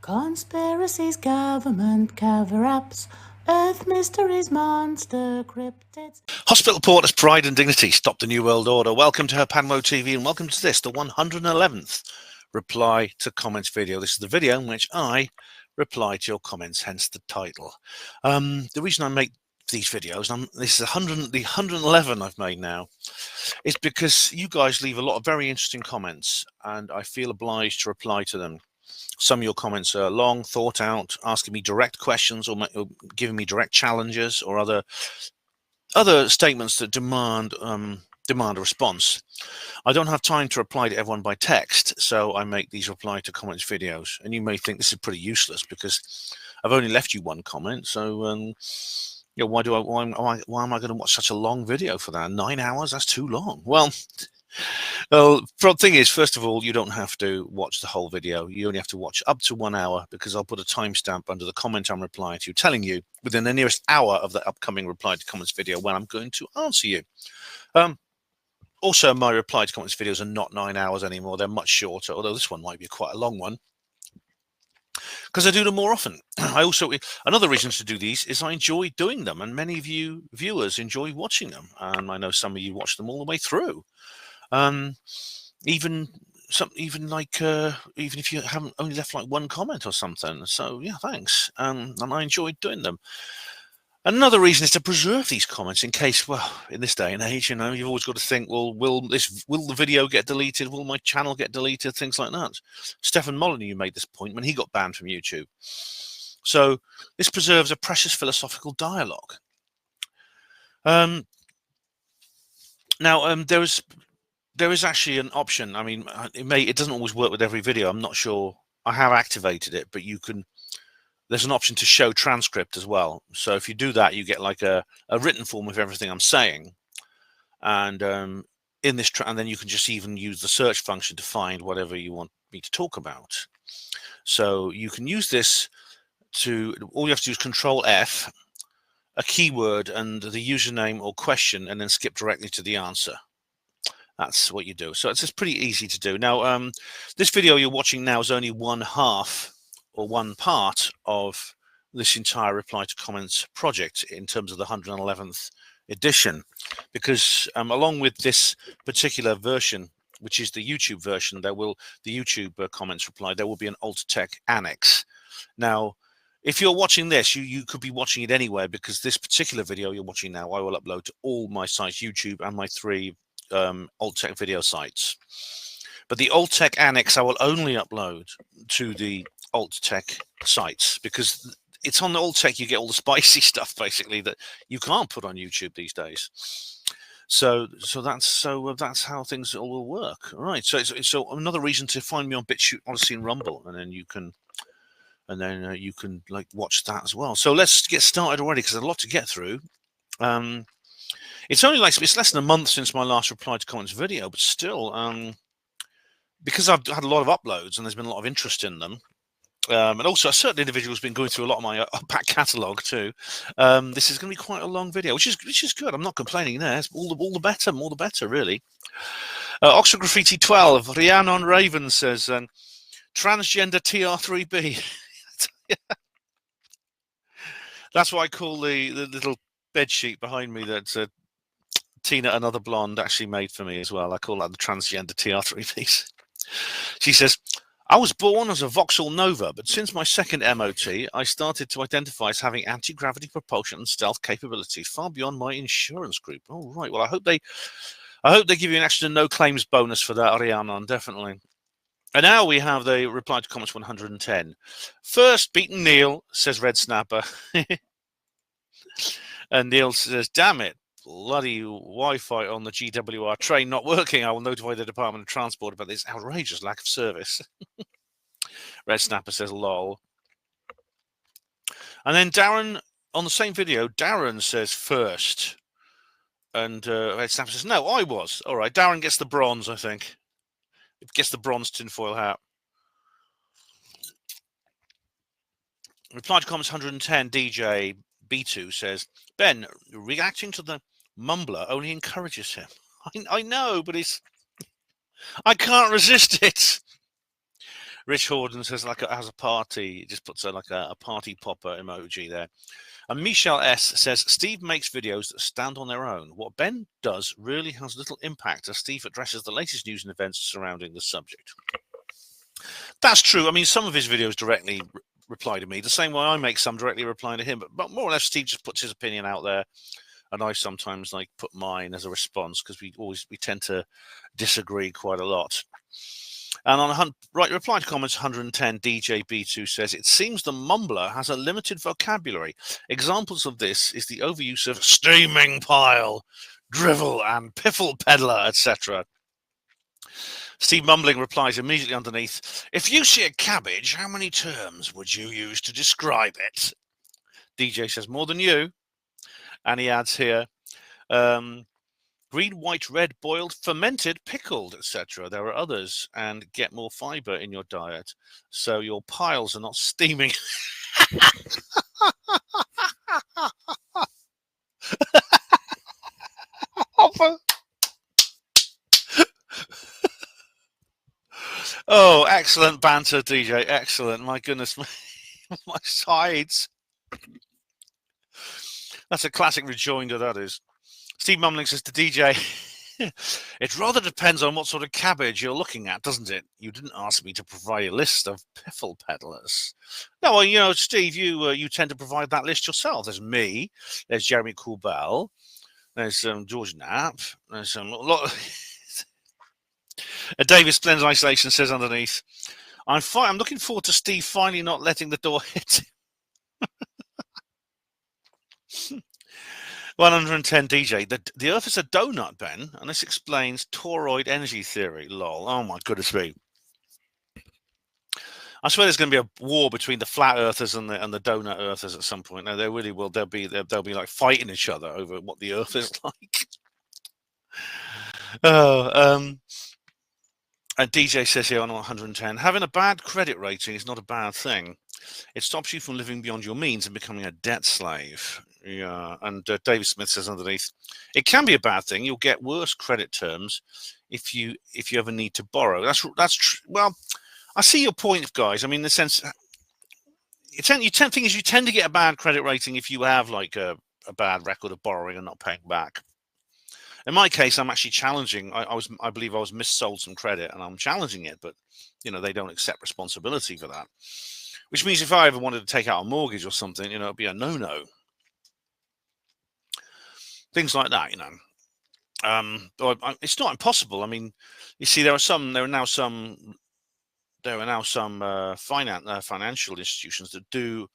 Conspiracies, government cover-ups, Earth mysteries, monster cryptids. Hospital Porter's Pride and Dignity Stop the New World Order. Welcome to HPANWO TV and welcome to this, the 111th reply to comments video. This is the video in which I reply to your comments, hence the title. The reason I make these videos, this is the 111 I've made now, is because you guys leave a lot of very interesting comments and I feel obliged to reply to them. Some of your comments are long, thought out, asking me direct questions or giving me direct challenges or other statements that demand a response. I don't have time to reply to everyone by text, so I make these reply to comments videos. And you may think this is pretty useless because I've only left you one comment. So you know, why am I going to watch such a long video for that? 9 hours? That's too long. Well, the thing is, first of all, you don't have to watch the whole video. You only have to watch up to 1 hour because I'll put a timestamp under the comment I'm replying to, telling you within the nearest hour of the upcoming reply to comments video when I'm going to answer you. Also, my reply to comments videos are not 9 hours anymore. They're much shorter, although this one might be quite a long one because I do them more often. Another reason to do these is I enjoy doing them, and many of you viewers enjoy watching them, and I know some of you watch them all the way through. Even if you haven't only left like one comment or something. So yeah, thanks. And I enjoyed doing them. Another reason is to preserve these comments in case, well, in this day and age, you know, you've always got to think, well, will the video get deleted? Will my channel get deleted? Things like that. Stephen Molyneux made this point when he got banned from YouTube. So this preserves a precious philosophical dialogue. Now, there is actually an option. I mean, it doesn't always work with every video. I'm not sure. I have activated it, but there's an option to show transcript as well. So if you do that, you get like a written form of everything I'm saying. And and then you can just even use the search function to find whatever you want me to talk about. So you can use this all you have to do is Control F, a keyword and the username or question, and then skip directly to the answer. That's what you do. So it's just pretty easy to do. Now, this video you're watching now is only one half or one part of this entire reply to comments project in terms of the 111th edition, because along with this particular version, which is the YouTube version, the YouTube comments reply, there will be an alt tech annex. Now, if you're watching this, you could be watching it anywhere, because this particular video you're watching now, I will upload to all my sites, YouTube and my 3 alt tech video sites. But the alt tech annex I will only upload to the alt tech sites, because it's on the alt tech you get all the spicy stuff basically that you can't put on YouTube these days. So that's how things all will work. All right. So another reason to find me on BitChute, Odyssey, and Rumble, and then you can like watch that as well. So let's get started already, because there's a lot to get through. It's less than a month since my last reply to comments video, but still, because I've had a lot of uploads and there's been a lot of interest in them, and also a certain individual has been going through a lot of my back catalogue too. This is going to be quite a long video, which is good. I'm not complaining there. It's all the better, more the better, really. Oxford Graffiti 12, Rhiannon Raven says, transgender TR3B. That's what I call the little bed sheet behind me that Tina, another blonde, actually made for me as well. I call that the transgender TR3 piece. She says, I was born as a Vauxhall Nova, but since my second MOT, I started to identify as having anti-gravity propulsion and stealth capabilities far beyond my insurance group. Oh, right. Well, I hope they give you an extra no claims bonus for that, Rhiannon, definitely. And now we have the reply to comments 110. First beaten Neil, says Red Snapper. And Neil says, damn it. Bloody Wi-Fi on the GWR train not working. I will notify the Department of Transport about this outrageous lack of service. Red Snapper says, lol. And then Darren, on the same video, Darren says first. And Red Snapper says, no, I was. All right, Darren gets the bronze, I think. It gets the bronze tinfoil hat. Reply to comments 110, DJ B2 says, Ben, reacting to the mumbler only encourages him. I know, but I can't resist it. Rich Horden says has a party. It just puts like a party popper emoji there. And Michelle S says Steve makes videos that stand on their own. What Ben does really has little impact as Steve addresses the latest news and events surrounding the subject. That's true. I mean, some of his videos directly reply to me, the same way I make some directly replying to him. But more or less, Steve just puts his opinion out there, and I sometimes like put mine as a response because we tend to disagree quite a lot. And on reply to comments 110, DJ B2 says, it seems the mumbler has a limited vocabulary. Examples of this is the overuse of steaming pile, drivel, and piffle peddler, etc. Steve Mumbling replies immediately underneath, if you see a cabbage, how many terms would you use to describe it? DJ says, more than you. And he adds here, green, white, red, boiled, fermented, pickled, etc. There are others, and get more fiber in your diet so your piles are not steaming. Oh, excellent banter, DJ. Excellent. My goodness, my sides. That's a classic rejoinder, that is. Steve Mumbling says to DJ, it rather depends on what sort of cabbage you're looking at, doesn't it? You didn't ask me to provide a list of piffle peddlers. No, well, you know, Steve, you tend to provide that list yourself. There's me, there's Jeremy Corbell, there's George Knapp, there's a lot. David Splendid Isolation says underneath, I'm looking forward to Steve finally not letting the door hit. 110 DJ. The Earth is a donut, Ben, and this explains toroid energy theory. Lol. Oh my goodness me. I swear there's going to be a war between the flat earthers and the donut earthers at some point. No, there really will. They'll be like fighting each other over what the Earth is like. And DJ says here on 110, having a bad credit rating is not a bad thing. It stops you from living beyond your means and becoming a debt slave. Yeah, and David Smith says underneath, it can be a bad thing. You'll get worse credit terms if you ever need to borrow. That's well, I see your point, guys. I mean, in the sense, you tend to get a bad credit rating if you have like a bad record of borrowing and not paying back. In my case, I'm actually challenging. I believe I was missold some credit, and I'm challenging it. But you know, they don't accept responsibility for that. Which means if I ever wanted to take out a mortgage or something, you know, it'd be a no-no. Things like that, you know. It's not impossible. I mean, you see, there are now some financial institutions that do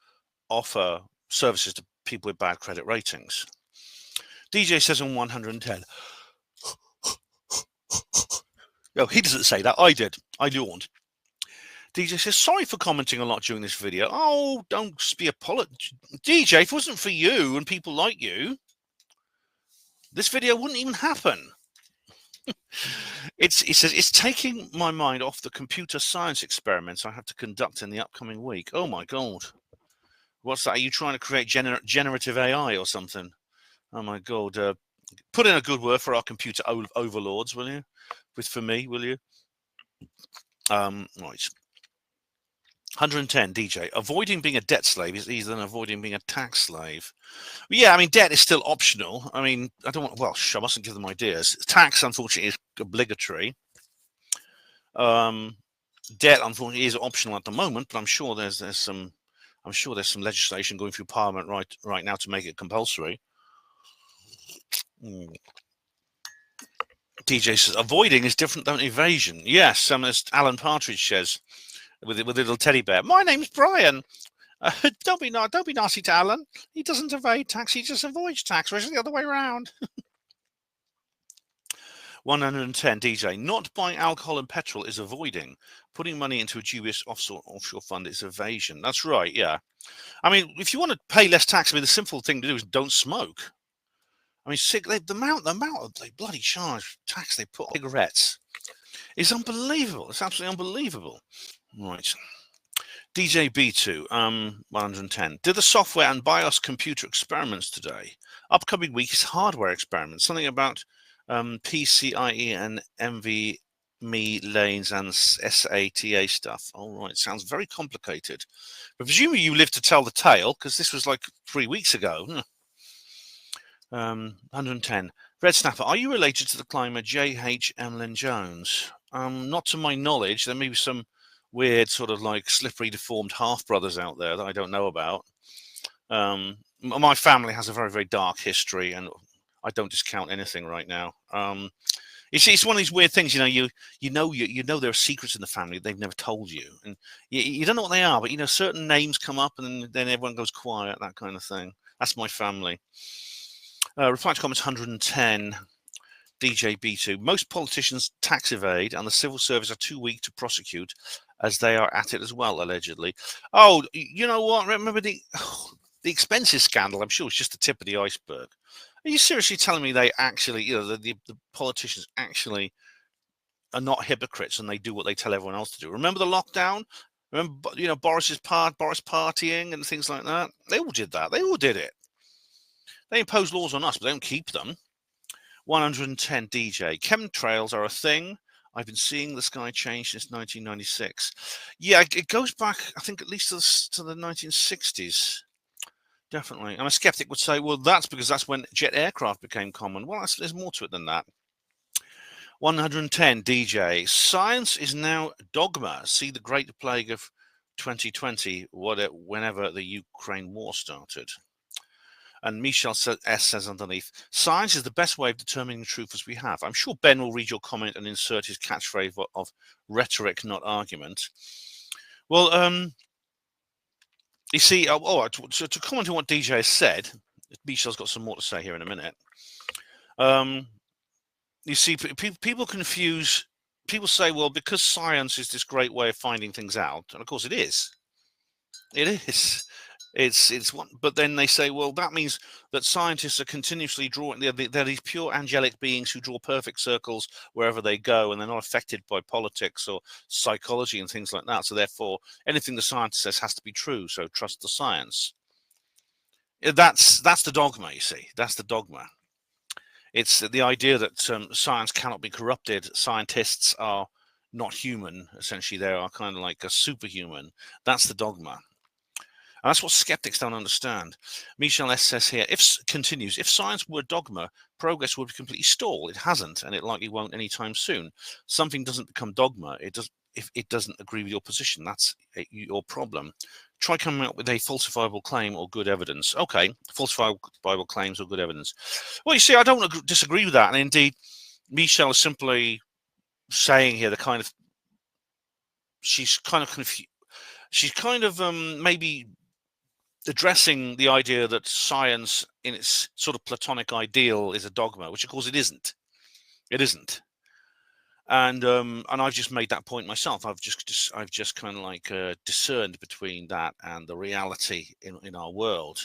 offer services to people with bad credit ratings. DJ says on 110. Oh, he doesn't say that. I did. I yawned. DJ says, sorry for commenting a lot during this video. Oh, don't be apologetic. DJ, if it wasn't for you and people like you, this video wouldn't even happen. It says, it's taking my mind off the computer science experiments I have to conduct in the upcoming week. Oh, my God. What's that? Are you trying to create generative AI or something? Oh, my God. Put in a good word for our computer overlords, will you? For me, will you? Right. 110 DJ. Avoiding being a debt slave is easier than avoiding being a tax slave. Yeah, I mean, debt is still optional. I mean, I mustn't give them ideas. Tax, unfortunately, is obligatory. Debt, unfortunately, is optional at the moment, but I'm sure there's some legislation going through Parliament right now to make it compulsory. DJ says avoiding is different than evasion. Yes, as Alan Partridge says, with a little teddy bear. My name's Brian. Don't be nasty to Alan. He doesn't evade tax. He just avoids tax. Whereas the other way around. 110 DJ. Not buying alcohol and petrol is avoiding. Putting money into a dubious offshore fund is evasion. That's right. Yeah. I mean, if you want to pay less tax, I mean, the simple thing to do is don't smoke. I mean, the amount of bloody charge tax they put on cigarettes is unbelievable. It's absolutely unbelievable. Right. DJ B2, 110. Did the software and BIOS computer experiments today? Upcoming week is hardware experiments. Something about PCIe and me lanes and SATA stuff. All right, sounds very complicated. But presumably you live to tell the tale, because this was like 3 weeks ago. 110. Red Snapper, are you related to the climber J.H. Emlyn-Jones? Not to my knowledge. There may be some weird sort of like slippery deformed half-brothers out there that I don't know about. My family has a very, very dark history, and I don't discount anything right now. It's one of these weird things, you know there are secrets in the family they've never told you, and you don't know what they are, but certain names come up, and then everyone goes quiet, that kind of thing. That's my family. Reply to comments 110. DJ B2. Most politicians tax evade, and the civil service are too weak to prosecute, as they are at it as well, allegedly. Oh, you know what? Remember the expenses scandal? I'm sure it's just the tip of the iceberg. Are you seriously telling me they actually, the politicians actually are not hypocrites and they do what they tell everyone else to do? Remember the lockdown? Remember, Boris partying and things like that? They all did that. They all did it. They impose laws on us, but they don't keep them. 110 DJ. Chemtrails are a thing. I've been seeing the sky change since 1996. Yeah, it goes back, I think, at least to the 1960s. Definitely. And a skeptic would say, well, that's because that's when jet aircraft became common. Well, there's more to it than that. 110 DJ. Science is now dogma. See the Great Plague of 2020, whenever the Ukraine war started. And Michel S. says underneath, science is the best way of determining the truth as we have. I'm sure Ben will read your comment and insert his catchphrase of rhetoric, not argument. Well, you see, to comment on what DJ has said, Michel's got some more to say here in a minute. You see, people confuse, people say, well, because science is this great way of finding things out, and of course it is. It is. It's one, but then they say, well, that means that scientists are continuously drawing. They're these pure angelic beings who draw perfect circles wherever they go, and they're not affected by politics or psychology and things like that. So therefore, anything the scientist says has to be true. So trust the science. That's the dogma. You see, that's the dogma. It's the idea that science cannot be corrupted. Scientists are not human. Essentially, they are kind of like a superhuman. That's the dogma. And that's what skeptics don't understand. Michel S. says here, if science were dogma, progress would be completely stalled. It hasn't, and it likely won't anytime soon. Something doesn't become dogma if it doesn't agree with your position. That's your problem. Try coming up with a falsifiable claim or good evidence. Okay, falsifiable claims or good evidence. Well, you see, I don't disagree with that. And indeed, Michel is simply saying here she's kind of confused. She's kind of maybe addressing the idea that science in its sort of Platonic ideal is a dogma, which of course it isn't. It isn't. And I've just made that point myself. I've just kind of like discerned between that and the reality in our world.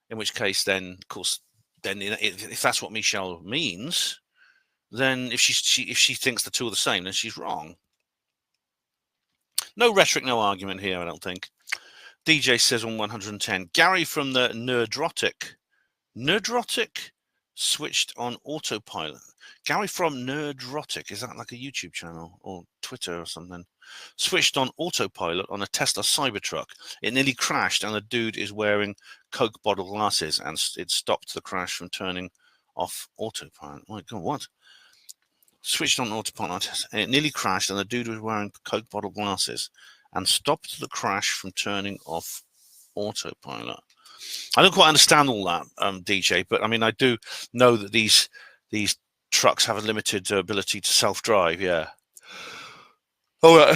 In which case, then of course, then if that's what Michel means, then if she thinks the two are the same, then she's wrong. No rhetoric, no argument here, I don't think. DJ says on 110, Gary from the Nerdrotic switched on autopilot. Gary from Nerdrotic, is that like a YouTube channel or Twitter or something? Switched on autopilot on a Tesla Cybertruck. It nearly crashed, and the dude is wearing Coke bottle glasses, and it stopped the crash from turning off autopilot. Oh my God, what? Switched on autopilot, and it nearly crashed, and the dude was wearing Coke bottle glasses and stopped the crash from turning off autopilot. I don't quite understand all that, DJ, but I mean, I do know that these trucks have a limited ability to self-drive. Yeah. Oh,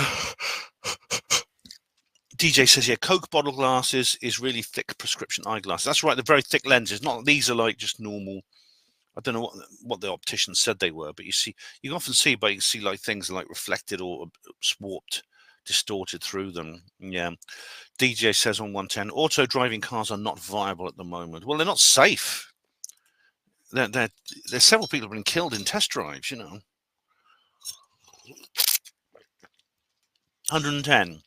DJ says, yeah, Coke bottle glasses is really thick prescription eyeglasses. That's right, they're very thick lenses. Not these are like just normal. I don't know what the optician said they were, but you can often see, but you can see like things like reflected or warped, distorted through them. Yeah. DJ says on 110, auto driving cars are not viable at the moment. Well, they're not safe. There's several people have been killed in test drives, 110.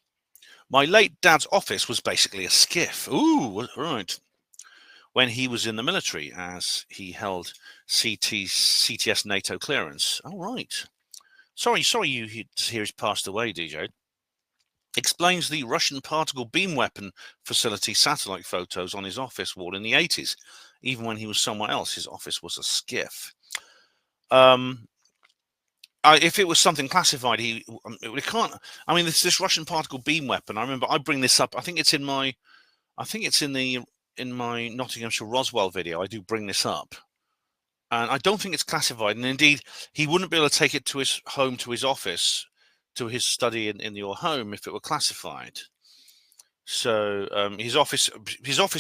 My late dad's office was basically a skiff. Ooh, right. When he was in the military, as he held CTS NATO clearance. All right. Sorry you hear he's passed away, DJ. Explains the Russian particle beam weapon facility satellite photos on his office wall in the 80s. Even when he was somewhere else, his office was a skiff. If it was something classified, it can't. I mean, this Russian particle beam weapon. I remember I bring this up. I think it's in my Nottinghamshire Roswell video. I do bring this up, and I don't think it's classified. And indeed, he wouldn't be able to take it to his home, to his office, to his study in your home if it were classified. So his office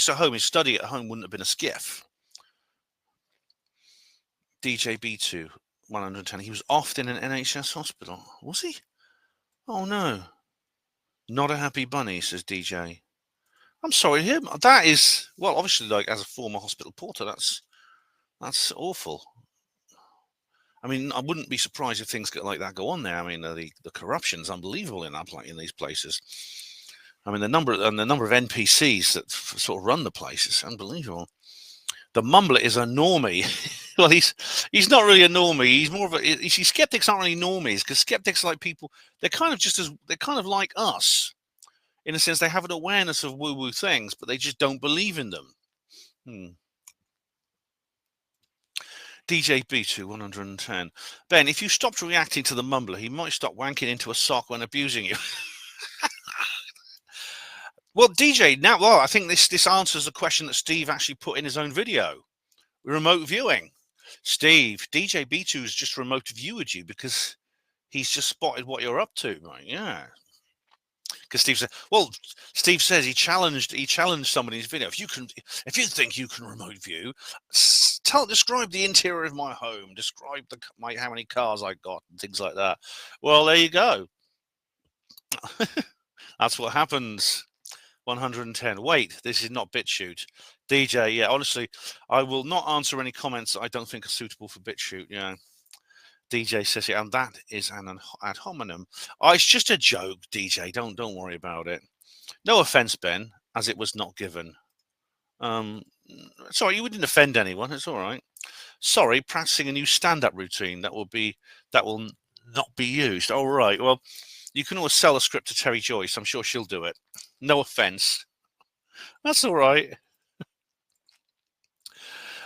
at home, his study at home, wouldn't have been a skiff. DJ B2 110. He was off in an NHS hospital. Was he? Oh no. Not a happy bunny, says DJ. I'm sorry to hear. That is, well, obviously, like, as a former hospital porter, that's awful. I mean, I wouldn't be surprised if things like that go on there. I mean, the corruption's unbelievable in these places. I mean, the number of NPCs that sort of run the place is unbelievable. The mumbler is a normie. Well, he's not really a normie. He's more of a. You see, skeptics aren't really normies, because skeptics are like people. They're kind of like us, in a sense. They have an awareness of woo-woo things, but they just don't believe in them. DJ B2 110. Ben, if you stopped reacting to the mumbler, he might stop wanking into a sock when abusing you. Well, DJ, now, well, I think this answers the question that Steve actually put in his own video. Remote viewing. Steve, DJ B2's just remote viewed you because he's just spotted what you're up to, right? Yeah. Because Steve says he challenged somebody's video. If you think you can remote view, describe the interior of my home, describe how many cars I got, and things like that. Well, there you go. That's what happens. 110. Wait, this is not BitChute. DJ, yeah, honestly, I will not answer any comments that I don't think are suitable for BitChute. Yeah. DJ says it, and that is an ad hominem. Oh, it's just a joke, DJ. Don't worry about it. No offense, Ben, as it was not given. Sorry, you didn't offend anyone. It's all right. Sorry, practicing a new stand-up routine that will not be used. All right. Well, you can always sell a script to Terry Joyce. I'm sure she'll do it. No offense. That's all right.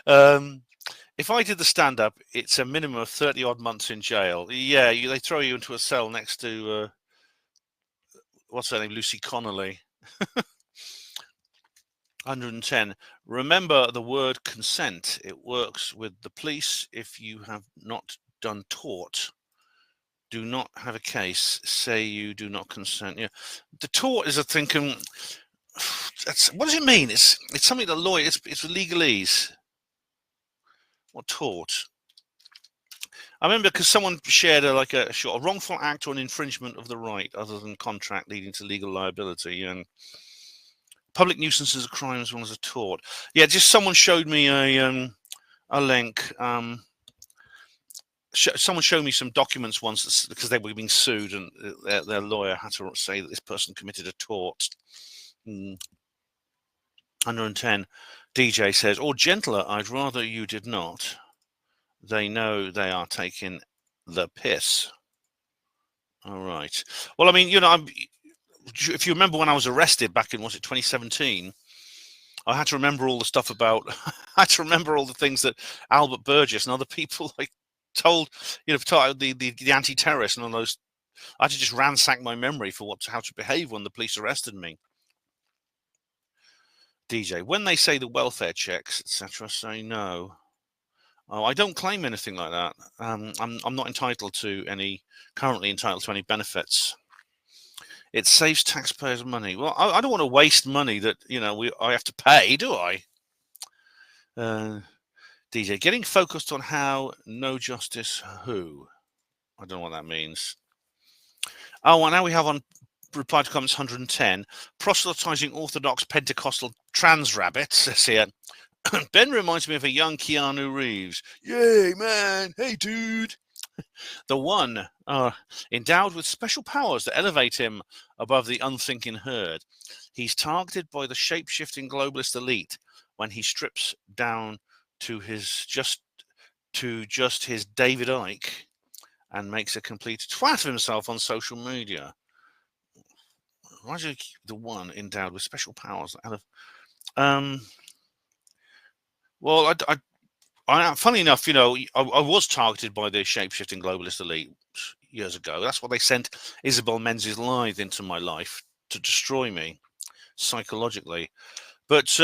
If I did the stand-up, it's a minimum of 30-odd months in jail. Yeah, they throw you into a cell next to, what's her name, Lucy Connolly. 110. Remember the word consent. It works with the police. If you have not done tort, do not have a case, say you do not consent. Yeah, the tort is a thinking. What does it mean? It's something that lawyer. It's legalese. What tort? I remember because someone shared a wrongful act or an infringement of the right other than contract leading to legal liability, and public nuisance is a crime as well as a tort. Yeah, just someone showed me a link. Someone showed me some documents once because they were being sued, and their lawyer had to say that this person committed a tort. 110. DJ says, or gentler, I'd rather you did not. They know they are taking the piss. All right. Well, I mean, if you remember when I was arrested back in, was it 2017? I had to remember all the stuff about, I had to remember all the things that Albert Burgess and other people told the anti-terrorists and all those. I had to just ransack my memory for how to behave when the police arrested me. DJ, when they say the welfare checks, etc., say no. Oh, I don't claim anything like that. I'm not currently entitled to any benefits. It saves taxpayers money. Well, I don't want to waste money that I have to pay, do I? DJ, getting focused on how, no justice, who? I don't know what that means. Oh, well, now we have on reply to comments 110. Proselytizing Orthodox Pentecostal trans rabbits, says here. Ben reminds me of a young Keanu Reeves. Yay, man. Hey, dude. The one, endowed with special powers that elevate him above the unthinking herd. He's targeted by the shape-shifting globalist elite when he strips down to just his David Icke and makes a complete twat of himself on social media. Why do you keep the one endowed with special powers? Well, funny enough, you know, I was targeted by the shape-shifting globalist elite years ago. That's why they sent Isabel Menzies Lythe into my life, to destroy me psychologically. But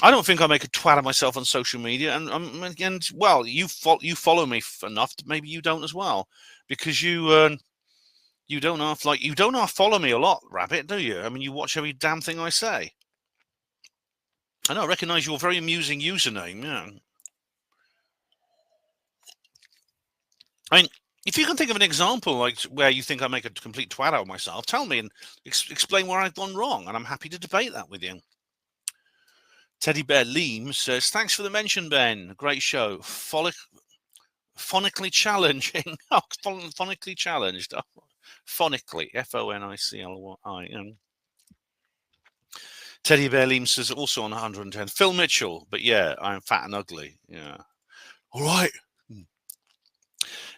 I don't think I make a twat of myself on social media. And well, you follow me enough. Maybe you don't as well, because you don't half follow me a lot, Rabbit, do you? I mean, you watch every damn thing I say. I know. I recognise your very amusing username. Yeah. I mean, if you can think of an example like where you think I make a complete twat out of myself, tell me and explain where I've gone wrong, and I'm happy to debate that with you. Teddy Bear Leam says, thanks for the mention, Ben. Great show. Phonically challenging. Oh, phonically challenged. Oh, phonically. F-O-N-I-C-L-Y. Teddy Bear Leam says, also on 110. Phil Mitchell. But yeah, I'm fat and ugly. Yeah. All right.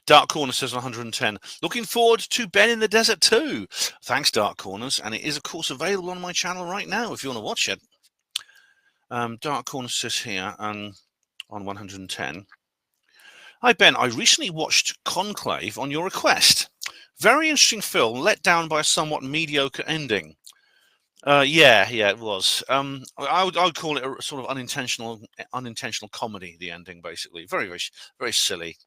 Dark Corner says 110. Looking forward to Ben in the Desert too. Thanks, Dark Corners. And it is, of course, available on my channel right now if you want to watch it. Dark Corner says here on 110. Hi, Ben. I recently watched Conclave on your request. Very interesting film, let down by a somewhat mediocre ending. Yeah, it was. I would call it a sort of unintentional comedy, the ending, basically. Very, very, very silly.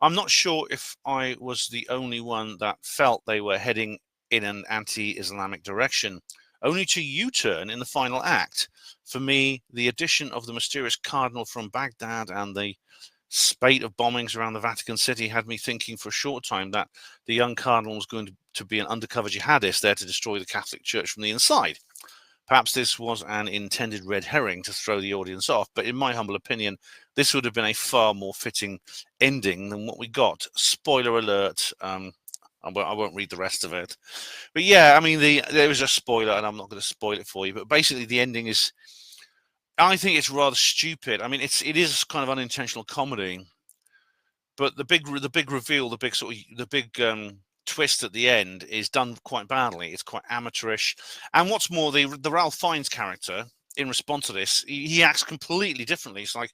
I'm not sure if I was the only one that felt they were heading in an anti-Islamic direction, only to U-turn in the final act. For me, the addition of the mysterious cardinal from Baghdad and the spate of bombings around the Vatican City had me thinking for a short time that the young cardinal was going to be an undercover jihadist there to destroy the Catholic Church from the inside. Perhaps this was an intended red herring to throw the audience off, but in my humble opinion, this would have been a far more fitting ending than what we got. Spoiler alert. I won't read the rest of it. But yeah, I mean, there is a spoiler, and I'm not going to spoil it for you, but basically the ending is, I think it's rather stupid. I mean, it is kind of unintentional comedy, but the big reveal, the big twist at the end is done quite badly. It's quite amateurish, and what's more, the Ralph Fiennes character, in response to this, he acts completely differently. It's like,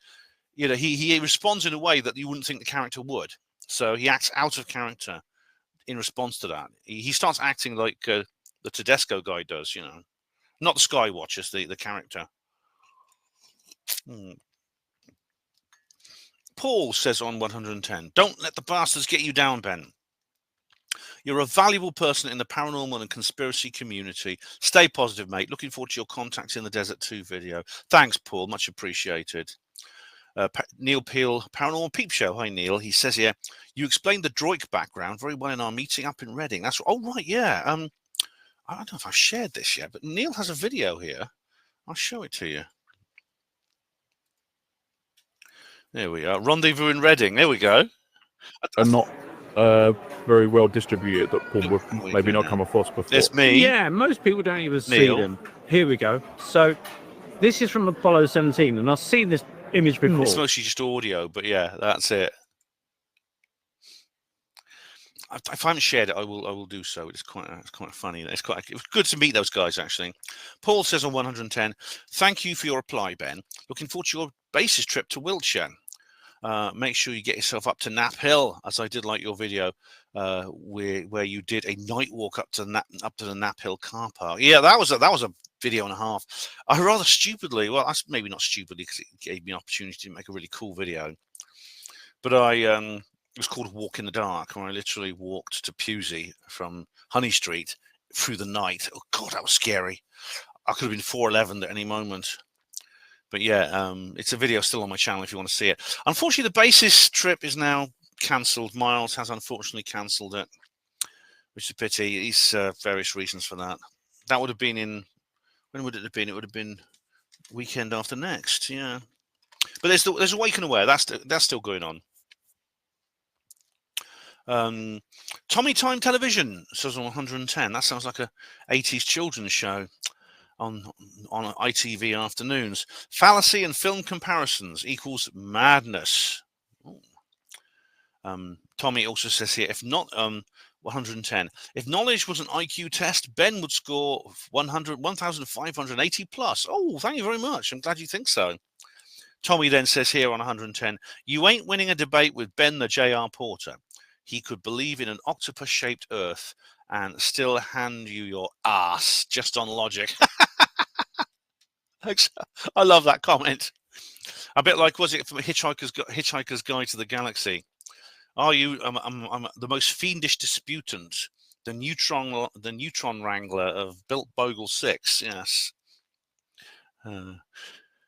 you know, he responds in a way that you wouldn't think the character would. So he acts out of character in response to that. He starts acting like the Tedesco guy does, you know, not the Skywatchers, the character. Paul says on 110, don't let the bastards get you down, Ben. You're a valuable person in the paranormal and conspiracy community. Stay positive, mate. Looking forward to your Contacts in the Desert 2 video. Thanks, Paul. Much appreciated. Neil Peel, Paranormal Peep Show. Hi, Neil. He says here, you explained the Droik background very well in our meeting up in Reading. That's oh right, yeah. I don't know if I've shared this yet, but Neil has a video here. I'll show it to you. There we are. Rendezvous in Reading. There we go. And not very well distributed, that Paul would maybe not come across before. There's me. Yeah, most people don't even see them. Here we go. So this is from Apollo 17, and I've seen this image before. It's mostly just audio, but yeah, that's it. If I haven't shared it, I will do so. It's quite funny. It's good to meet those guys, actually. Paul says on 110, thank you for your reply, Ben. Looking forward to your basis trip to Wiltshire. Make sure you get yourself up to Knapp Hill, as I did like your video where you did a night walk up to the Knapp Hill car park. Yeah, that was a video and a half. I rather stupidly, well, maybe not stupidly, because it gave me an opportunity to make a really cool video, but it was called Walk in the Dark, where I literally walked to Pusey from Honey Street through the night. Oh God, that was scary. I could have been 411 at any moment. But yeah, it's a video still on my channel if you want to see it. Unfortunately, the basis trip is now cancelled. Miles has unfortunately cancelled it, which is a pity. He's various reasons for that. That would have been in, when would it have been? It would have been weekend after next, yeah. But there's a Wake and Aware. That's still going on. Tommy Time Television says on 110. That sounds like a 80s children's show on ITV afternoons. Fallacy and film comparisons equals madness. Tommy also says here, if not 110, if knowledge was an IQ test, Ben would score 1,580 plus. Oh, thank you very much. I'm glad you think so. Tommy then says here on 110, you ain't winning a debate with Ben the JR Porter. He could believe in an octopus-shaped Earth and still hand you your ass just on logic. I love that comment. A bit like, was it from Hitchhiker's Guide to the Galaxy? Are you I'm the most fiendish disputant, the neutron wrangler of Built Bogle 6? Yes. And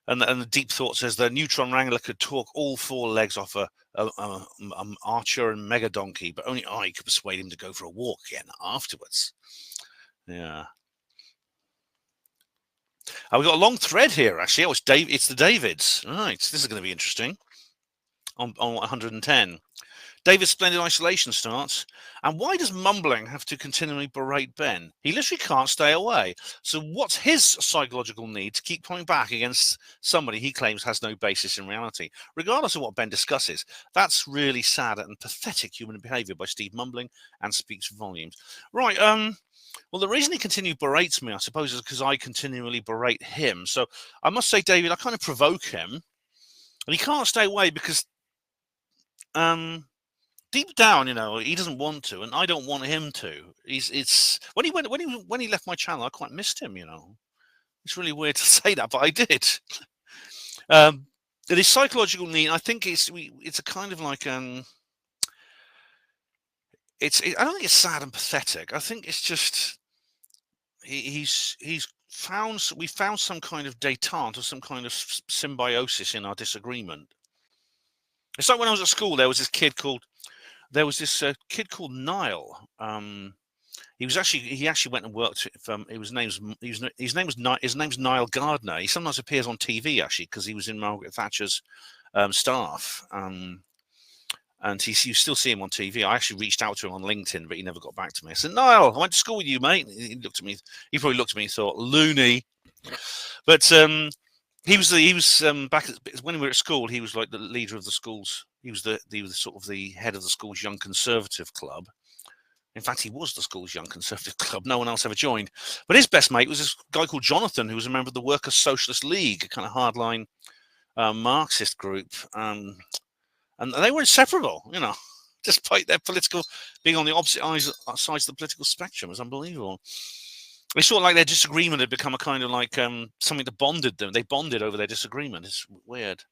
the Deep Thought says the neutron wrangler could talk all four legs off a Archer and Mega Donkey, but only I could persuade him to go for a walk again afterwards. Yeah. We've got a long thread here, actually. Oh, it's the Davids. Right, this is going to be interesting. On 110. David's splendid isolation starts. And why does Mumbling have to continually berate Ben? He literally can't stay away. So what's his psychological need to keep coming back against somebody he claims has no basis in reality? Regardless of what Ben discusses, that's really sad and pathetic human behavior by Steve Mumbling and speaks volumes. Right, well, the reason he continually berates me, I suppose, is because I continually berate him. So I must say, David, I kind of provoke him. And he can't stay away because deep down, you know, he doesn't want to, and I don't want him to. When he left my channel, I quite missed him, you know. It's really weird to say that, but I did. His psychological need, I think it's a kind of like I don't think it's sad and pathetic. I think it's just we found some kind of détente or some kind of symbiosis in our disagreement. It's like when I was at school, there was this kid called Niall. He actually went and worked his name's Niall Gardner. He sometimes appears on TV actually because he was in Margaret Thatcher's staff. And you still see him on TV. I actually reached out to him on LinkedIn, but he never got back to me. I said, Niall, I went to school with you, mate. He looked at me. He probably looked at me and thought, loony. But he was back when we were at school. He was like the leader of the schools. He was the sort of the head of the school's Young Conservative Club. In fact, he was the school's Young Conservative Club. No one else ever joined. But his best mate was this guy called Jonathan, who was a member of the Workers' Socialist League, a kind of hardline Marxist group. And they were inseparable, you know, despite their being on the opposite sides of the political spectrum. It's unbelievable. It's sort of like their disagreement had become a kind of like something that bonded them. They bonded over their disagreement. It's weird.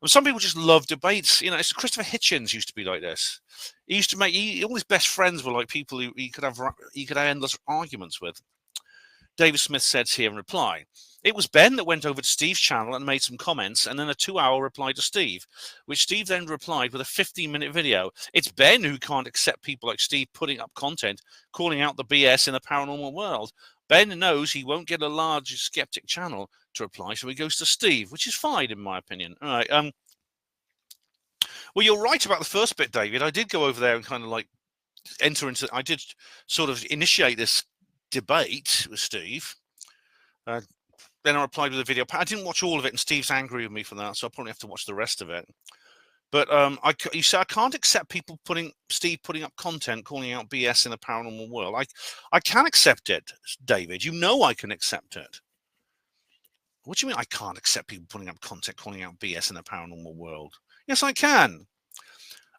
And some people just love debates. You know, it's Christopher Hitchens used to be like this. He used to make all his best friends were like people who he could have endless arguments with. David Smith says here in reply, it was Ben that went over to Steve's channel and made some comments and then a 2-hour reply to Steve, which Steve then replied with a 15-minute video. It's Ben who can't accept people like Steve putting up content, calling out the BS in the paranormal world. Ben knows he won't get a large skeptic channel to reply, so he goes to Steve, which is fine in my opinion. All right. Well, you're right about the first bit, David. I did go over there and kind of like I did sort of initiate this debate with Steve. Then I replied with a video. I didn't watch all of it, and Steve's angry with me for that, so I'll probably have to watch the rest of it. But you say I can't accept people Steve putting up content calling out BS in the paranormal world. I can accept it, David. You know I can accept it. What do you mean I can't accept people putting up content calling out BS in the paranormal world? Yes, I can.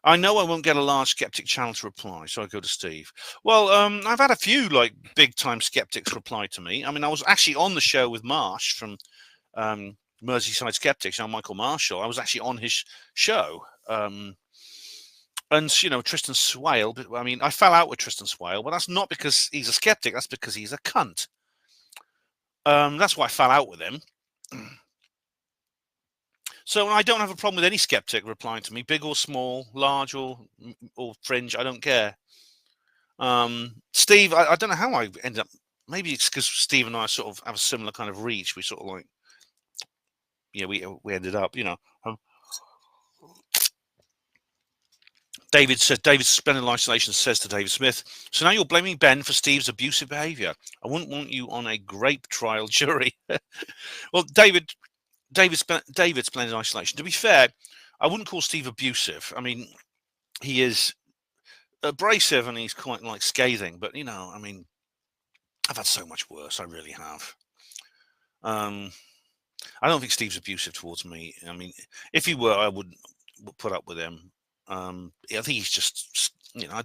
I know I won't get a large skeptic channel to reply, so I go to Steve. Well, I've had a few like big-time skeptics reply to me. I mean, I was actually on the show with Marsh from Merseyside Skeptics, Michael Marshall. I was actually on his show. And, you know, Tristan Swale, I mean, I fell out with Tristan Swale, but that's not because he's a skeptic. That's because he's a cunt. That's why I fell out with him. So I don't have a problem with any skeptic replying to me, big or small, large or fringe. I don't care. Steve, I don't know how I ended up. Maybe it's because Steve and I sort of have a similar kind of reach. We sort of like, yeah, we ended up, you know. David's splendid isolation says to David Smith, so now you're blaming Ben for Steve's abusive behavior. I wouldn't want you on a grape trial jury. Well, David's splendid isolation. To be fair, I wouldn't call Steve abusive. I mean, he is abrasive and he's quite like scathing. But you know, I mean, I've had so much worse. I really have. I don't think Steve's abusive towards me. I mean, if he were, I would put up with him. I think he's just, you know, I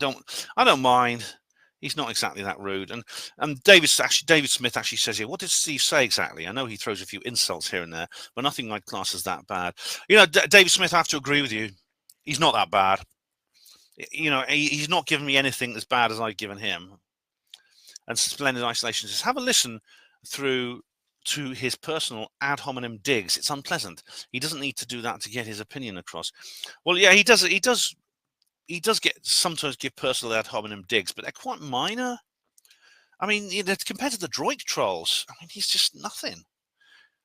don't mind. He's not exactly that rude. And David Smith actually says here, what did Steve say exactly? I know he throws a few insults here and there, but nothing like class is that bad. You know, David Smith, I have to agree with you. He's not that bad. You know, he's not given me anything as bad as I've given him. And Splendid Isolation says, have a listen through to his personal ad hominem digs. It's unpleasant. He doesn't need to do that to get his opinion across. Well, yeah, he does sometimes give personal ad hominem digs, but they're quite minor. I mean, you know, compared to the droid trolls, I mean, he's just nothing.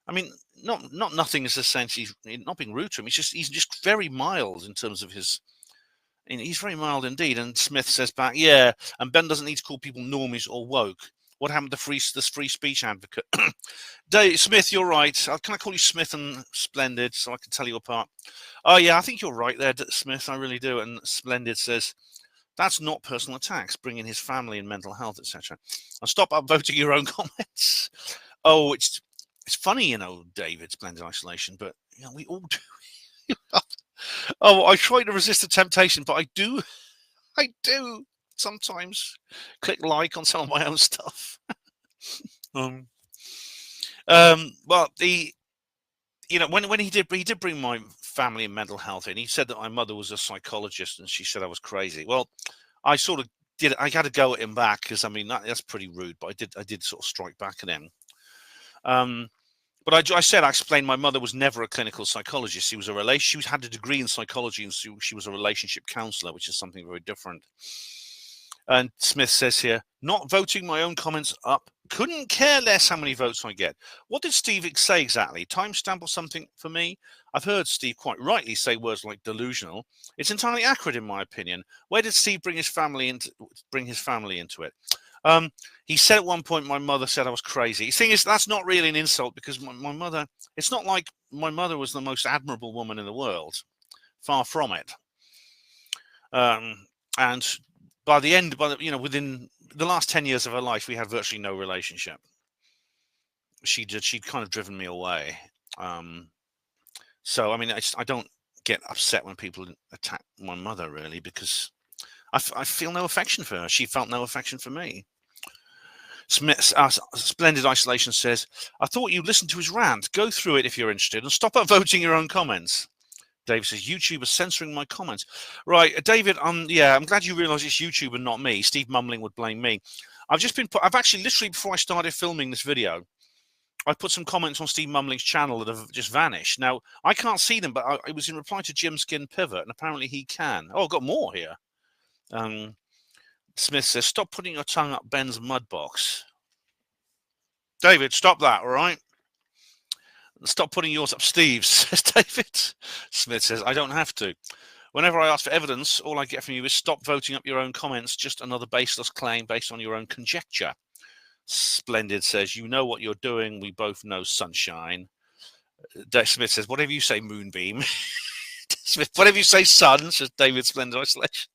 I mean, not nothing is the sense he's not being rude to him. He's just very mild in terms of his. He's very mild indeed. And Smith says back, yeah, and Ben doesn't need to call people normies or woke. What happened to this free speech advocate? Dave Smith, you're right. Can I call you Smith and Splendid so I can tell you apart? Oh, yeah, I think you're right there, Smith. I really do. And Splendid says, that's not personal attacks, bringing his family and mental health, etc. And stop upvoting your own comments. Oh, it's funny, you know, David, Splendid Isolation, but you know, we all do. Oh, I try to resist the temptation, but I do sometimes click like on some of my own stuff. Well, you know, when he did bring my family and mental health in, he said that my mother was a psychologist and she said I was crazy. Well, I sort of did. I had to go at him back because I mean that's pretty rude, but I did sort of strike back at him. But I explained my mother was never a clinical psychologist. She had a degree in psychology and she was a relationship counselor, which is something very different. And Smith says here, not voting my own comments up. Couldn't care less how many votes I get. What did Steve say exactly? Timestamp or something for me? I've heard Steve quite rightly say words like delusional. It's entirely accurate in my opinion. Where did Steve bring his family into it? He said at one point my mother said I was crazy. The thing is, that's not really an insult because my mother, it's not like my mother was the most admirable woman in the world. Far from it. And within the last 10 years of her life, we had virtually no relationship. She'd kind of driven me away. So, I mean, I don't get upset when people attack my mother, really, because I feel no affection for her. She felt no affection for me. Splendid Isolation says, I thought you'd listen to his rant. Go through it if you're interested and stop upvoting your own comments. David says, YouTube is censoring my comments. Right, David, yeah, I'm glad you realise it's YouTube and not me. Steve Mumbling would blame me. I've actually literally before I started filming this video, I put some comments on Steve Mumbling's channel that have just vanished. Now, I can't see them, but it was in reply to Jim Skin Pivot, and apparently he can. Oh, I've got more here. Smith says, stop putting your tongue up Ben's mud box. David, stop that, all right? Stop putting yours up Steve's, says David. Smith says, I don't have to. Whenever I ask for evidence, all I get from you is stop voting up your own comments, just another baseless claim based on your own conjecture. Splendid says, you know what you're doing. We both know sunshine. Smith says, whatever you say, moonbeam. Smith, whatever you say, sun, says David Splendid Isolation.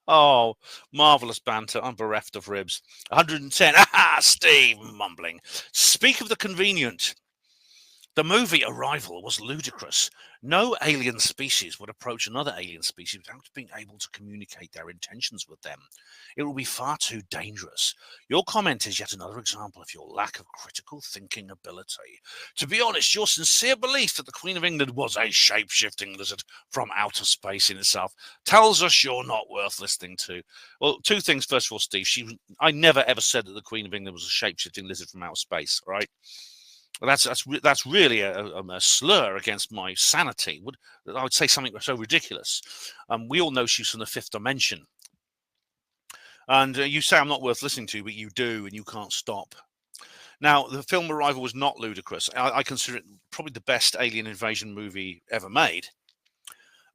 Oh, marvellous banter. I'm bereft of ribs. 110. Ah, Steve Mumbling. Speak of the convenient. The movie Arrival was ludicrous. No alien species would approach another alien species without being able to communicate their intentions with them. It would be far too dangerous. Your comment is yet another example of your lack of critical thinking ability. To be honest, your sincere belief that the Queen of England was a shape-shifting lizard from outer space in itself tells us you're not worth listening to. Well, two things. First of all, Steve, I never ever said that the Queen of England was a shape-shifting lizard from outer space, all right? That's really a slur against my sanity. I would say something so ridiculous. We all know she's from the fifth dimension. And you say I'm not worth listening to, but you do, and you can't stop. Now, the film Arrival was not ludicrous. I consider it probably the best alien invasion movie ever made.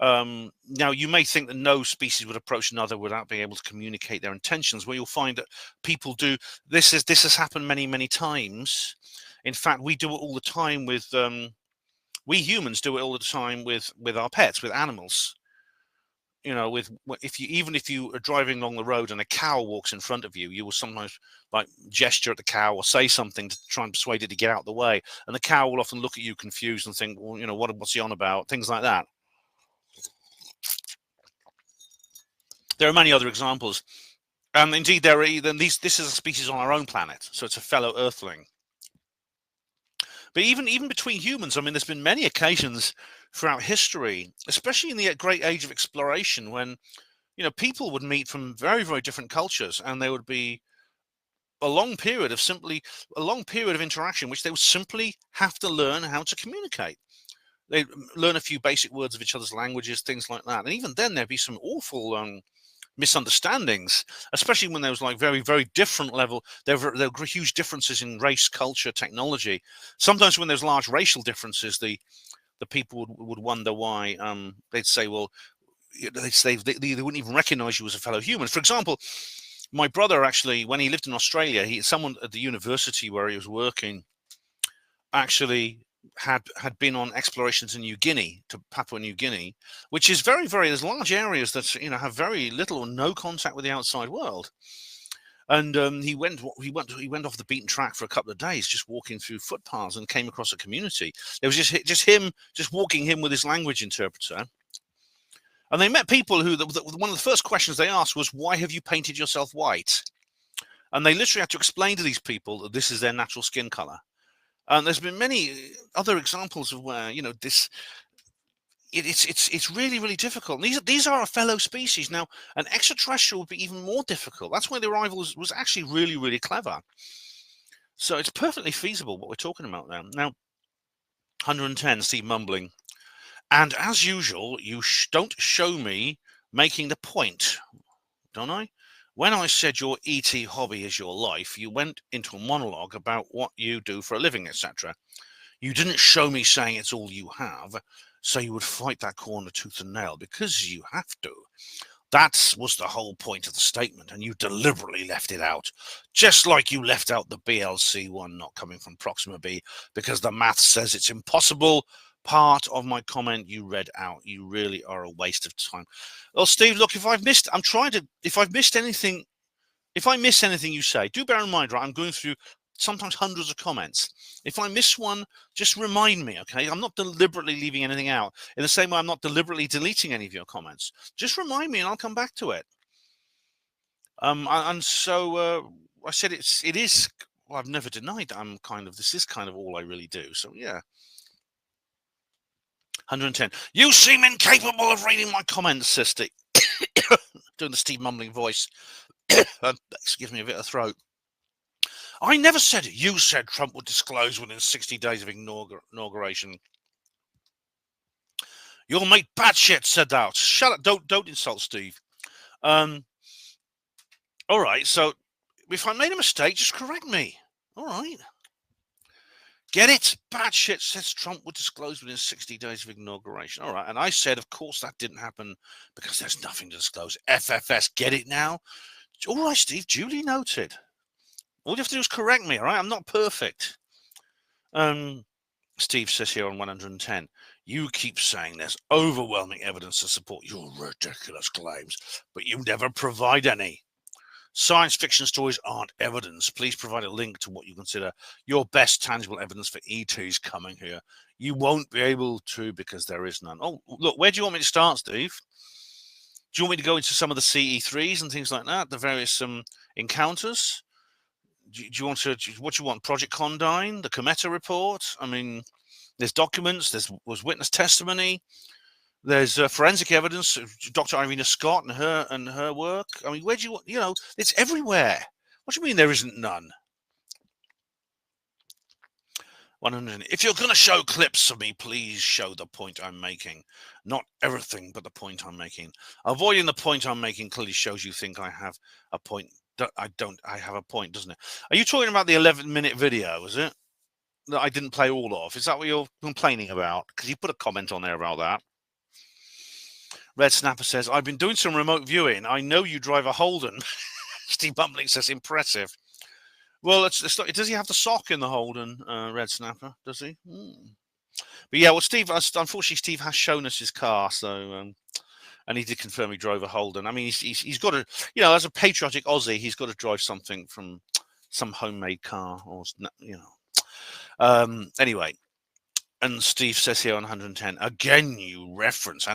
Now, you may think that no species would approach another without being able to communicate their intentions. Well, you'll find that people do. This has happened many, many times. In fact, we do it all the time with, we humans do it all the time with our pets, with animals. you know, even if you are driving along the road and a cow walks in front of you, you will sometimes like gesture at the cow or say something to try and persuade it to get out of the way, and the cow will often look at you confused and think, well, you know, what's he on about? Things like that. There are many other examples. Indeed, this is a species on our own planet, so it's a fellow Earthling. But even between humans, I mean, there's been many occasions throughout history, especially in the great age of exploration, when, you know, people would meet from very, very different cultures, and there would be a long period of interaction, which they would simply have to learn how to communicate. They'd learn a few basic words of each other's languages, things like that. And even then, there'd be some awful misunderstandings, especially when there was like very, very different level. There were huge differences in race, culture, technology. Sometimes when there's large racial differences, the people would wonder why. They'd say, well, they wouldn't even recognize you as a fellow human. For example, my brother, actually, when he lived in Australia, someone at the university where he was working actually had been on explorations in New Guinea, to Papua New Guinea, which is very, very, there's large areas that, you know, have very little or no contact with the outside world. And he went off the beaten track for a couple of days, just walking through footpaths, and came across a community. There was just walking him with his language interpreter. And they met people who, one of the first questions they asked was, why have you painted yourself white? And they literally had to explain to these people that this is their natural skin color. And there's been many other examples of where, you know, it's really, really difficult. And these are a fellow species. Now, an extraterrestrial would be even more difficult. That's why the arrival was actually really, really clever. So it's perfectly feasible what we're talking about there. Now, 110, Steve mumbling. And as usual, you don't show me making the point, don't I? When I said your ET hobby is your life, you went into a monologue about what you do for a living, etc. You didn't show me saying it's all you have, so you would fight that corner tooth and nail, because you have to. That was the whole point of the statement, and you deliberately left it out. Just like you left out the BLC one not coming from Proxima B, because the math says it's impossible. Part of my comment you read out. You really are a waste of time. Well, Steve, look, if I miss anything you say, do bear in mind, right? I'm going through sometimes hundreds of comments. If I miss one, just remind me, okay? I'm not deliberately leaving anything out. In the same way, I'm not deliberately deleting any of your comments. Just remind me, and I'll come back to it. And so I said it is. Well, I've never denied that this is kind of all I really do. So yeah. 110. You seem incapable of reading my comments, says Steve. Doing the Steve mumbling voice. Excuse me, a bit of throat. I never said it. You said Trump would disclose within 60 days of inauguration. Your mate batshit said that. Shut up. Don't insult Steve. All right. So if I made a mistake, just correct me. All right. Get it? Batshit says Trump would disclose within 60 days of inauguration. All right. And I said, of course, that didn't happen because there's nothing to disclose. FFS, get it now? All right, Steve, duly noted. All you have to do is correct me, all right? I'm not perfect. Steve says here on 110, you keep saying there's overwhelming evidence to support your ridiculous claims, but you never provide any. Science fiction stories aren't evidence. Please provide a link to what you consider your best tangible evidence for ETs coming here. You won't be able to because there is none. Oh, look, where do you want me to start, Steve? Do you want me to go into some of the CE3s and things like that, the various encounters? Do you want to, what do you want? Project Condign, the Cometa report? I mean, there's documents, was witness testimony. There's forensic evidence, Dr. Irina Scott and her work. I mean, where do you know, it's everywhere. What do you mean there isn't none? 100. If you're going to show clips of me, please show the point I'm making. Not everything, but the point I'm making. Avoiding the point I'm making clearly shows you think I have a point. I don't. I have a point, doesn't it? Are you talking about the 11-minute video, is it? That I didn't play all of? Is that what you're complaining about? Because you put a comment on there about that. Red Snapper says, I've been doing some remote viewing. I know you drive a Holden. Steve Bumbling says, impressive. Well, does he have the sock in the Holden, Red Snapper? Does he? But yeah, well, Steve, unfortunately, Steve has shown us his car. So, and he did confirm he drove a Holden. I mean, he's got to, you know, as a patriotic Aussie, he's got to drive something from some homemade car, or you know. Anyway, and Steve says here on 110, again you reference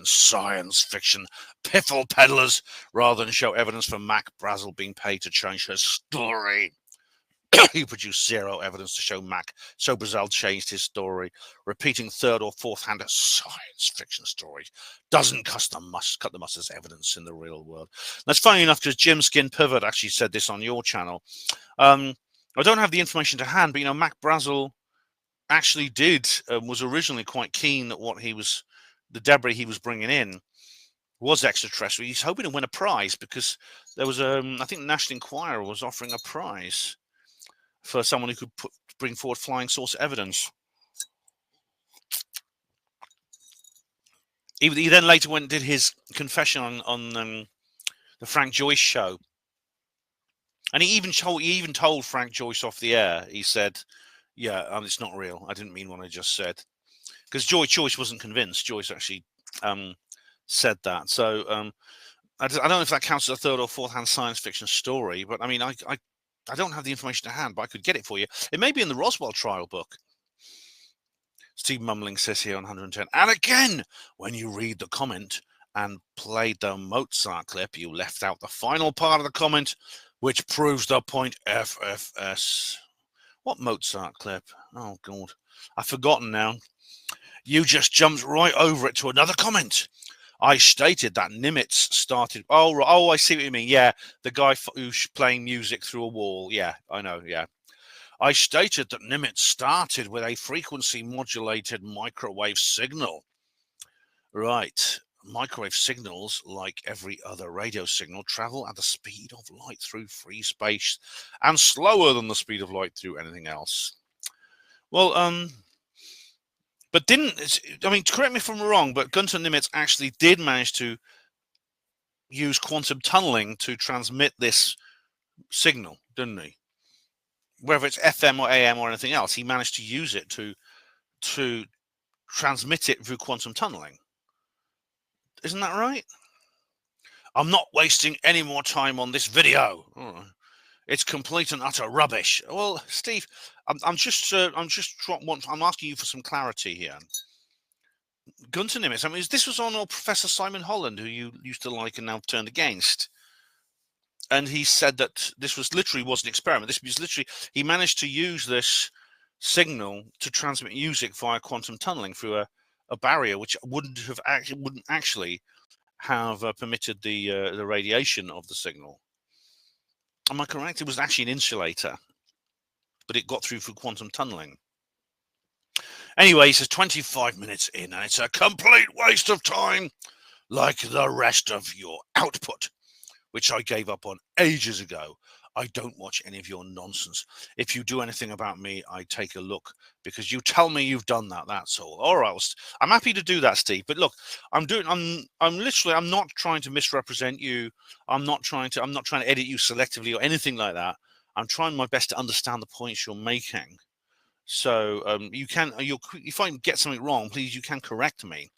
science fiction piffle peddlers rather than show evidence for Mac Brazel being paid to change her story. You produce zero evidence to show Mac, so Brazel changed his story. Repeating third or fourth hand science fiction stories doesn't cut the mustard as evidence in the real world. That's funny enough, because Jim Skin Pivot actually said this on your channel. I don't have the information to hand, but you know, Mac Brazel actually was originally quite keen that the debris he was bringing in was extraterrestrial. He's hoping to win a prize, because there was I think the National Enquirer was offering a prize for someone who could bring forward flying saucer evidence. He then later went and did his confession on the Frank Joyce show, and he even told Frank Joyce off the air. He said, "Yeah, it's not real. I didn't mean what I just said," because Joyce wasn't convinced. Joyce actually said that. So I don't know if that counts as a third or fourth hand science fiction story, but I mean, I don't have the information to hand, but I could get it for you. It may be in the Roswell trial book. Steve Mumling says here on 110, and again, when you read the comment and played the Mozart clip, you left out the final part of the comment, which proves the point. FFS. What Mozart clip? Oh, God. I've forgotten now. You just jumped right over it to another comment. I stated that Nimitz started... Oh, I see what you mean. Yeah, the guy who's playing music through a wall. Yeah, I know, yeah. I stated that Nimitz started with a frequency-modulated microwave signal. Right. Microwave signals, like every other radio signal, travel at the speed of light through free space and slower than the speed of light through anything else. Well, but correct me if I'm wrong, but Gunter Nimitz actually did manage to use quantum tunneling to transmit this signal, didn't he? Whether it's FM or AM or anything else, he managed to use it to transmit it through quantum tunneling. Isn't that right? I'm not wasting any more time on this video. It's complete and utter rubbish. Well, Steve, I'm asking you for some clarity here. Gunter Nimitz, I mean, this was on Professor Simon Holland, who you used to like and now turned against. And he said that this was an experiment. This was literally, he managed to use this signal to transmit music via quantum tunneling through a barrier, which wouldn't actually have permitted the radiation of the signal. Am I correct? It was actually an insulator, but it got through quantum tunneling. Anyway, he says 25 minutes in, and it's a complete waste of time, like the rest of your output, which I gave up on ages ago. I don't watch any of your nonsense. If you do anything about me, I take a look, because you tell me you've done that. That's all. All right, I'm happy to do that, Steve. But look, I'm not trying to misrepresent you. I'm not trying to edit you selectively or anything like that. I'm trying my best to understand the points you're making. So if I get something wrong, please, you can correct me.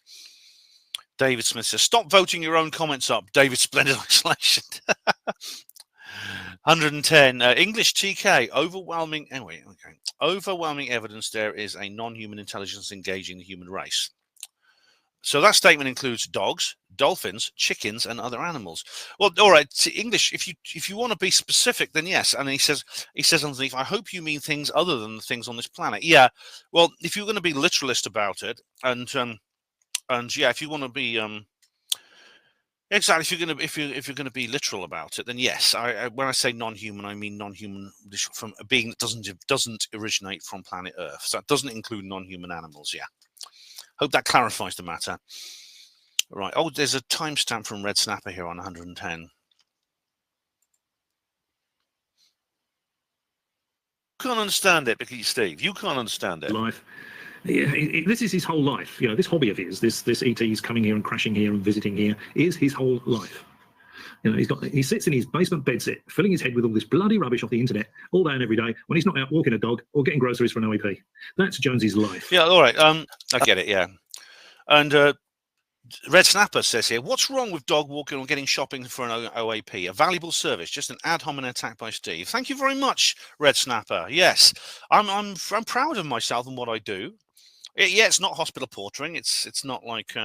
David Smith says, stop voting your own comments up. David, splendid isolation. 110 English TK, overwhelming evidence there is a non-human intelligence engaging the human race. So that statement includes dogs, dolphins, chickens, and other animals. Well, all right, English, if you want to be specific, then yes. And he says underneath, I hope you mean things other than the things on this planet. Yeah, well, if you're going to be literalist about it, and yeah, if you want to be exactly, if you're going to be literal about it, then yes. When I say non-human, I mean non-human from a being that doesn't originate from planet Earth. So it doesn't include non-human animals. Yeah. Hope that clarifies the matter. Right. Oh, there's a timestamp from Red Snapper here on 110. Can't understand it, because Steve, you can't understand it. Life. Yeah, this is his whole life. You know, this hobby of his, this ET's coming here and crashing here and visiting here, is his whole life. You know, he sits in his basement bedsit, filling his head with all this bloody rubbish off the internet all day and every day when he's not out walking a dog or getting groceries for an OEP. That's Jonesy's life. Yeah, all right. I get it. Yeah, and Red Snapper says here, what's wrong with dog walking or getting shopping for an OAP? A valuable service, just an ad hominem attack by Steve. Thank you very much, Red Snapper. Yes, I'm proud of myself and what I do. Yeah, it's not hospital portering. It's not like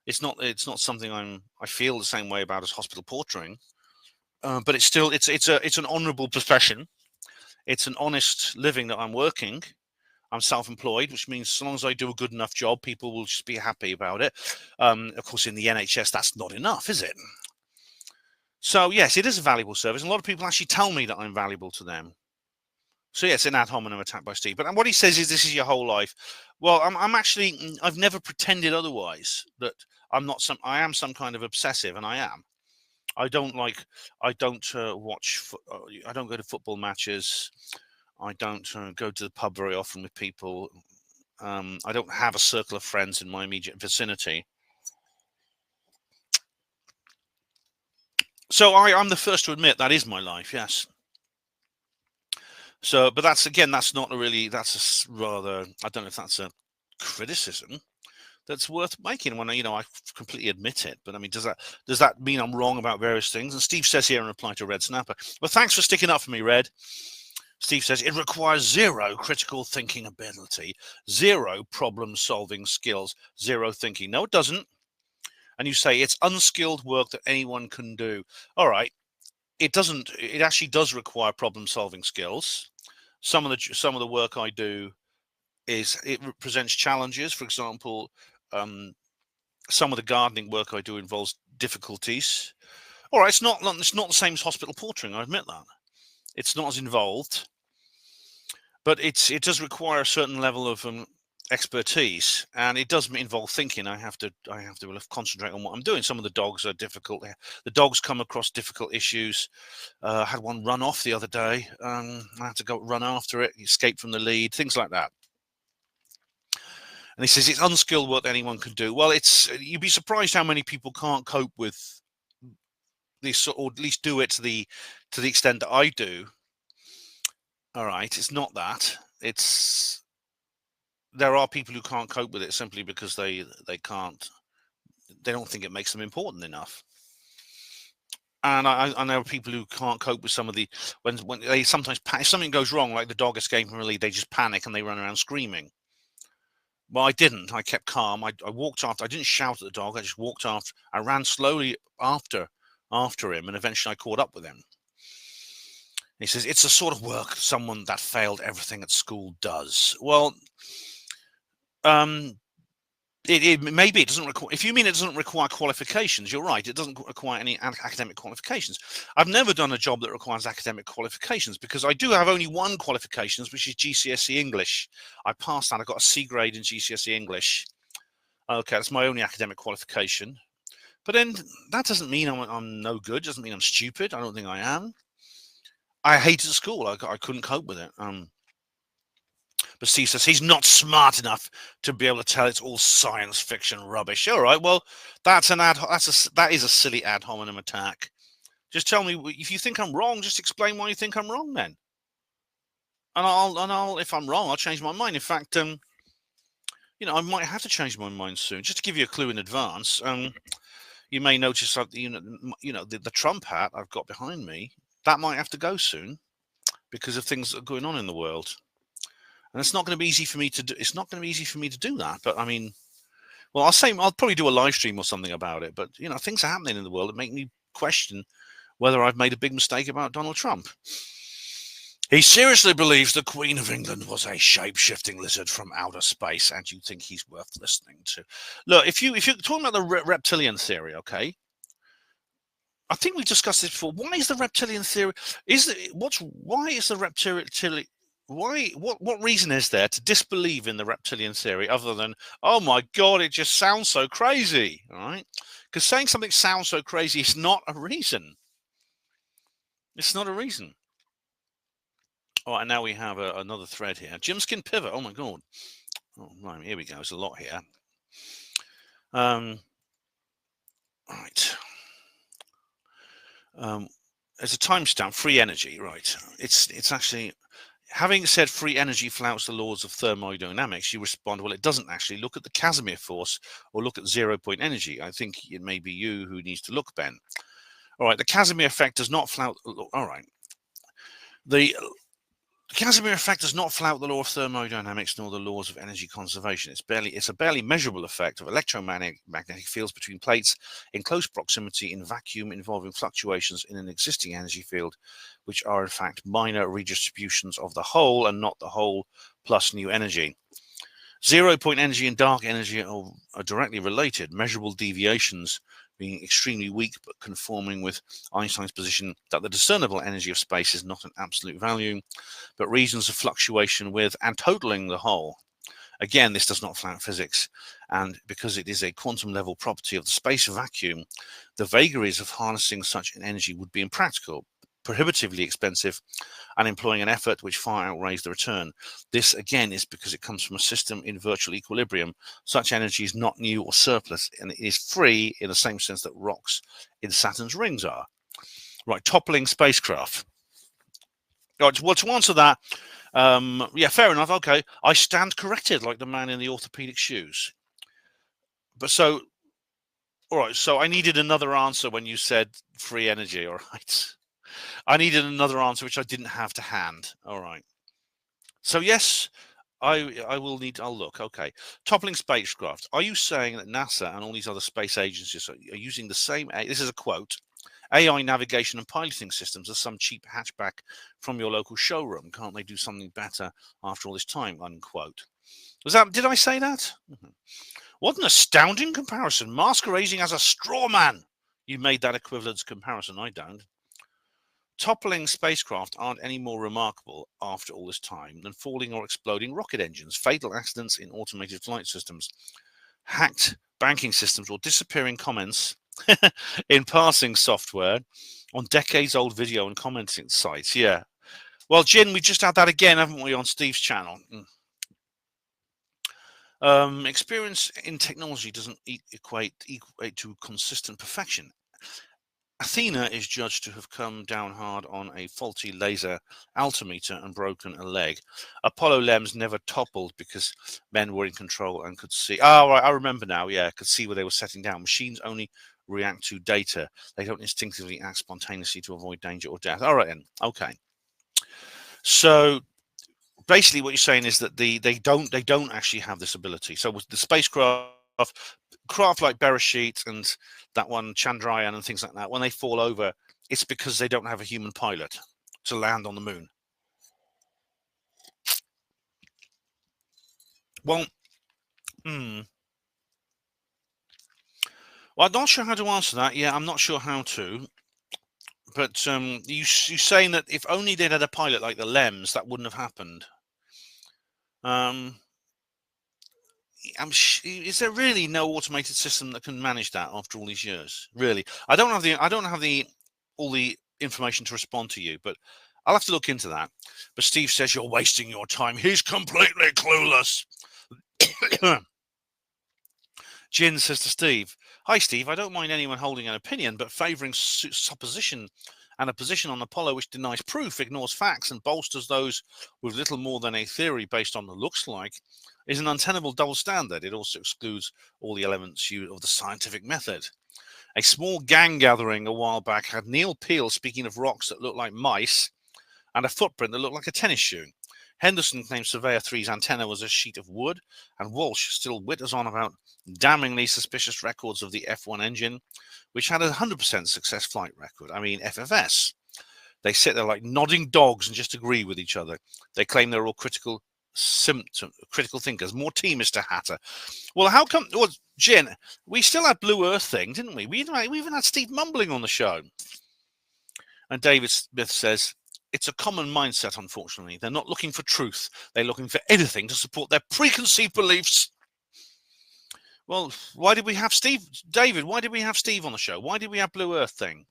it's not something I feel the same way about as hospital portering. But it's still it's an honourable profession. It's an honest living that I'm working. I'm self-employed, which means as long as I do a good enough job, people will just be happy about it. Of course, in the NHS, that's not enough, is it? So, yes, it is a valuable service. And a lot of people actually tell me that I'm valuable to them. So, yes, an ad hominem attack by Steve. But what he says is this is your whole life. Well, I've never pretended otherwise, that I am some kind of obsessive, and I am. I don't go to football matches. I don't go to the pub very often with people. I don't have a circle of friends in my immediate vicinity. So I'm the first to admit that is my life, yes. So, but that's a rather, I don't know if that's a criticism that's worth making when I completely admit it. But I mean, does that mean I'm wrong about various things? And Steve says here in reply to Red Snapper, well, thanks for sticking up for me, Red. Steve says it requires zero critical thinking ability, zero problem-solving skills, zero thinking. No, it doesn't. And you say it's unskilled work that anyone can do. All right, it doesn't. It actually does require problem-solving skills. Some of the work I do presents challenges. For example, some of the gardening work I do involves difficulties. All right, it's not the same as hospital portering. I admit that. It's not as involved, but it does require a certain level of expertise, and it does involve thinking. I have to concentrate on what I'm doing. Some of the dogs are difficult. The dogs come across difficult issues. I had one run off the other day. I had to go run after it, escape from the lead, things like that. And he says it's unskilled work that anyone can do. Well, you'd be surprised how many people can't cope with this, or at least do it to the extent that I do. All right, it's not that. There are people who can't cope with it simply because they don't think it makes them important enough. And I know people who can't cope with some of when they sometimes if something goes wrong, like the dog escaping from a lead, they just panic and they run around screaming. Well, I didn't. I kept calm. I walked after. I didn't shout at the dog. I just walked after. I ran slowly after him, and eventually I caught up with him. He says it's the sort of work someone that failed everything at school does. Well, maybe it doesn't require. If you mean it doesn't require qualifications, you're right. It doesn't require any academic qualifications. I've never done a job that requires academic qualifications because I do have only one qualifications, which is GCSE English. I passed that. I got a C grade in GCSE English. Okay, that's my only academic qualification. But then that doesn't mean I'm no good. Doesn't mean I'm stupid. I don't think I am. I hated school. I couldn't cope with it. But Steve says he's not smart enough to be able to tell it's all science fiction rubbish. All right, well, that is a silly ad hominem attack. Just tell me if you think I'm wrong. Just explain why you think I'm wrong, then. And I'll if I'm wrong, I'll change my mind. In fact, I might have to change my mind soon. Just to give you a clue in advance, you may notice that the Trump hat I've got behind me, that might have to go soon because of things that are going on in the world. And it's not going to be easy for me to do. It's not going to be easy for me to do that. But I mean, well, I'll probably do a live stream or something about it. But things are happening in the world that make me question whether I've made a big mistake about Donald Trump. He seriously believes the Queen of England was a shape-shifting lizard from outer space, and you think he's worth listening to. Look, if you're talking about the reptilian theory, okay, I think we discussed this before. Why is the reptilian theory? What reason is there to disbelieve in the reptilian theory other than, oh my God, it just sounds so crazy, all right? Because saying something sounds so crazy is not a reason. It's not a reason. All right, now we have another thread here. Jimskin pivot. Oh my God. Oh, right, here we go. There's a lot here. Right. There's a timestamp. Free energy. Right. It's actually Having said free energy flouts the laws of thermodynamics, you respond, well, it doesn't actually. Look at the Casimir force or look at 0-point energy. I think it may be you who needs to look, Ben. All right, the Casimir effect does not flout. All right. The Casimir effect does not flout the law of thermodynamics nor the laws of energy conservation. It's a barely measurable effect of electromagnetic fields between plates in close proximity in vacuum involving fluctuations in an existing energy field, which are in fact minor redistributions of the whole and not the whole plus new energy. 0-point energy and dark energy are directly related, measurable deviations being extremely weak but conforming with Einstein's position that the discernible energy of space is not an absolute value, but regions of fluctuation with and totaling the whole. Again, this does not flout physics, and because it is a quantum level property of the space vacuum, the vagaries of harnessing such an energy would be impractical, prohibitively expensive, and employing an effort which far outweighs the return. This again is because it comes from a system in virtual equilibrium. Such energy is not new or surplus, and it is free in the same sense that rocks in Saturn's rings are. Right, toppling spacecraft. Right, well, to answer that, yeah, fair enough. Okay, I stand corrected, like the man in the orthopedic shoes. But so, all right. So I needed another answer when you said free energy. All right. I needed another answer which I didn't have to hand. All right. So yes, I'll look. Okay. Toppling spacecraft. Are you saying that NASA and all these other space agencies are using the same? This is a quote. AI navigation and piloting systems as some cheap hatchback from your local showroom. Can't they do something better after all this time? Unquote. Did I say that? What an astounding comparison. Masquerading as a straw man. You made that equivalence comparison. I don't. Toppling spacecraft aren't any more remarkable after all this time than falling or exploding rocket engines, fatal accidents in automated flight systems, hacked banking systems, or disappearing comments in passing software on decades-old video and commenting sites. Yeah. Well, Jin, we just had that again, haven't we, on Steve's channel? Experience in technology doesn't equate to consistent perfection. Athena is judged to have come down hard on a faulty laser altimeter and broken a leg. Apollo LEMs never toppled because men were in control and could see. Oh, right, I remember now. Yeah, could see where they were setting down. Machines only react to data. They don't instinctively act spontaneously to avoid danger or death. All right, then. Okay. So basically, what you're saying is that they don't actually have this ability. So with the spacecraft like Bereshit and that one Chandrayaan and things like that, when they fall over, it's because they don't have a human pilot to land on the moon. Well, well, I'm not sure how to answer that. Yeah, I'm not sure how to. But you're saying that if only they'd had a pilot like the LEMs, that wouldn't have happened. Is there really no automated system that can manage that after all these years? Really, I don't have all the information to respond to you, but I'll have to look into that. But Steve says you're wasting your time. He's completely clueless. Jin says to Steve, "Hi, Steve. I don't mind anyone holding an opinion, but favouring supposition and a position on Apollo which denies proof, ignores facts, and bolsters those with little more than a theory based on the looks like is an untenable double standard. It also excludes all the elements of the scientific method. A small gang gathering a while back had Neil Peel speaking of rocks that look like mice and a footprint that looked like a tennis shoe. Henderson claims Surveyor 3's antenna was a sheet of wood, and Walsh still whitters on about damningly suspicious records of the F1 engine, which had a 100% success flight record. I mean, FFS. They sit there like nodding dogs and just agree with each other. They claim they're all critical thinkers. More tea, Mr. Hatter. Well, how come? Well, Jen, we still had Blue Earth thing, didn't we? We even had Steve mumbling on the show. And David Smith says, it's a common mindset, unfortunately. They're not looking for truth. They're looking for anything to support their preconceived beliefs. Well, why did we have Steve? David, why did we have Steve on the show? Why did we have Blue Earth thing?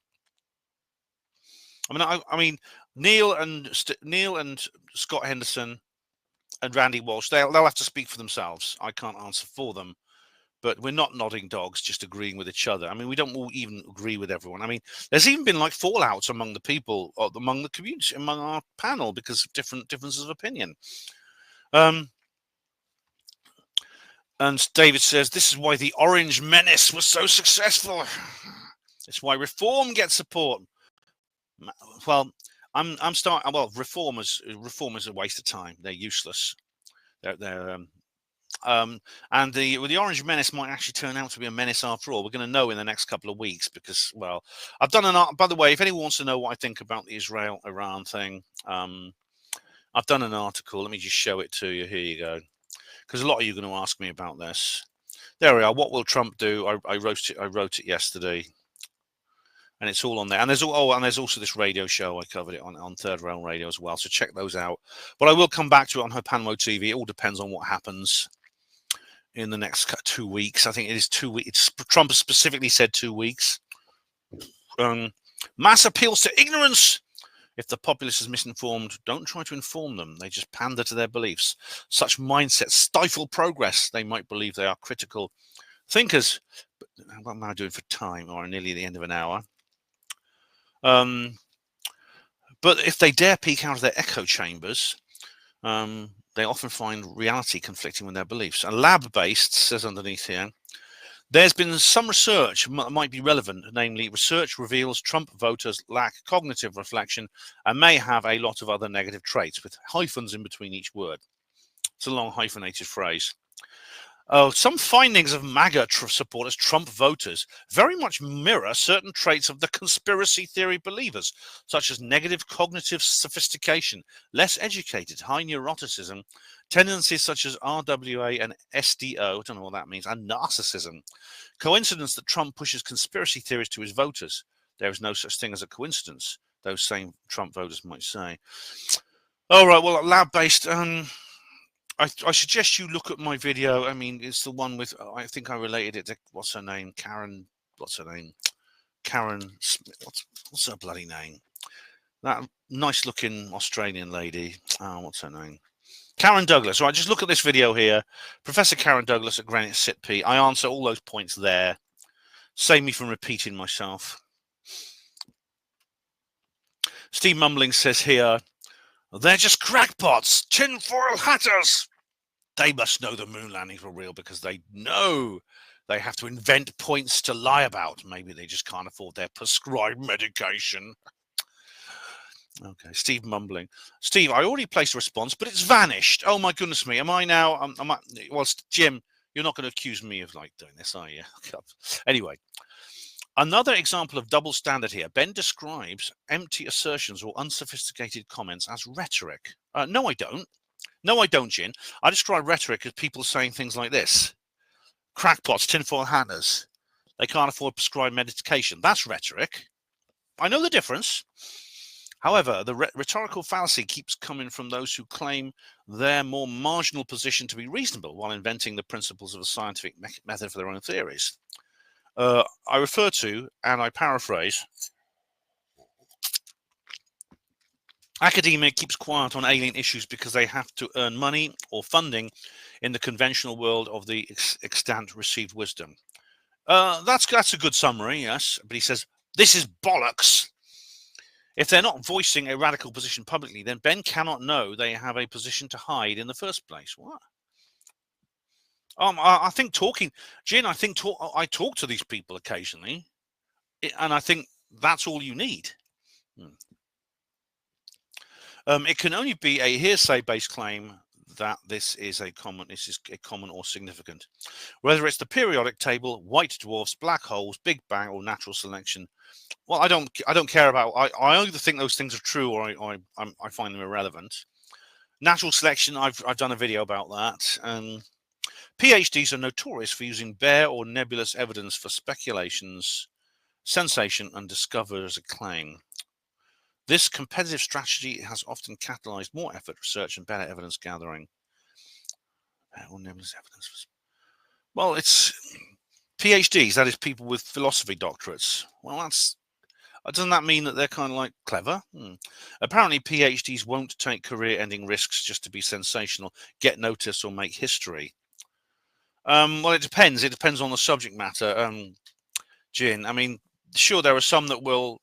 I mean, Neil and Scott Henderson and Randy Walsh, they'll have to speak for themselves. I can't answer for them. but we're not nodding dogs, just agreeing with each other. I mean, we don't all even agree with everyone. I mean, there's even been like fallouts among the people, or among the community, among our panel, because of different differences of opinion. And David says, this is why the Orange Menace was so successful. It's why reform gets support. Well, I'm starting. Well, reform is a waste of time. They're useless. And the Orange Menace might actually turn out to be a menace after all. We're going to know in the next couple of weeks, because, well, I've done an. By the way, if anyone wants to know what I think about the Israel-Iran thing, I've done an article. Let me just show it to you. Here you go. Because a lot of you are going to ask me about this. There we are. What will Trump do? I wrote it yesterday, and it's all on there. And there's also this radio show. I covered it on Third Rail Radio as well. So check those out. But I will come back to it on HPANWO TV. It all depends on what happens in the next 2 weeks. I think it is 2 weeks. Trump has specifically said 2 weeks. Mass appeals to ignorance. If the populace is misinformed, don't try to inform them. They just pander to their beliefs. Such mindsets stifle progress. They might believe they are critical thinkers. But what am I doing for time? Or nearly the end of an hour. But if they dare peek out of their echo chambers, they often find reality conflicting with their beliefs. And lab-based, says underneath here, there's been some research might be relevant, namely research reveals Trump voters lack cognitive reflection and may have a lot of other negative traits, with hyphens in between each word. It's a long hyphenated phrase. Some findings of MAGA supporters, Trump voters, very much mirror certain traits of the conspiracy theory believers, such as negative cognitive sophistication, less educated, high neuroticism, tendencies such as RWA and SDO, I don't know what that means, and narcissism. Coincidence that Trump pushes conspiracy theories to his voters. There is no such thing as a coincidence, those same Trump voters might say. All right, well, lab-based, I suggest you look at my video. I mean, it's the one with, I think I related it to, what's her name? Karen, what's her name? Karen Smith, what's her bloody name? That nice looking Australian lady. What's her name? Karen Douglas. Right, just look at this video here. Professor Karen Douglas at Granite SITP. I answer all those points there. Save me from repeating myself. Steve Mumbling says here, they're just crackpots, tinfoil hatters. They must know the moon landings were real because they know they have to invent points to lie about. Maybe they just can't afford their prescribed medication. Okay, Steve Mumbling. Steve, I already placed a response, but it's vanished. Oh my goodness me. Am I now? Well, Jim, you're not going to accuse me of like doing this, are you? Anyway. Another example of double standard here. Ben describes empty assertions or unsophisticated comments as rhetoric. No, I don't. No, I don't, Jin. I describe rhetoric as people saying things like this. Crackpots, tinfoil hatters. They can't afford prescribed medication. That's rhetoric. I know the difference. However, the rhetorical fallacy keeps coming from those who claim their more marginal position to be reasonable while inventing the principles of a scientific method for their own theories. I refer to, and I paraphrase, academia keeps quiet on alien issues because they have to earn money or funding in the conventional world of the extant received wisdom. That's a good summary, yes. But he says, this is bollocks. If they're not voicing a radical position publicly, then Ben cannot know they have a position to hide in the first place. What? I think talking, Jin, I talk to these people occasionally, and I think that's all you need. It can only be a hearsay-based claim that this is a common or significant. Whether it's the periodic table, white dwarfs, black holes, Big Bang, or natural selection. Well, I don't care about. I either think those things are true or I find them irrelevant. Natural selection, I've done a video about that. PhDs are notorious for using bare or nebulous evidence for speculations, sensation, and discover as a claim. This competitive strategy has often catalyzed more effort, research, and better evidence gathering. Or nebulous evidence. Well, it's PhDs, that is people with philosophy doctorates. Well, doesn't that mean that they're kind of like clever? Apparently, PhDs won't take career-ending risks just to be sensational, get noticed, or make history. Well, it depends. It depends on the subject matter, Jin. I mean, sure, there are some that will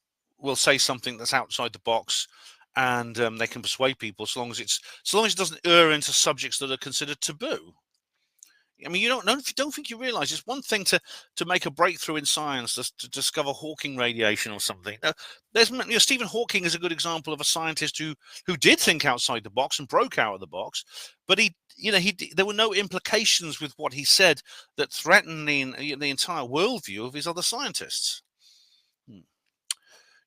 say something that's outside the box, and they can persuade people so long as it doesn't err into subjects that are considered taboo. I mean, you don't think you realise it's one thing to make a breakthrough in science, to discover Hawking radiation or something. There's Stephen Hawking is a good example of a scientist who did think outside the box and broke out of the box, but there were no implications with what he said that threatened the entire worldview of his other scientists.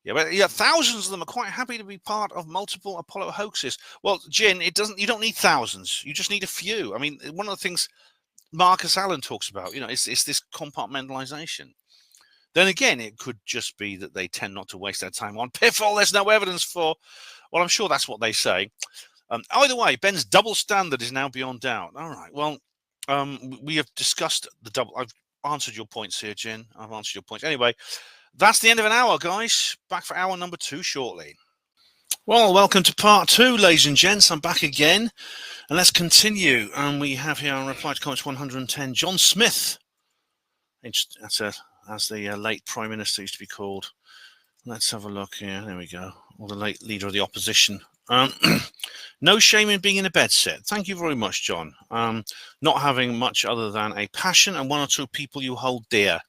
Yeah, but thousands of them are quite happy to be part of multiple Apollo hoaxes. Well, Jin, you don't need thousands. You just need a few. I mean, one of the things Marcus Allen talks about, it's this compartmentalization. Then again, it could just be that they tend not to waste their time on piffle. There's no evidence for. Well, I'm sure that's what they say. Either way, Ben's double standard is now beyond doubt. All right. Well, we have discussed the double. I've answered your points here, Jin. I've answered your points. Anyway, that's the end of an hour, guys. Back for hour number 2 shortly. Well, welcome to part 2, ladies and gents. I'm back again. And let's continue. We have here on reply to comments 110, John Smith. As the late Prime Minister used to be called. Let's have a look here. There we go. Or the late leader of the opposition. No shame in being in a bed set. Thank you very much, John. Not having much other than a passion and 1 or 2 people you hold dear.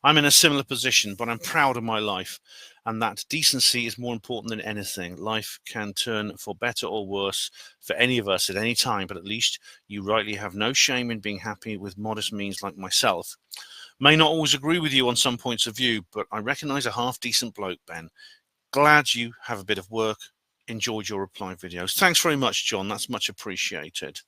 I'm in a similar position, but I'm proud of my life. And that decency is more important than anything. Life can turn for better or worse for any of us at any time, but at least you rightly have no shame in being happy with modest means like myself. May not always agree with you on some points of view, but I recognise a half-decent bloke, Ben. Glad you have a bit of work. Enjoyed your reply videos. Thanks very much, John. That's much appreciated.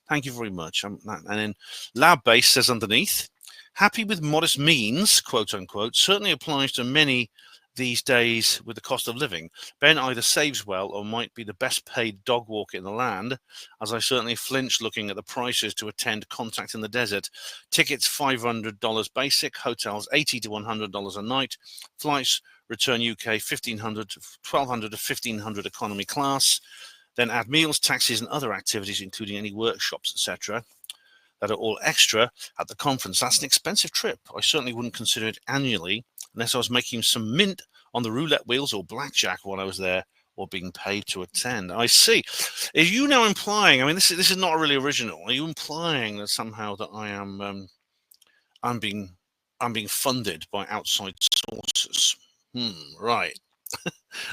Thank you very much. And then Lab Base says underneath, happy with modest means, quote unquote, certainly applies to many these days with the cost of living. Ben either saves well or might be the best paid dog walker in the land, as I certainly flinch looking at the prices to attend Contact in the Desert. Tickets $500 basic, hotels $80 to $100 a night, flights return UK $1,200 to $1,500 economy class, then add meals, taxis and other activities including any workshops, etc. that are all extra at the conference. That's an expensive trip. I certainly wouldn't consider it annually unless I was making some mint on the roulette wheels or blackjack while I was there, or being paid to attend. I see. Are you now implying, I mean, this is not really original. Are you implying that somehow that I am I'm being funded by outside sources? Right.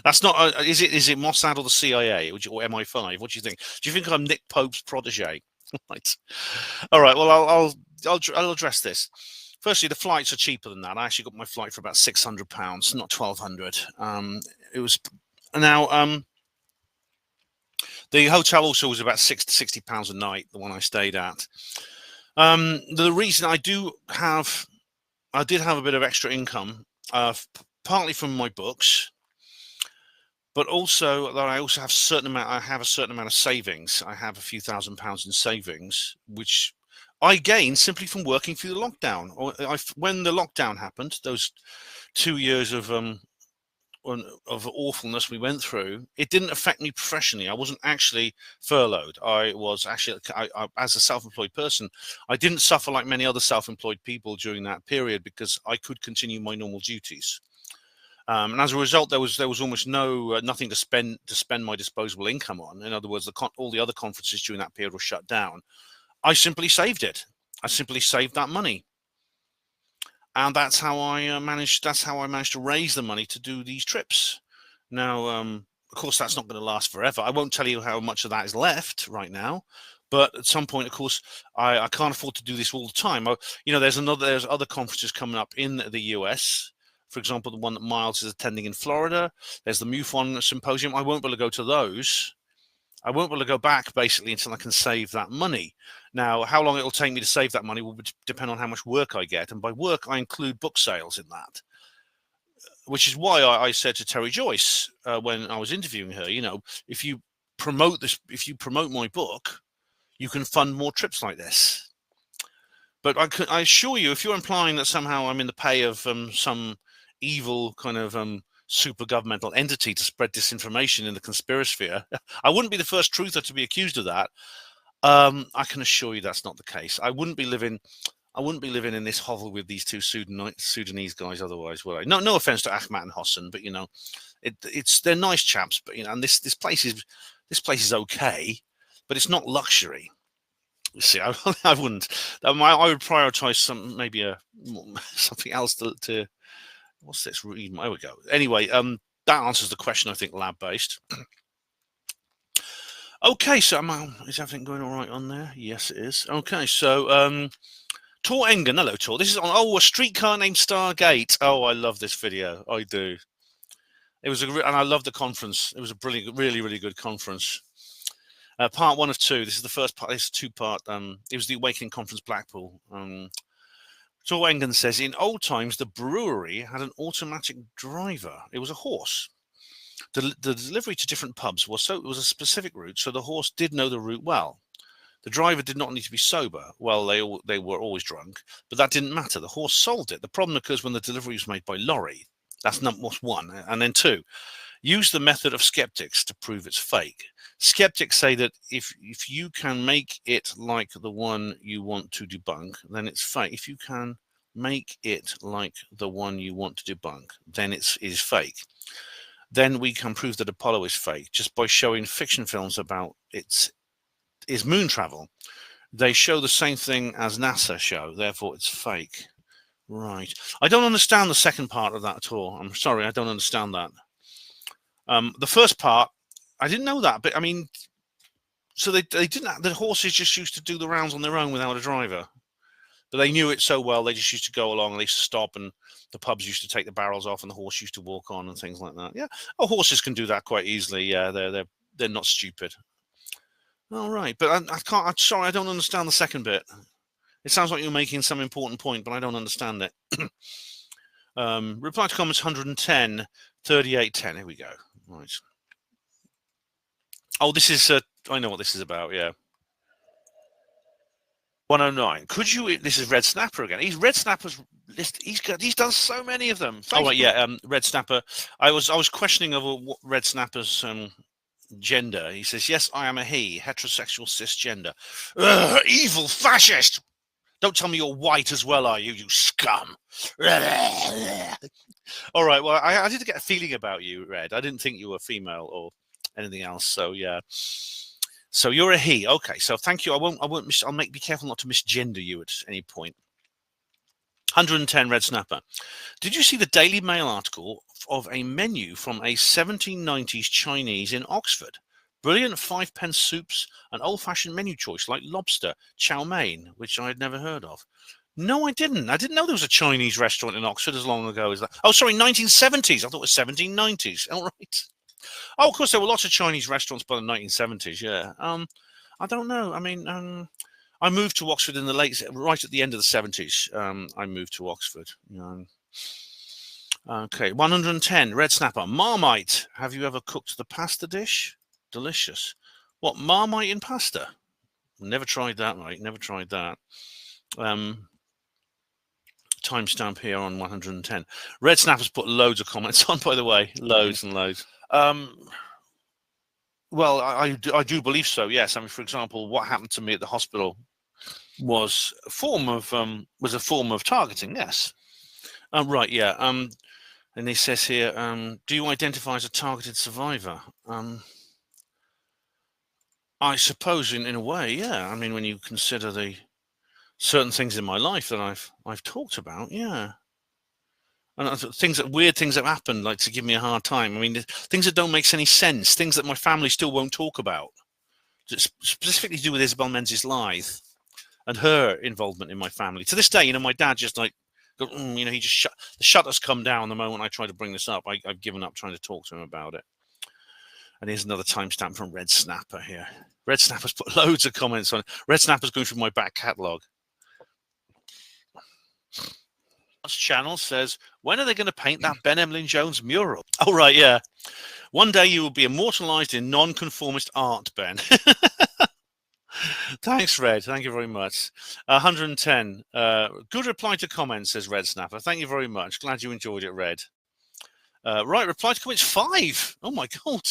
That's not. Is it Mossad or the CIA or MI5? What do you think? Do you think I'm Nick Pope's protege? Right. All right. Well, I'll address this. Firstly, the flights are cheaper than that. I actually got my flight for about £600, not £1,200. It was now. The hotel also was about £60 a night. The one I stayed at. The reason I did have a bit of extra income, partly from my books, but also that I also have a certain amount of savings. I have a few £1,000s in savings, which I gained simply from working through the lockdown. When the lockdown happened, those 2 years of awfulness we went through, it didn't affect me professionally. I wasn't actually furloughed. I was actually, as a self-employed person, I didn't suffer like many other self-employed people during that period because I could continue my normal duties. And as a result, there was almost nothing to spend my disposable income on. In other words, all the other conferences during that period were shut down. I simply saved it. I simply saved that money, and that's how I managed. That's how I managed to raise the money to do these trips. Now, of course, that's not going to last forever. I won't tell you how much of that is left right now, but at some point, of course, I can't afford to do this all the time. There's other conferences coming up in the US. For example, the one that Miles is attending in Florida. There's the MUFON symposium. I won't be able to go to those. I won't be able to go back basically until I can save that money. Now, how long it will take me to save that money will depend on how much work I get. And by work, I include book sales in that, which is why I said to Terry Joyce when I was interviewing her, if you promote my book, you can fund more trips like this. But I assure you, if you're implying that somehow I'm in the pay of some evil kind of super governmental entity to spread disinformation in the conspiracy sphere, I wouldn't be the first truther to be accused of that. I can assure you that's not the case. I wouldn't be living in this hovel with these two Sudanese guys otherwise, would I? No offense to Ahmed and Hossan, but you know, they're nice chaps. But you know, and this place is okay, but it's not luxury. You see, I wouldn't. I would prioritize something else to. What's this? Read. There we go. Anyway, that answers the question. I think lab based. Okay, so is everything going all right on there? Yes, it is. Okay, so Tor Engen, hello Tor. This is on a streetcar named Stargate. Oh, I love this video. I do. It was and I love the conference. It was a brilliant, really good conference. Part 1 of 2. This is the first part. This is 2-part. It was the Awakening Conference Blackpool. Tor Engen says, in old times, the brewery had an automatic driver. It was a horse. The delivery to different pubs was a specific route, so the horse did know the route well. The driver did not need to be sober. Well, they were always drunk, but that didn't matter. The horse solved it. The problem occurs when the delivery is made by lorry. That's what's 1. And then 2, use the method of skeptics to prove it's fake. Skeptics say that if you can make it like the one you want to debunk, then it's fake. If you can make it like the one you want to debunk, then it is fake. Then we can prove that Apollo is fake just by showing fiction films about its moon travel. They show the same thing as NASA show, therefore it's fake. Right. I don't understand the second part of that at all. I'm sorry, I don't understand that. The first part, I didn't know that, but I mean, so they didn't. The horses just used to do the rounds on their own without a driver, but they knew it so well they just used to go along and they used to stop, and the pubs used to take the barrels off and the horse used to walk on and things like that. Yeah, horses can do that quite easily. Yeah, they're not stupid. All right, but I can't. I'm sorry, I don't understand the second bit. It sounds like you're making some important point, but I don't understand it. Reply to comments 110 3810. Here we go. Right. Oh, this is. I know what this is about. Yeah. 109. Could you? This is Red Snapper again. He's Red Snapper's list. He's done so many of them. Oh right, yeah. Red Snapper. I was questioning of Red Snapper's gender. He says, yes, I am a he, heterosexual cisgender. Evil fascist. Don't tell me you're white as well, are you scum? All right, well, I did get a feeling about you, Red. I didn't think you were female or anything else, so yeah. So you're a he. Okay, so thank you. I'll be careful not to misgender you at any point. 110 Red Snapper. Did you see the Daily Mail article of a menu from a 1790s Chinese in Oxford? Brilliant 5-pence soups, an old-fashioned menu choice like lobster, chow mein, which I had never heard of. No, I didn't. I didn't know there was a Chinese restaurant in Oxford as long ago as that. Oh, sorry, 1970s. I thought it was 1790s. All right. Oh, of course, there were lots of Chinese restaurants by the 1970s, yeah. I don't know. I mean, I moved to Oxford in right at the end of the 70s. I moved to Oxford. Okay, 110, Red Snapper. Marmite. Have you ever cooked the pasta dish? Delicious. What, Marmite in pasta? Never tried that, mate. Never tried that. Timestamp here on 110. Red Snapper's put loads of comments on, by the way. Loads and loads. Well, I do believe so, yes. I mean, for example, what happened to me at the hospital was a form of targeting, yes. Right, yeah. And he says here, do you identify as a targeted survivor? I suppose in a way, yeah. I mean, when you consider the certain things in my life that I've talked about, yeah. And weird things that have happened, like to give me a hard time. I mean, things that don't make any sense, things that my family still won't talk about, specifically to do with Isabel Menzies Lythe and her involvement in my family. To this day, my dad just like, he just the shutters come down the moment I try to bring this up. I've given up trying to talk to him about it. And here's another timestamp from Red Snapper here. Red Snapper's put loads of comments on it. Red Snapper's going through my back catalogue. Channel says, when are they going to paint that Ben Emlyn-Jones mural? Oh, right, yeah. One day you will be immortalized in non-conformist art, Ben. Thanks, Red. Thank you very much. 110. Good reply to comments, says Red Snapper. Thank you very much. Glad you enjoyed it, Red. Right, reply to comments 5. Oh, my God.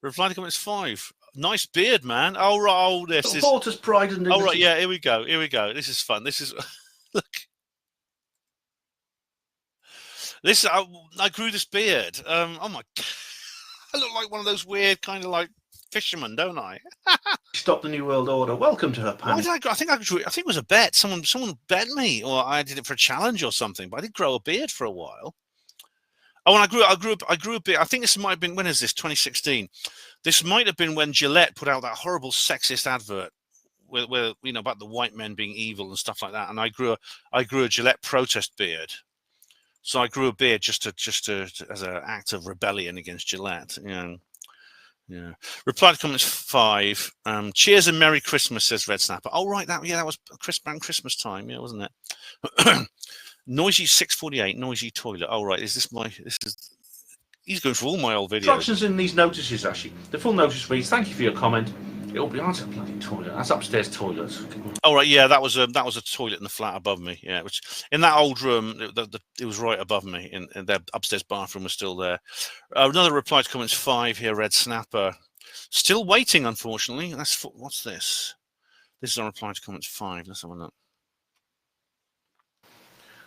Reply to comments 5. nice beard, man. Oh, right. Oh, this is. Porter's pride and Oh, right. Yeah, here we go. Here we go. This is fun. This is. Look. This. I grew this beard. Oh, my God. I look like one of those weird kind of like fishermen, don't I? Stop the New World Order. Welcome to her Why panel. did I think I grew. I think it was a bet. Someone bet me, or I did it for a challenge or something. But I did grow a beard for a while. Oh, and I grew a beard. I think this might have been, when is this? 2016. This might have been when Gillette put out that horrible sexist advert where you know, about the white men being evil and stuff like that. And I grew a Gillette protest beard. So I grew a beard just to as an act of rebellion against Gillette. You know. Yeah. Reply to comments 5. Cheers and Merry Christmas, says Red Snapper. Oh, right, that was Christmas time, yeah, wasn't it? Noisy 648, noisy toilet. Oh, right, he's going through all my old videos. Instructions in these notices, actually. The full notice reads, thank you for your comment. It'll be on a bloody toilet. That's upstairs toilets. Oh, right, yeah, that was a toilet in the flat above me. Yeah, which in that old room, it was right above me, and their upstairs bathroom was still there. Another reply to comments 5 here, Red Snapper. Still waiting, unfortunately. What's this? This is on reply to comments 5. Let's have a look.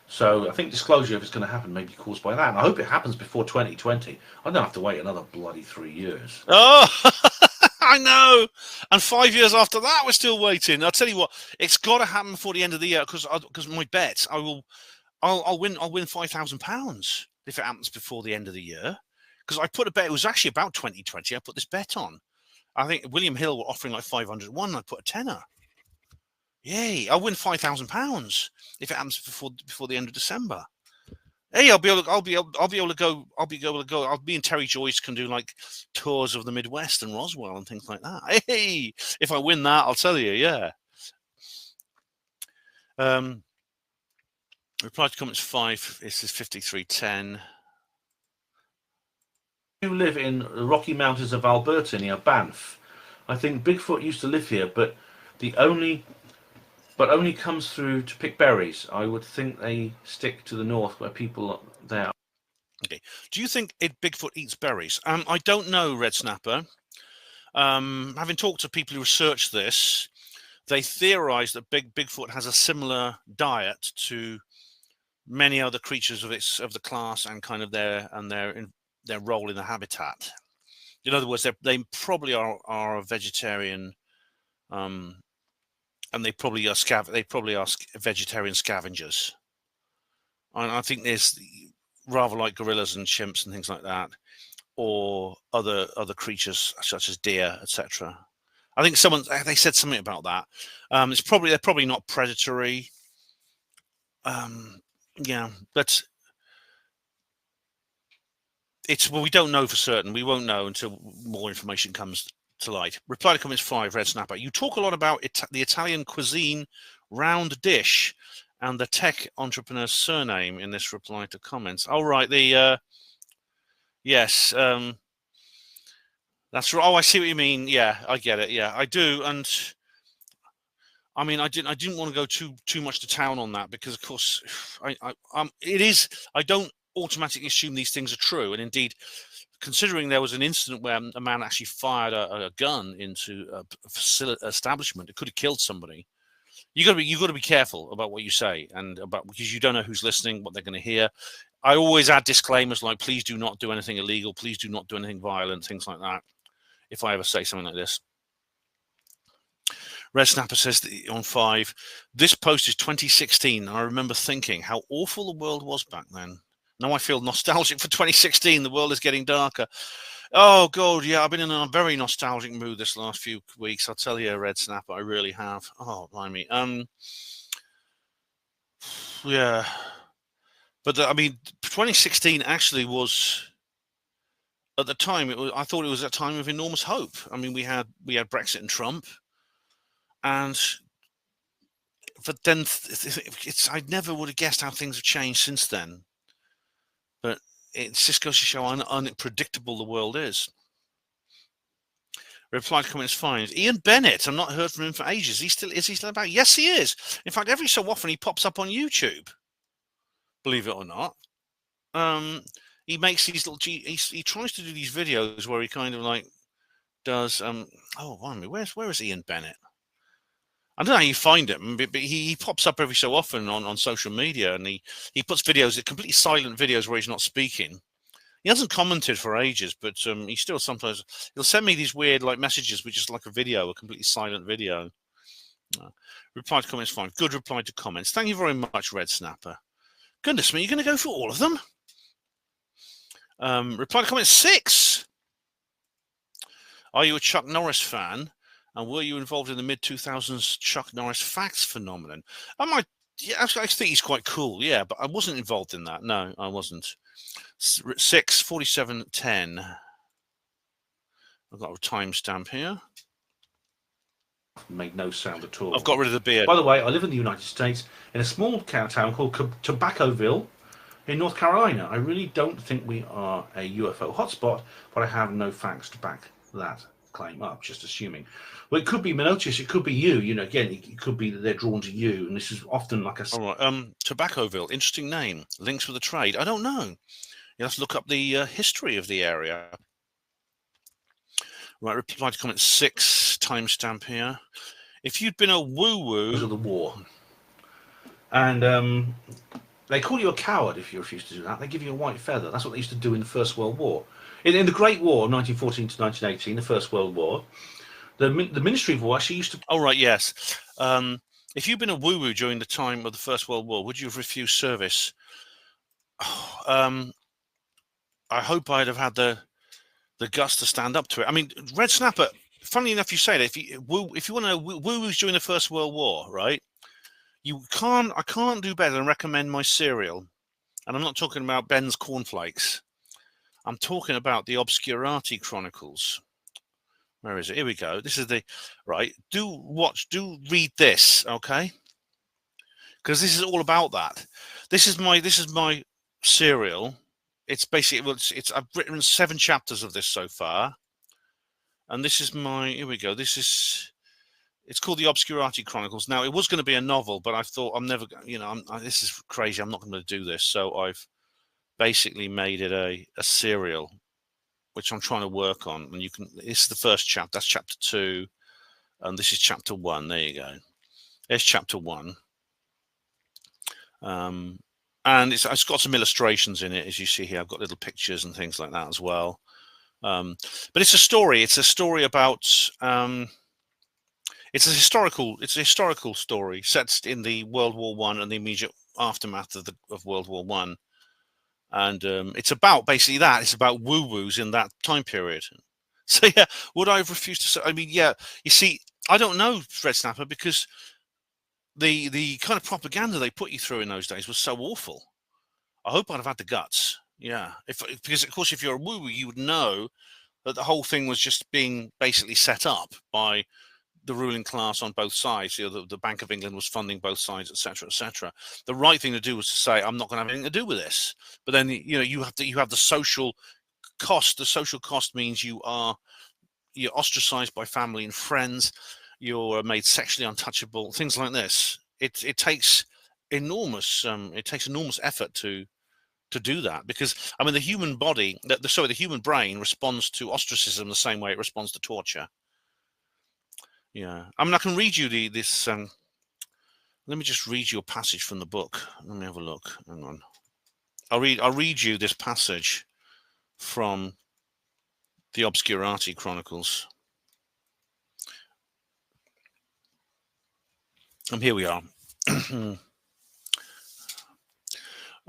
So I think disclosure, if it's going to happen, may be caused by that. And I hope it happens before 2020. I don't have to wait another bloody 3 years. Oh, I know. And 5 years after that, we're still waiting. I'll tell you what, it's got to happen before the end of the year because my bet, I'll win £5,000 if it happens before the end of the year. Because I put a bet. It was actually about 2020. I put this bet on. I think William Hill were offering like 501. I put a tenner. Yay! I'll win £5,000 if it happens before the end of December. Hey, I'll be able to go. I'll be in Terry Joyce can do like tours of the Midwest and Roswell and things like that. Hey, if I win that, I'll tell you. Yeah. Reply to comments 5. This is 5310. You live in the Rocky Mountains of Alberta near Banff. I think Bigfoot used to live here, but only comes through to pick berries. I would think they stick to the north where people are there. Okay. Do you think Bigfoot eats berries? I don't know, Red Snapper. Having talked to people who research this, they theorize that Bigfoot has a similar diet to many other creatures of the class and kind of their role in the habitat. In other words, they probably are a vegetarian. And they probably are vegetarian scavengers. And I think there's rather like gorillas and chimps and things like that, or other creatures such as deer, etc. I think they said something about that. They're probably not predatory. Yeah, but we don't know for certain. We won't know until more information comes to light. Reply to comments 5, Red Snapper. You talk a lot about the Italian cuisine round dish and the tech entrepreneur's surname in this reply to comments. Oh, right. Yes. That's right. Oh, I see what you mean. Yeah, I get it. Yeah, I do. And I mean, I didn't want to go too much to town on that because, of course, I don't automatically assume these things are true. And indeed, considering there was an incident where a man actually fired a gun into a establishment, it could have killed somebody. You got to be careful about what you say, because you don't know who's listening, what they're going to hear. I always add disclaimers like, please do not do anything illegal, please do not do anything violent, things like that, if I ever say something like this. Red Snapper says on 5, this post is 2016, and I remember thinking how awful the world was back then. Now I feel nostalgic for 2016. The world is getting darker. Oh, God, yeah, I've been in a very nostalgic mood this last few weeks. I'll tell you, Red Snapper, I really have. Oh, blimey. Yeah. But, I mean, 2016 actually was, at the time, I thought it was a time of enormous hope. I mean, we had Brexit and Trump. But then I never would have guessed how things have changed since then. But it just goes to show how unpredictable the world is. Reply to comments 5. Ian Bennett, I've not heard from him for ages. Is he still about? Yes, he is. In fact, every so often he pops up on YouTube. Believe it or not. He makes these little. He tries to do these videos where he kind of like does oh, where is Ian Bennett? I don't know how you find him, but he pops up every so often on social media, and he puts videos, completely silent videos where he's not speaking. He hasn't commented for ages, but he still sometimes he'll send me these weird like messages, which is like a video, a completely silent video. Reply to comments, fine. Good reply to comments. Thank you very much, Red Snapper. Goodness me, you're going to go for all of them? Reply to comments 6. Are you a Chuck Norris fan? And were you involved in the mid-2000s Chuck Norris facts phenomenon? Yeah, I think he's quite cool, yeah, but I wasn't involved in that. No, I wasn't. 6, 47, 10. I've got a timestamp here. Made no sound at all. I've got rid of the beard. By the way, I live in the United States in a small town called Tobaccoville in North Carolina. I really don't think we are a UFO hotspot, but I have no facts to back that claim up, just assuming. Well, it could be Minotius, it could be you, you know, again, it could be that they're drawn to you, and this is often like a... All right, Tobaccoville, interesting name. Links with the trade. I don't know. You have to look up the history of the area. Right, reply to comment 6, timestamp here. If you'd been a woo-woo... of the war. And they call you a coward if you refuse to do that. They give you a white feather. That's what they used to do in the First World War. In the Great War, 1914 to 1918, the First World War, the Ministry of War actually used to... Oh, right, yes. If you'd been a woo-woo during the time of the First World War, would you have refused service? I hope I'd have had the guts to stand up to it. I mean, Red Snapper, funnily enough, you say that if you want to know woo-woos during the First World War, right? I can't do better than recommend my cereal. And I'm not talking about Ben's Cornflakes. I'm talking about the Obscurati Chronicles. Where is it? Here we go. This is the right. Do read this, okay? Because this is all about that. This is my serial. It's basically I've written 7 chapters of this so far, and this is here we go. It's called the Obscurati Chronicles. Now it was going to be a novel, but I thought I'm never, this is crazy. I'm not going to do this, so I've basically made it a serial, which I'm trying to work on. And this is the first chapter. That's chapter 2, and this is chapter 1. There you go. There's chapter 1. And it's got some illustrations in it, as you see here. I've got little pictures and things like that as well. But it's a story. It's a story about. It's a historical story set in the World War I and the immediate aftermath of World War I. And it's about basically that. It's about woo-woos in that time period. So yeah, would I have refused to say? I mean, yeah. You see, I don't know, Red Snapper, because the kind of propaganda they put you through in those days was so awful. I hope I'd have had the guts. Yeah, because of course, if you're a woo-woo, you would know that the whole thing was just being basically set up by the ruling class on both sides. The Bank of England was funding both sides, etc., etc. The right thing to do was to say, I'm not going to have anything to do with this. But then you have the social cost. The social cost means you're ostracized by family and friends. You're made sexually untouchable. Things like this. It takes enormous effort to do that, because I mean the human body, the human brain responds to ostracism the same way it responds to torture. Yeah, I mean, I can read you this. Let me just read you a passage from the book. Let me have a look. Hang on. I'll read you this passage from the Obscurati Chronicles. Here we are.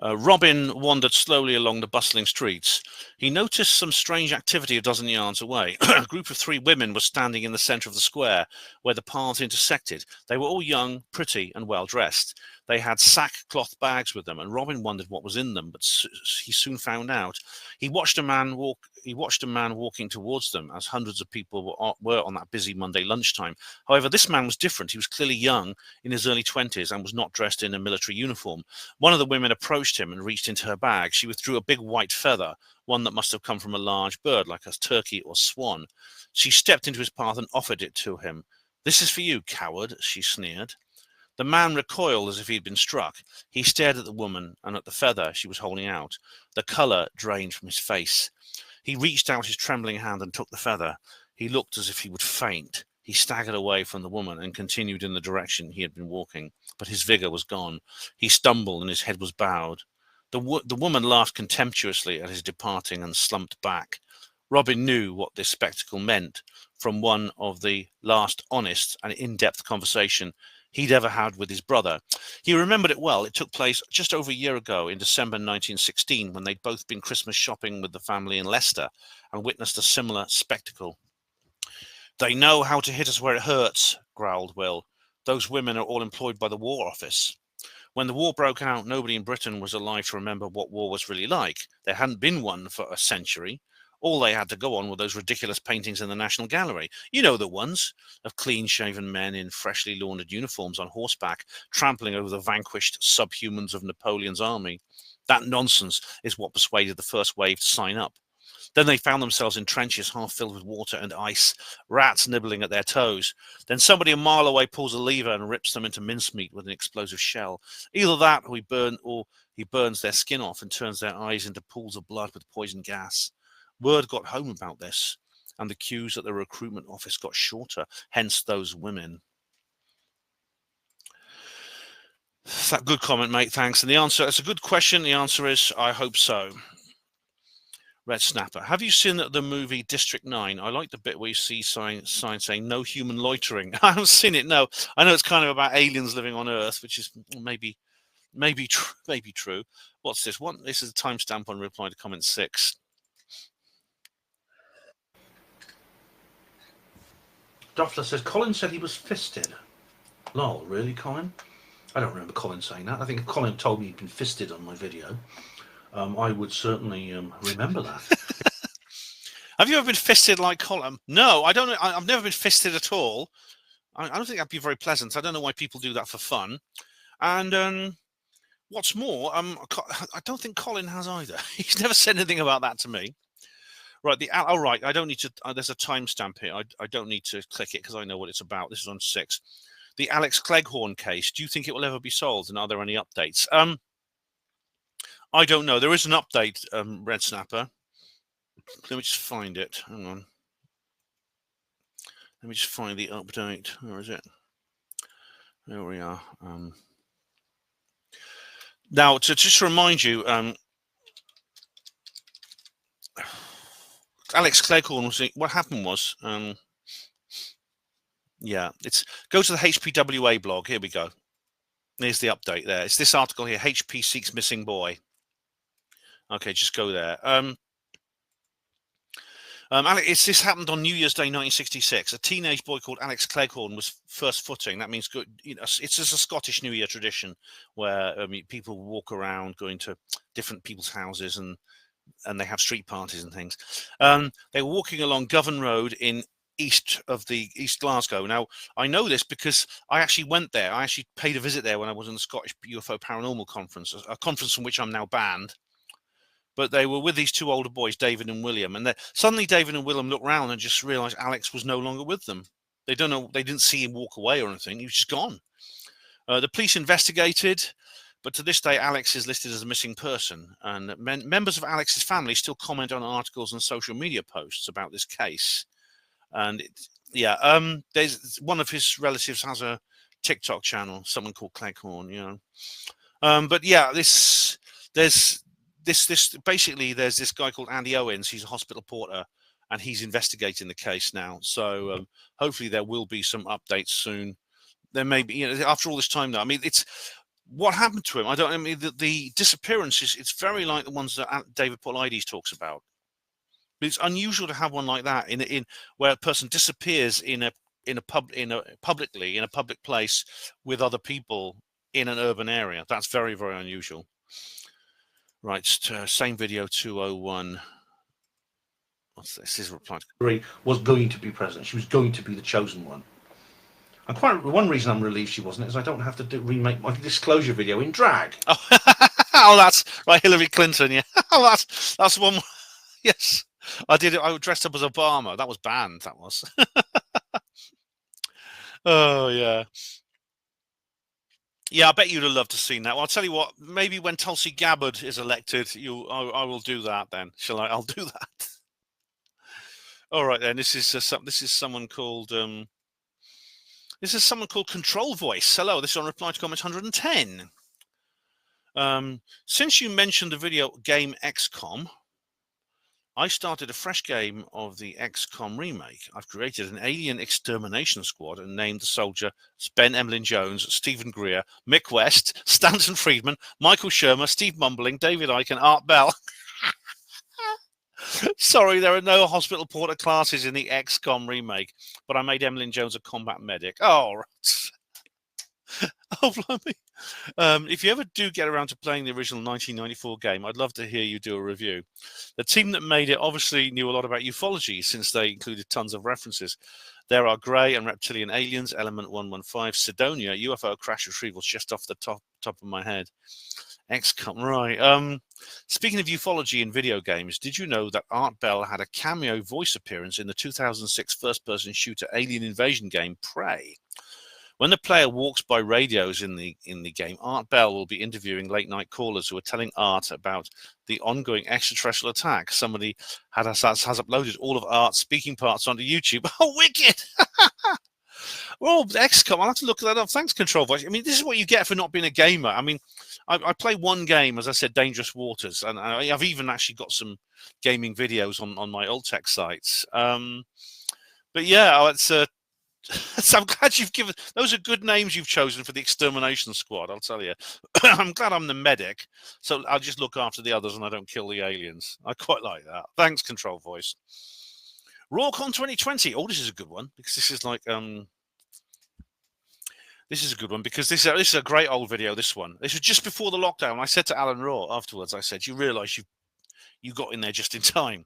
Robin wandered slowly along the bustling streets. He noticed some strange activity a dozen yards away. A group of 3 women was standing in the centre of the square where the paths intersected. They were all young, pretty, and well dressed. They had sackcloth bags with them, and Robin wondered what was in them, but he soon found out. He watched a man walking towards them, as hundreds of people were on that busy Monday lunchtime. However, this man was different. He was clearly young, in his early 20s, and was not dressed in a military uniform. One of the women approached him and reached into her bag. She withdrew a big white feather, one that must have come from a large bird, like a turkey or swan. She stepped into his path and offered it to him. "This is for you, coward," she sneered. The man recoiled as if he had been struck. He stared at the woman and at the feather she was holding out. The colour drained from his face. He reached out his trembling hand and took the feather. He looked as if he would faint. He staggered away from the woman and continued in the direction he had been walking, but his vigor was gone. He stumbled and his head was bowed. The woman laughed contemptuously at his departing and slumped back. Robin knew what this spectacle meant from one of the last honest and in-depth conversation he'd ever had with his brother. He remembered it well. It took place just over a year ago in December 1916, when they'd both been Christmas shopping with the family in Leicester and witnessed a similar spectacle. "They know how to hit us where it hurts," growled Will. "Those women are all employed by the War Office." When the war broke out, nobody in Britain was alive to remember what war was really like. There hadn't been one for a century. All they had to go on were those ridiculous paintings in the National Gallery. You know, the ones of clean-shaven men in freshly laundered uniforms on horseback, trampling over the vanquished subhumans of Napoleon's army. That nonsense is what persuaded the first wave to sign up. Then they found themselves in trenches half filled with water and ice, rats nibbling at their toes. Then somebody a mile away pulls a lever and rips them into mincemeat with an explosive shell. Either that, or he burns their skin off and turns their eyes into pools of blood with poison gas. Word got home about this, and the queues at the recruitment office got shorter, hence those women. That good comment, mate, thanks. And the answer, it's a good question. The answer is, I hope so. Red Snapper, have you seen the movie District 9? I like the bit where you see signs saying no human loitering. I haven't seen it, no. I know it's kind of about aliens living on Earth, which is maybe true. What's this one? This is a timestamp on reply to comment 6. Doffler says, Colin said he was fisted. Lol, really, Colin? I don't remember Colin saying that. I think if Colin told me he'd been fisted on my video, I would certainly remember that. Have you ever been fisted like Colin? No, I don't know. I've never been fisted at all. I don't think that'd be very pleasant. I don't know why people do that for fun. And what's more, I don't think Colin has either. He's never said anything about that to me. Right, right, I don't need to, there's a timestamp here. I don't need to click it because I know what it's about. This is on 6. The Alex Cleghorn case, do you think it will ever be solved? And are there any updates? I don't know. There is an update, Red Snapper. Let me just find it. Hang on. Let me just find the update. Where is it? There we are. Now, to just remind you, Alex Cleghorn was, what happened was, yeah, go to the HPWA blog. Here we go. There's the update there. It's this article here, HP seeks missing boy. Okay, just go there. Alex, this happened on New Year's Day, 1966. A teenage boy called Alex Cleghorn was first footing. That means good. You know, it's just a Scottish New Year tradition where people walk around, going to different people's houses, and they have street parties and things. They were walking along Govan Road in East Glasgow. Now, I know this because I actually went there. I actually paid a visit there when I was in the Scottish UFO Paranormal Conference, a conference from which I'm now banned. But they were with these two older boys, David and William, and suddenly David and William looked around and just realized Alex was no longer with them. They didn't see him walk away or anything. He was just gone. The police investigated, but to this day, Alex is listed as a missing person. And members of Alex's family still comment on articles and social media posts about this case. And there's one of his relatives has a TikTok channel, someone called Cleghorn, you know. But yeah, there's basically there's this guy called Andy Owens. He's a hospital porter, and he's investigating the case now. So hopefully there will be some updates soon. There may be, you know, after all this time though. I mean, it's what happened to him. The disappearance it's very like the ones that David Paulides talks about. But it's unusual to have one like that in where a person disappears in a public place with other people in an urban area. That's very, very unusual. Right, same video 201. What's this? His reply was going to be president. She was going to be the chosen one. And one reason I'm relieved she wasn't is I don't have to remake my disclosure video in drag. Oh, that's right, Hillary Clinton. Yeah, oh, that's one. Yes, I did it. I dressed up as Obama. That was banned. That was. Oh yeah. Yeah, I bet you'd have loved to have seen that. Well, I'll tell you what, maybe when Tulsi Gabbard is elected, I will do that then. Shall I? I'll do that. All right then. This is someone called Control Voice. Hello. This is on reply to comments 110. Since you mentioned the video game XCOM, I started a fresh game of the XCOM remake. I've created an alien extermination squad and named the soldier Ben Emlyn-Jones, Stephen Greer, Mick West, Stanton Friedman, Michael Shermer, Steve Mumbling, David Icke, and Art Bell. Sorry, there are no hospital porter classes in the XCOM remake, but I made Emlyn-Jones a combat medic. Oh, right. Oh, blimey. If you ever do get around to playing the original 1994 game, I'd love to hear you do a review. The team that made it obviously knew a lot about ufology, since they included tons of references. There are grey and reptilian aliens, Element 115, Sidonia, UFO crash retrievals, just off the top of my head. XCOM, right. Speaking of ufology in video games, did you know that Art Bell had a cameo voice appearance in the 2006 first-person shooter alien invasion game Prey? When the player walks by radios in the game, Art Bell will be interviewing late-night callers who are telling Art about the ongoing extraterrestrial attack. Somebody has uploaded all of Art's speaking parts onto YouTube. Oh, wicked! Well, XCOM, I'll have to look that up. Thanks, Control Voice. I mean, this is what you get for not being a gamer. I mean, I play one game, as I said, Dangerous Waters, and I've even actually got some gaming videos on my old tech sites. But yeah, it's so I'm glad you've given. Those are good names you've chosen for the extermination squad. I'll tell you. I'm glad I'm the medic, so I'll just look after the others and I don't kill the aliens. I quite like that. Thanks, Control Voice. RawCon 2020. Oh, this is a good one because this is like This is a good one because this is a great old video. This one. This was just before the lockdown. I said to Alan Raw afterwards. I said, "You realise you got in there just in time."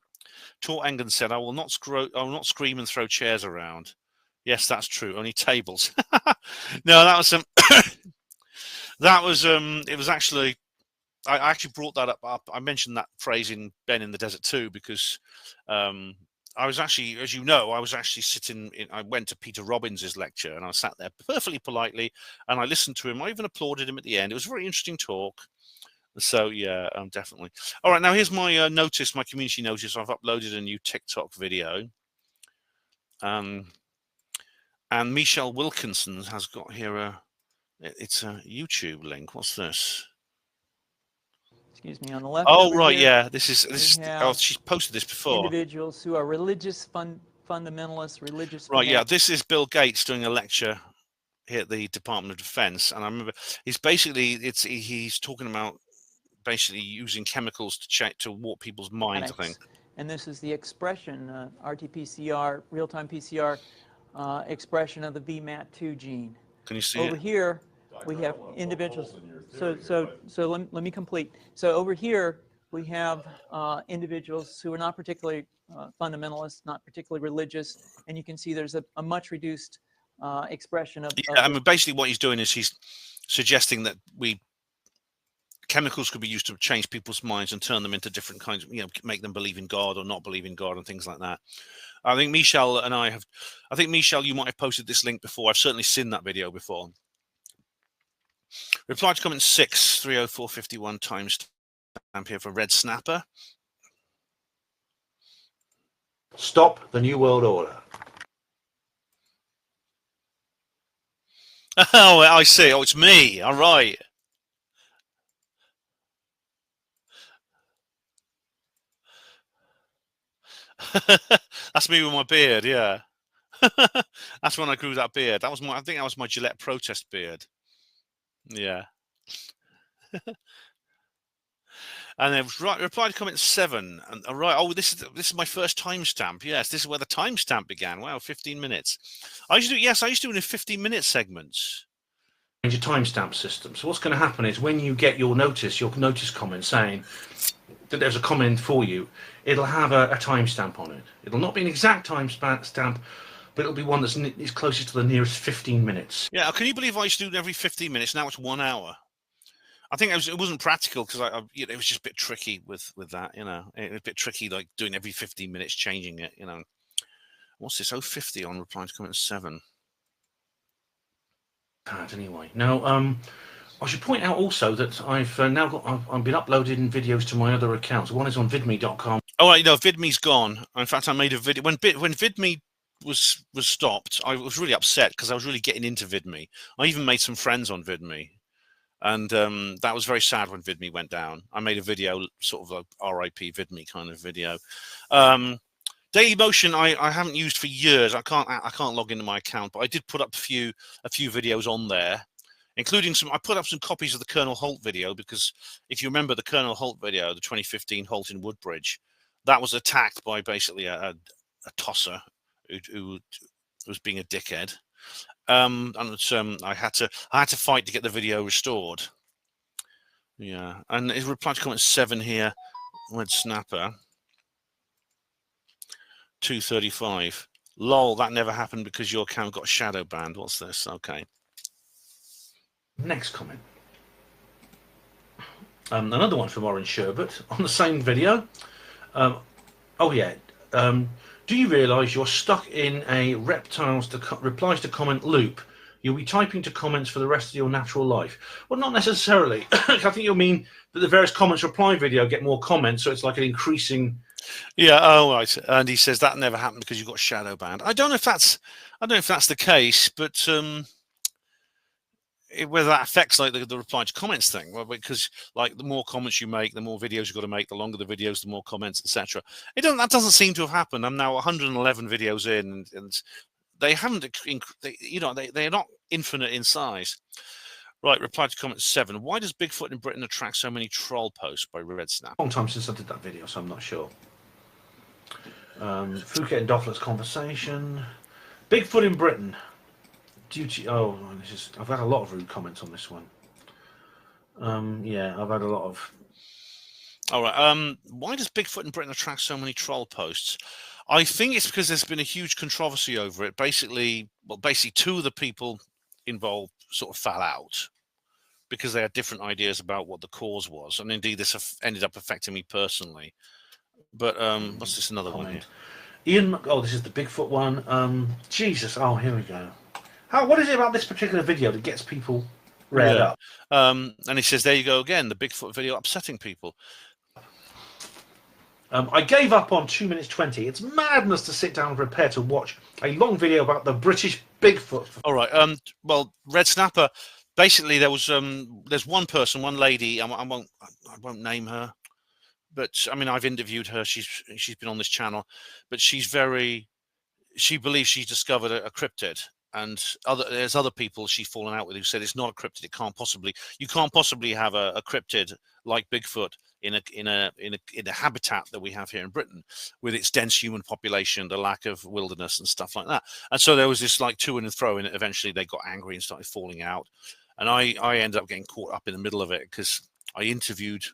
Tor Engen said, I will not scream and throw chairs around. Yes, that's true. Only tables. No, that was it was actually I actually brought that up. I mentioned that phrase in Ben in the Desert too because I was actually, as you know, I was actually I went to Peter Robbins's lecture and I sat there perfectly politely and I listened to him. I even applauded him at the end. It was a very interesting talk. So yeah, definitely. All right, now here's my my community notice. I've uploaded a new TikTok video. And Michelle Wilkinson has got here it's a YouTube link. What's this? Excuse me, on the left. Oh, right, here, yeah. This is oh, she's posted this before. Individuals who are religious fundamentalists, religious. Right, yeah. This is Bill Gates doing a lecture here at the Department of Defense, and I remember he's talking about basically using chemicals to warp people's minds. I think. And this is the expression, RT-PCR, real-time PCR. Expression of the VMAT2 gene. Can you see over it? Here we have individuals. So let me complete. So over here we have individuals who are not particularly fundamentalist, not particularly religious, and you can see there's a much reduced expression of. Yeah, I mean, basically what he's doing is he's suggesting that chemicals could be used to change people's minds and turn them into different kinds of, make them believe in God or not believe in God and things like that. I think Michelle and I think Michelle, you might have posted this link before. I've certainly seen that video before. Reply to comment 6, 30451 times stamp here for Red Snapper. Stop the New World Order. Oh, I see. Oh, it's me. All right. That's me with my beard, yeah. That's when I grew that beard. I think that was my Gillette protest beard. Yeah. And then reply to comment 7. And right, oh, this is my first timestamp. Yes, this is where the timestamp began. Wow, 15 minutes. I used to do it in 15-minute segments. Your timestamp system. So what's going to happen is when you get your notice comment saying that there's a comment for you, it'll have a timestamp on it. It'll not be an exact timestamp, but it'll be one that's closest to the nearest 15 minutes. Yeah, can you believe I used to do it every 15 minutes? Now it's 1 hour. I think it wasn't practical because it was just a bit tricky with that, It was a bit tricky, like doing every 15 minutes, changing it, What's this? 050 on reply to comment 7. Anyway, now I should point out also that I've now got I've been uploading videos to my other accounts. One is on vidme.com. Oh, right, no, VidMe's gone. In fact, I made a video when VidMe was stopped. I was really upset because I was really getting into VidMe. I even made some friends on VidMe, and that was very sad when VidMe went down. I made a video, sort of a RIP VidMe kind of video. Dailymotion I haven't used for years. I can't log into my account, but I did put up a few videos on there, including some. I put up some copies of the Colonel Holt video because if you remember the Colonel Holt video, the 2015 Holt in Woodbridge, that was attacked by basically a tosser who was being a dickhead, and I had to fight to get the video restored. Yeah, and his reply to comment 7 here, Red Snapper 235. Lol, that never happened because your account got shadow banned. What's this? Okay. Next comment. Another one from Orange Sherbet on the same video. Oh yeah. Do you realise you're stuck in a replies to comment loop? You'll be typing to comments for the rest of your natural life. Well, not necessarily. I think you'll mean that the various comments reply video get more comments, so it's like an increasing. Yeah. Oh, right. And he says that never happened because you got shadow banned. I don't know if that's the case, but whether that affects like the reply to comments thing. Well, because like the more comments you make, the more videos you've got to make. The longer the videos, the more comments, etc. That doesn't seem to have happened. I'm now 111 videos in, and they haven't. They're not infinite in size. Right, reply to comment 7. Why does Bigfoot in Britain attract so many troll posts by Red Snap? Long time since I did that video, so I'm not sure. Phuket and Doffler's conversation. Bigfoot in Britain. I've had a lot of rude comments on this one. Yeah, I've had a lot of. All right. Why does Bigfoot in Britain attract so many troll posts? I think it's because there's been a huge controversy over it. Basically, 2 of the people involved sort of fell out because they had different ideas about what the cause was, and indeed this ended up affecting me personally. But what's this? Another one here. Ian. Oh, this is the Bigfoot one. Jesus. Oh, here we go. What is it about this particular video that gets people reared up? And he says, there you go again, the Bigfoot video upsetting people. I gave up on 2 minutes 20. It's madness to sit down and prepare to watch a long video about the British Bigfoot. All right. Well, Red Snapper, basically there's one person, one lady, I won't name her, but I mean, I've interviewed her. She's been on this channel, but she believes she's discovered a cryptid. And there's other people she's fallen out with who said it's not a cryptid. You can't possibly have a cryptid like Bigfoot in a habitat that we have here in Britain, with its dense human population, the lack of wilderness and stuff like that. And so there was this like to and fro, and eventually they got angry and started falling out. And I ended up getting caught up in the middle of it because I interviewed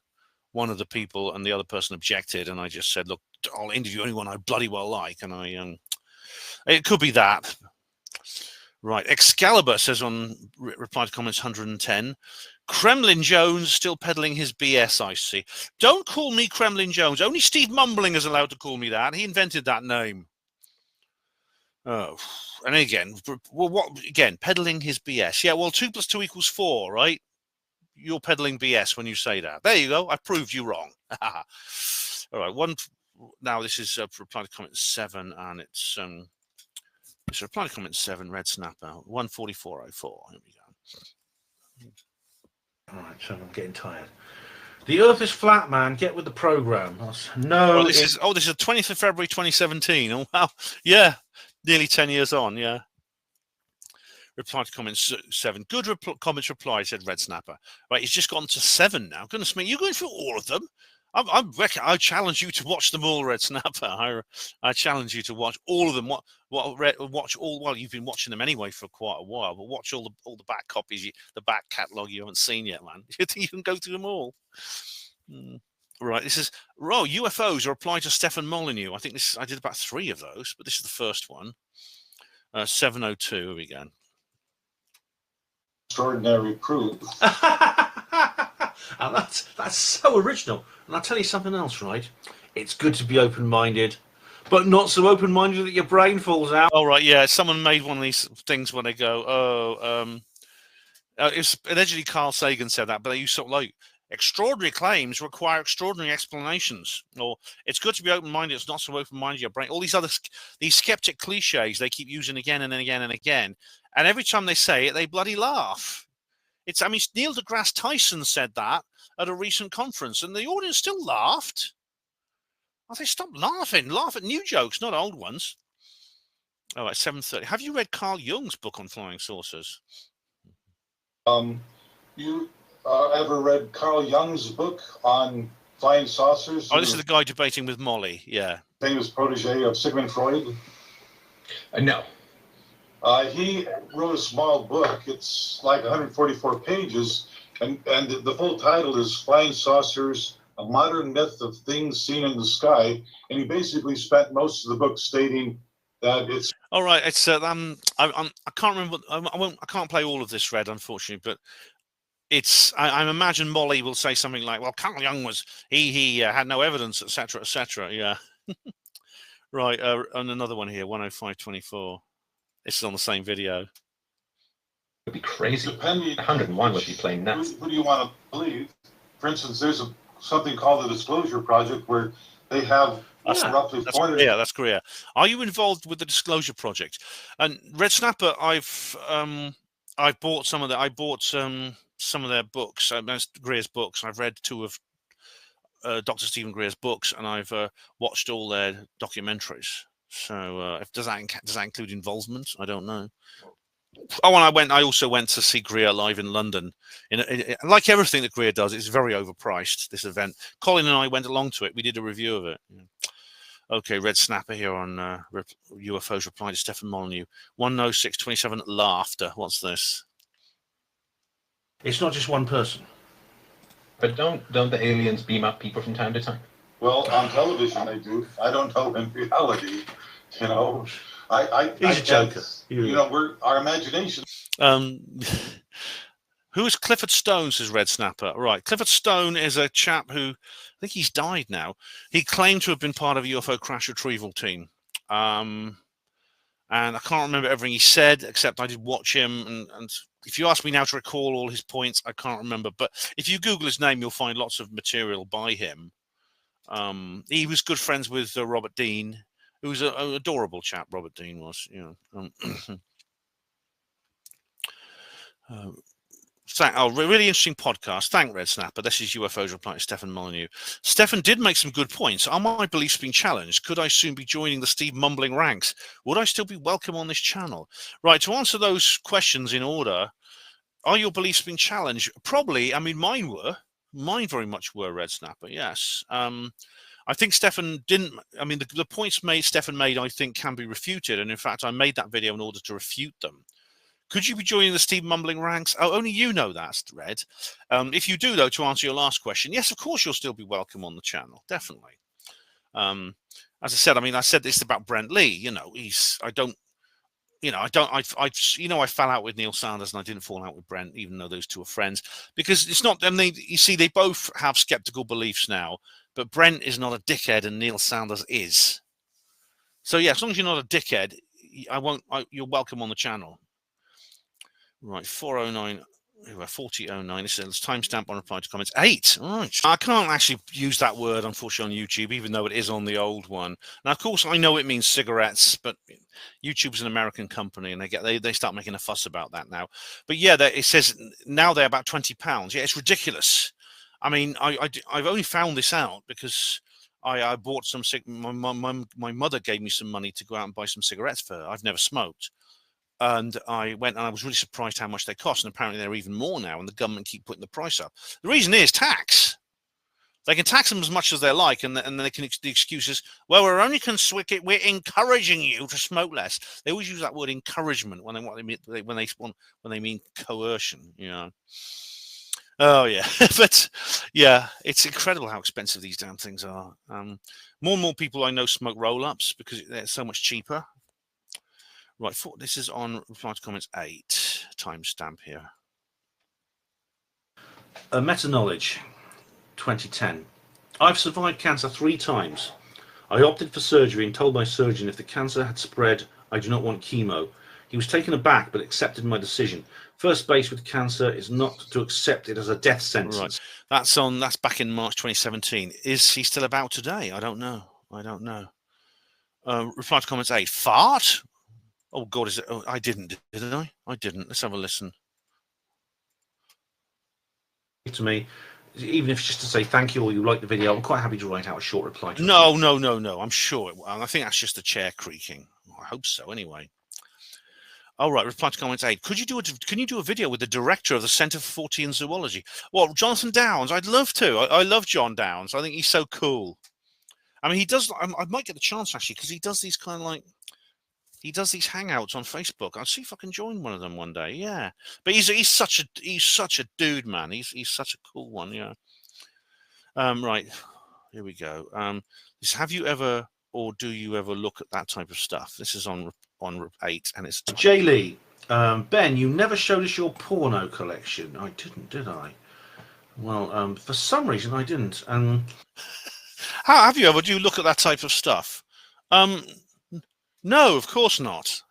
one of the people and the other person objected, and I just said, look, I'll interview anyone I bloody well like, and it could be that. Right, Excalibur says on reply to comments 110, Emlyn-Jones still peddling his BS, I see. Don't call me Emlyn-Jones. Only Steve Mumbling is allowed to call me that. He invented that name. Oh, and again, peddling his BS. Yeah, well, 2 + 2 = 4, right? You're peddling BS when you say that. There you go. I proved you wrong. All right, now this is reply to comment 7, and it's reply to comment 7, Red Snapper 14404. Here we go. All right, so I'm getting tired. The Earth is flat, man. Get with the program. No. Oh, this is 20th of February 2017. Oh wow, yeah, nearly 10 years on. Yeah. Reply to comment 7. Good comments reply, said Red Snapper. Right, he's just gone to 7 now. Goodness me, you're going through all of them. I challenge you to watch them all, Red Snapper. I challenge you to watch all of them. Watch all. Well, you've been watching them anyway for quite a while, but watch all the back copies, the back catalogue you haven't seen yet, man. You think you can go through them all? Right. This is UFOs. A reply to Stefan Molyneux. I think I did about 3 of those, but this is the first one. 702. Here we go. Extraordinary proof. And that's so original. And I'll tell you something else, right? It's good to be open-minded, but not so open-minded that your brain falls out. Oh, right, yeah. Someone made one of these things when they go, It's allegedly Carl Sagan said that, but they use sort of like extraordinary claims require extraordinary explanations, or it's good to be open-minded. It's not so open-minded. Your brain, all these other these skeptic cliches they keep using again and again and again, and every time they say it, they bloody laugh. I mean, Neil deGrasse Tyson said that at a recent conference, and the audience still laughed. I say, stop laughing. Laugh at new jokes, not old ones. Oh, at 7:30. Have you read Carl Jung's book on flying saucers? You ever read Carl Jung's book on flying saucers? Oh, this is the guy debating with Molly. Yeah. Famous protege of Sigmund Freud. No. He wrote a small book. It's like 144 pages, and the full title is "Flying Saucers: A Modern Myth of Things Seen in the Sky." And he basically spent most of the book stating that it's. All right, it's I can't remember. I can't play all of this, Red, unfortunately, but it's. I imagine Molly will say something like, "Well, Carl Jung was he had no evidence, etc., etc." Yeah. Right, and another one here, 105.24. This is on the same video. It would be crazy. Depending, 101 would be plain nuts. Who do you want to believe? For instance, there's something called the Disclosure Project where they have roughly 400. Yeah, that's Korea. Are you involved with the Disclosure Project? And Red Snapper, I've bought some of the. I bought some of their books. Greer's books. I've read 2 of Dr. Stephen Greer's books, and I've watched all their documentaries. So, does that include involvement? I don't know. Oh, and I also went to see Greer live in London. Like everything that Greer does, it's very overpriced, this event. Colin and I went along to it. We did a review of it. Okay, Red Snapper here on UFOs reply to Stephen Molyneux. 106.27 laughter. What's this? It's not just one person. But don't the aliens beam up people from time to time? Well, on television they do. I don't know in reality. You know, He's a joker. You know, our imagination. Who is Clifford Stone, says Red Snapper. Right, Clifford Stone is a chap who, I think he's died now. He claimed to have been part of a UFO crash retrieval team. And I can't remember everything he said, except I did watch him. And if you ask me now to recall all his points, I can't remember. But if you Google his name, you'll find lots of material by him. He was good friends with Robert Dean, who was an adorable chap. Robert Dean was, really interesting podcast. Thank Red Snapper. This is UFOs reply to Stephen Molyneux. Stephen did make some good points. Are my beliefs being challenged? Could I soon be joining the Steve mumbling ranks? Would I still be welcome on this channel? Right, to answer those questions in order, are your beliefs being challenged? Probably. I mean, mine were. Mine very much were, Red Snapper, yes. I think Stephen didn't. I mean, the points Stephen made, I think, can be refuted. And in fact, I made that video in order to refute them. Could you be joining the Steve mumbling ranks? Oh, only you know that, Red. If you do, though, to answer your last question, yes, of course, you'll still be welcome on the channel. Definitely. As I said, I mean, I said this about Brent Lee. I fell out with Neil Sanders and I didn't fall out with Brent, even though those two are friends, because it's not them. You see, they both have skeptical beliefs now, but Brent is not a dickhead and Neil Sanders is. So yeah, as long as you're not a dickhead, you're welcome on the channel. Right, 4009. This is timestamp on reply to comments 8. All right. I can't actually use that word, unfortunately, on YouTube, even though it is on the old one. Now, of course, I know it means cigarettes, but YouTube's an American company, and they start making a fuss about that now. But yeah, it says now they're about £20. Yeah, it's ridiculous. I mean, I've only found this out because I bought some. My mother gave me some money to go out and buy some cigarettes for her. I've never smoked. And I went and I was really surprised how much they cost. And apparently they're even more now. And the government keep putting the price up. The reason is tax. They can tax them as much as they like. And then they can, the excuse is, well, we're encouraging you to smoke less. They always use that word encouragement when they mean coercion, you know. Oh, yeah. But, yeah, it's incredible how expensive these damn things are. More and more people I know smoke roll-ups because they're so much cheaper. Right, this is on reply to comments 8. Timestamp here. Meta-knowledge, 2010. I've survived cancer 3 times. I opted for surgery and told my surgeon if the cancer had spread, I do not want chemo. He was taken aback, but accepted my decision. First base with cancer is not to accept it as a death sentence. Right. That's back in March 2017. Is he still about today? I don't know. I don't know. Reply to comments 8. Fart? Oh God, is it? Oh, I didn't, did I? I didn't. Let's have a listen. To me, even if it's just to say thank you or you like the video, I'm quite happy to write out a short reply. No. I'm sure. I think that's just the chair creaking. I hope so. Anyway. All right. Reply to comments 8. Can you do a video with the director of the Centre for Fortean Zoology? Well, Jonathan Downs. I'd love to. I love John Downs. I think he's so cool. I mean, he does. I might get the chance actually because he does these kind of like. He does these hangouts on Facebook. I'll see if I can join one of them one day. Yeah, but he's such a dude, man. He's such a cool one. Yeah. Right. Here we go. Have you ever or do you ever look at that type of stuff? This is on 8, and it's Jay Lee. Ben, you never showed us your porno collection. I didn't, did I? Well, for some reason I didn't. How have you ever? Do you look at that type of stuff? No, of course not.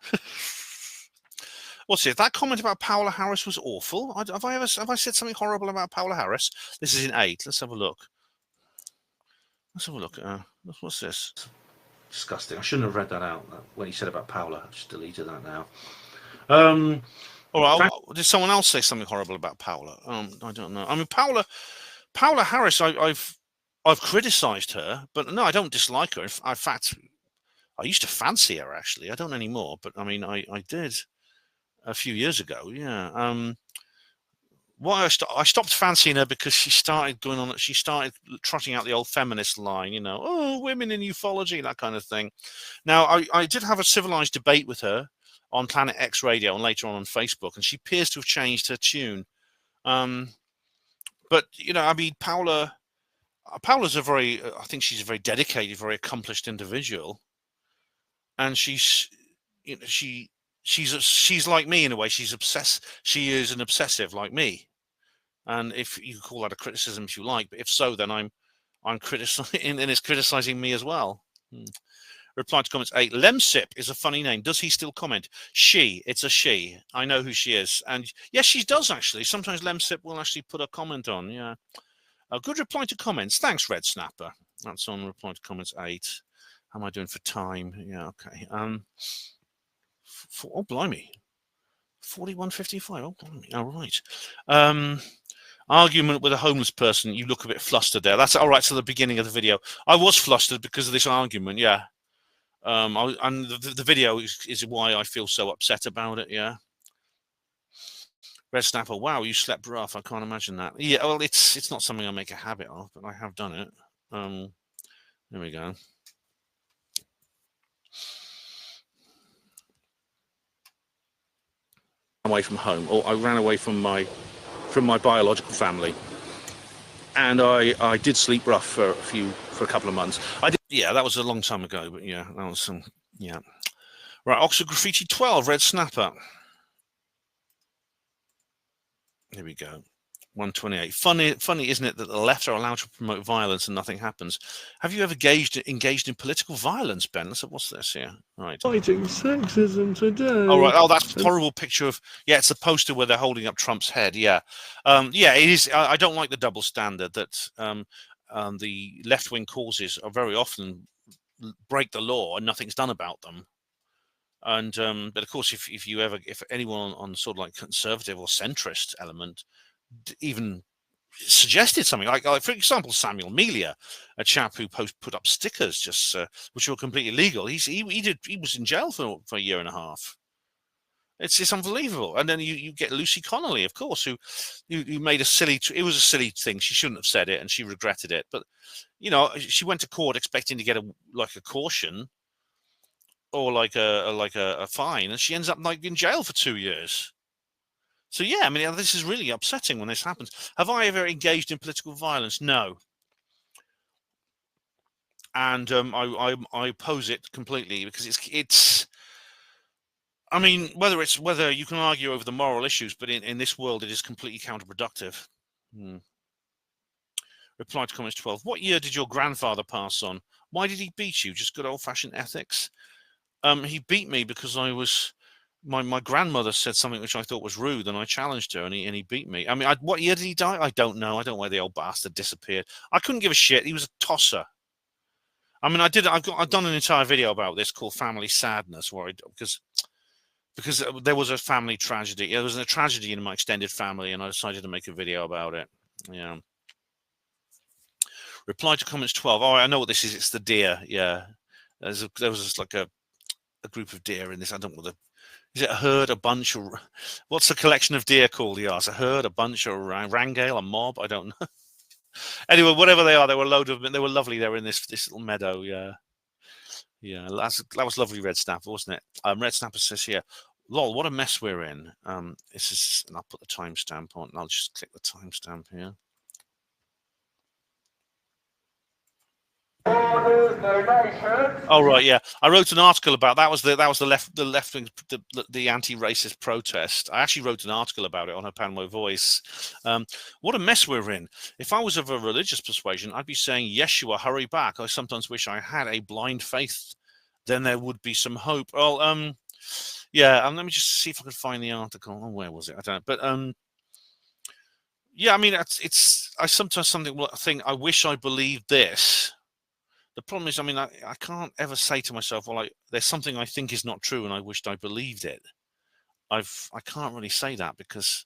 What's it? That comment about Paola Harris was awful. Have I said something horrible about Paola Harris? This is in 8. Let's have a look. What's this? Disgusting. I shouldn't have read that out when he said about Paola. I've just deleted that now. All right. Did someone else say something horrible about Paola? I don't know. I mean, Paola Harris. I've criticised her, but no, I don't dislike her. In fact, I used to fancy her, actually. I don't anymore, but I mean, I did a few years ago. Yeah. I stopped fancying her because she started trotting out the old feminist line, oh, women in ufology, that kind of thing. Now, I did have a civilized debate with her on Planet X Radio and later on Facebook, and she appears to have changed her tune. But, I mean, Paola's I think she's a very dedicated, very accomplished individual. And she's like me in a way. She's obsessed. She is an obsessive like me. And if you call that a criticism, if you like, but if so, then I'm criticizing, and it's criticizing me as well. Reply to comments 8. Lemsip is a funny name. Does he still comment? It's a she. I know who she is, and yes, she does actually. Sometimes Lemsip will actually put a comment on. Yeah, a good reply to comments. Thanks, Red Snapper. That's on reply to comments 8. How am I doing for time? Yeah, okay. Oh, blimey. 41:55. Oh, blimey. All right. Argument with a homeless person. You look a bit flustered there. That's all right. So the beginning of the video, I was flustered because of this argument. Yeah. And the video is why I feel so upset about it. Yeah. Red Snapper. Wow, you slept rough. I can't imagine that. Yeah. Well, it's not something I make a habit of, but I have done it. There we go. Away from home, or I ran away from my biological family, and I did sleep rough for a couple of months. I did, yeah, that was a long time ago, but yeah, that was some, yeah. Right, Oxford Graffiti 12, Red Snapper. Here we go. 128. Funny, isn't it, that the left are allowed to promote violence and nothing happens? Have you ever engaged in political violence, Ben? What's this here? Right. Fighting sexism today. Oh, right. Oh, that's a horrible picture of. Yeah, it's a poster where they're holding up Trump's head. Yeah. Yeah, it is. I don't like the double standard that the left-wing causes are very often break the law and nothing's done about them. And but of course, if anyone on sort of like conservative or centrist element even suggested something like for example, Samuel Melia, a chap who put up stickers just which were completely illegal. He was in jail for a year and a half. It's unbelievable. And then you get Lucy Connolly, of course, who made a silly. It was a silly thing. She shouldn't have said it, and she regretted it. But she went to court expecting to get a caution or like a fine, and she ends up like in jail for 2 years. So yeah, I mean, this is really upsetting when this happens. Have I ever engaged in political violence? No. And I oppose it completely because it's. I mean, whether you can argue over the moral issues, but in this world, it is completely counterproductive. Reply to comments 12. What year did your grandfather pass on? Why did he beat you? Just good old-fashioned ethics. He beat me because I was my grandmother said something which I thought was rude, and I challenged her, and he beat me. I mean, what year did he die? I don't know. I don't know where the old bastard disappeared. I couldn't give a shit. He was a tosser. I mean, I've done an entire video about this called Family Sadness, where because there was a family tragedy. There was a tragedy in my extended family, and I decided to make a video about it. Yeah. Reply to comments 12. Oh, I know what this is. It's the deer. Yeah. There was just like a group of deer in this. I don't know what is it, a herd, a bunch, or what's the collection of deer called? He asked. A herd, a bunch, or a wrangale, a mob? I don't know. Anyway, whatever they are, they were they were lovely. They were in this little meadow. Yeah. Yeah, that was lovely, Red Snapper, wasn't it? Red Snapper says here, lol, what a mess we're in. This is, and I'll put the timestamp on, and I'll just click the timestamp here. Oh right, yeah. I wrote an article about that. Was the left wing, the anti-racist protest. I actually wrote an article about it on HPANWO Voice. What a mess we're in. If I was of a religious persuasion, I'd be saying, Yeshua, hurry back. I sometimes wish I had a blind faith. Then there would be some hope. Well, yeah. Let me just see if I can find the article. Oh, where was it? I don't know. But yeah. I mean, I sometimes think I wish I believed this. The problem is, I mean, I can't ever say to myself, well, there's something I think is not true and I wished I believed it. I can't really say that because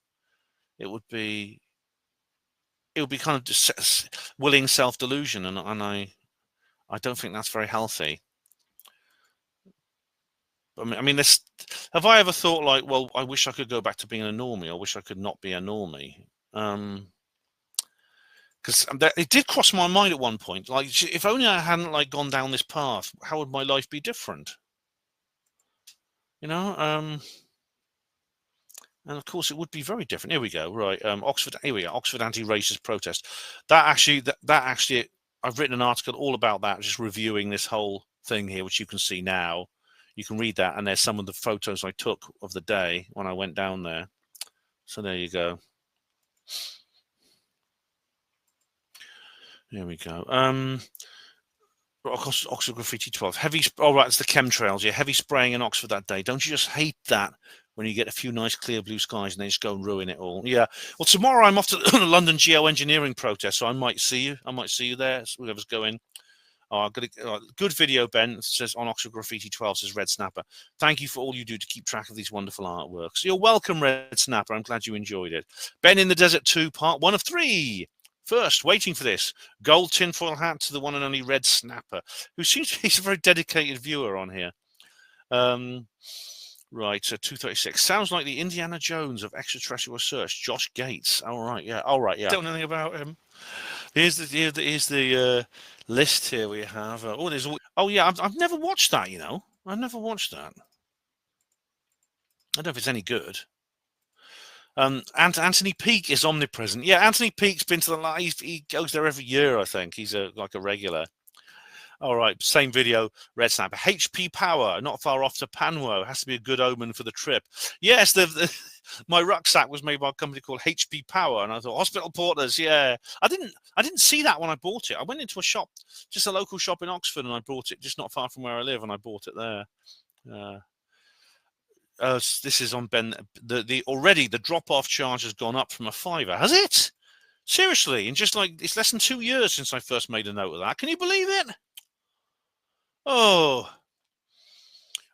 it would be kind of just willing self-delusion, and I don't think that's very healthy. I mean, have I ever thought like, well, I wish I could go back to being a normie. I wish I could not be a normie. Because it did cross my mind at one point. Like, if only I hadn't like gone down this path, how would my life be different? You know. And of course, it would be very different. Here we go. Right. Oxford. Here we go. Oxford anti-racist protest. That actually, I've written an article all about that, just reviewing this whole thing here, which you can see now. You can read that, and there's some of the photos I took of the day when I went down there. So there you go. Here we go. Oxford Graffiti 12. Heavy. Oh, right, it's the chemtrails. Yeah, heavy spraying in Oxford that day. Don't you just hate that when you get a few nice clear blue skies and they just go and ruin it all? Yeah. Well, tomorrow I'm off to the London geoengineering protest, so I might see you. I might see you there. Whoever's going. Oh, I've got a good video, Ben. It says on Oxford Graffiti 12, says Red Snapper. Thank you for all you do to keep track of these wonderful artworks. You're welcome, Red Snapper. I'm glad you enjoyed it. Ben in the Desert 2, part 1 of 3. First, waiting for this, gold tinfoil hat to the one and only Red Snapper, who seems to be a very dedicated viewer on here. Right, so 236. Sounds like the Indiana Jones of extraterrestrial research, Josh Gates. All right, yeah. All right, yeah. Don't know anything about him. Here's the list here we have. Oh yeah, I've never watched that. You know, I've never watched that. I don't know if it's any good. Anthony Peake is omnipresent. Yeah, Anthony Peake's been to the live. He goes there every year, I think. He's like a regular. All right, same video, Red Snapper. HP Power, not far off to Panwo. Has to be a good omen for the trip. Yes, my rucksack was made by a company called HP Power, and I thought hospital porters. Yeah, I didn't see that when I bought it. I went into a shop, just a local shop in Oxford, and I bought it just not far from where I live, and I bought it there. This is on Ben. Already the drop-off charge has gone up from £5. Has it? Seriously? And just like it's less than 2 years since I first made a note of that. Can you believe it? Oh,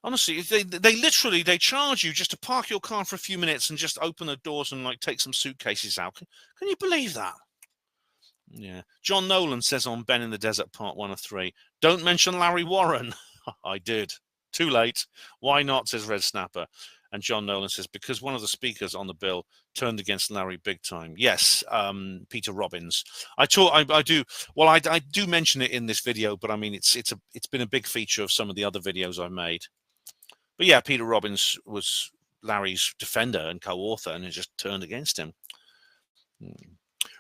honestly, they literally charge you just to park your car for a few minutes and just open the doors and like take some suitcases out. Can you believe that? Yeah. John Nolan says on Ben in the Desert part 1 of 3. Don't mention Larry Warren. I did. Too late. Why not? Says Red Snapper. And John Nolan says, because one of the speakers on the bill turned against Larry big time. Yes, Peter Robbins. I do mention it in this video, but I mean, it's been a big feature of some of the other videos I've made. But yeah, Peter Robbins was Larry's defender and co-author, and it just turned against him.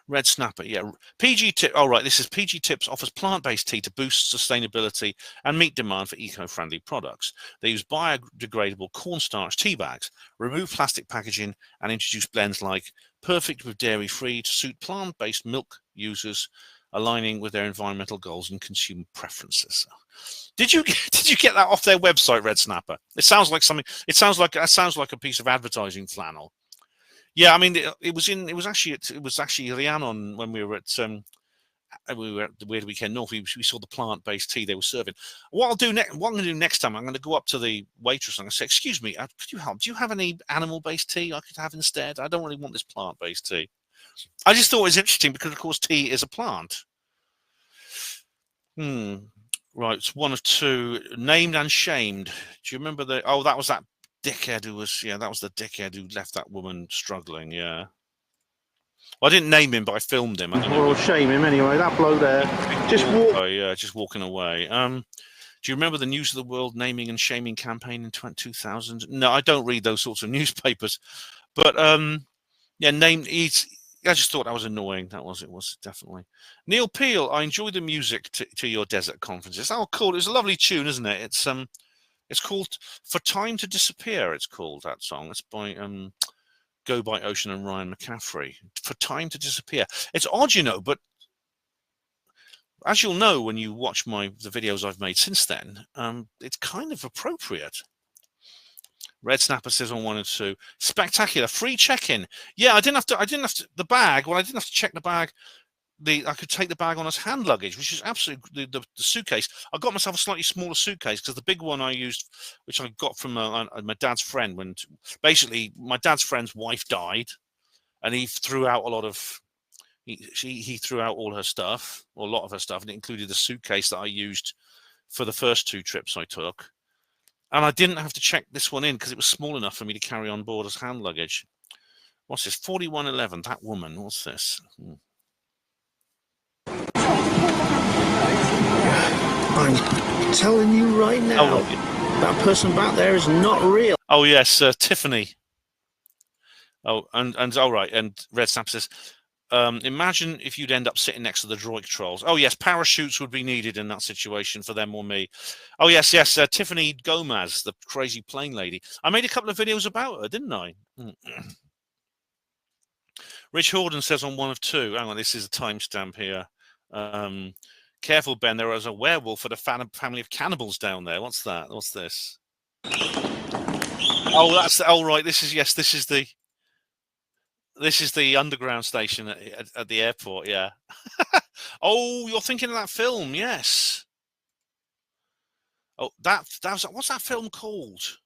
Red Snapper, yeah. PG Tip. Oh, right. This is PG Tips offers plant-based tea to boost sustainability and meet demand for eco-friendly products. They use biodegradable cornstarch tea bags, remove plastic packaging, and introduce blends like perfect with dairy-free to suit plant-based milk users. aligning with their environmental goals and consumer preferences. Did you get that off their website, Red Snapper? It sounds like something. It sounds like a piece of advertising flannel. Yeah, I mean, it was actually Rhiannon when we were at the Weird Weekend North. We saw the plant-based tea they were serving. What I'm going to do next time, I'm going to go up to the waitress and I'm going to say, "Excuse me, could you help? Do you have any animal-based tea I could have instead? I don't really want this plant-based tea." I just thought it was interesting because, of course, tea is a plant. Right, it's one of two. Named and shamed. Do you remember the? Oh, that was that dickhead who was. Yeah, that was the dickhead who left that woman struggling. Yeah. Well, I didn't name him, but I filmed him. Or shame him anyway. That bloke there. Just walking away. Do you remember the News of the World naming and shaming campaign in 2000? No, I don't read those sorts of newspapers. But yeah, I just thought that was annoying. It was definitely. Neil Peel, I enjoy the music to your desert conferences. Oh, cool. It's a lovely tune, isn't it? It's called For Time to Disappear. It's called, that song. It's by Go by Ocean and Ryan McCaffrey. For Time to Disappear. It's odd, you know, but as you'll know when you watch the videos I've made since then, it's kind of appropriate. Red Snapper says on 1 and 2, spectacular free check-in. Yeah, I didn't have to the bag. Well, I didn't have to check the bag. I could take the bag on as hand luggage, which is absolutely the suitcase. I got myself a slightly smaller suitcase because the big one I used, which I got from my dad's friend, when basically my dad's friend's wife died, and he threw out a lot of. He threw out all her stuff, or a lot of her stuff, and it included the suitcase that I used for the first 2 trips I took. And I didn't have to check this one in because it was small enough for me to carry on board as hand luggage. What's this? 4111. That woman. What's this? I'm telling you right now, that person back there is not real. Oh yes, Tiffany. Oh, and all right. And Red Snap says, imagine if you'd end up sitting next to the droid trolls. Oh yes, parachutes would be needed in that situation for them or me. Oh yes, Tiffany Gomez, the crazy plane lady. I made a couple of videos about her, didn't I? Rich Horden says on 1 of 2. Hang on, this is a timestamp here. Careful, Ben. There is a werewolf at a family of cannibals down there. What's that? What's this? Oh, that's right. This is the underground station at the airport. Yeah. Oh, you're thinking of that film? Yes. Oh, what's that film called?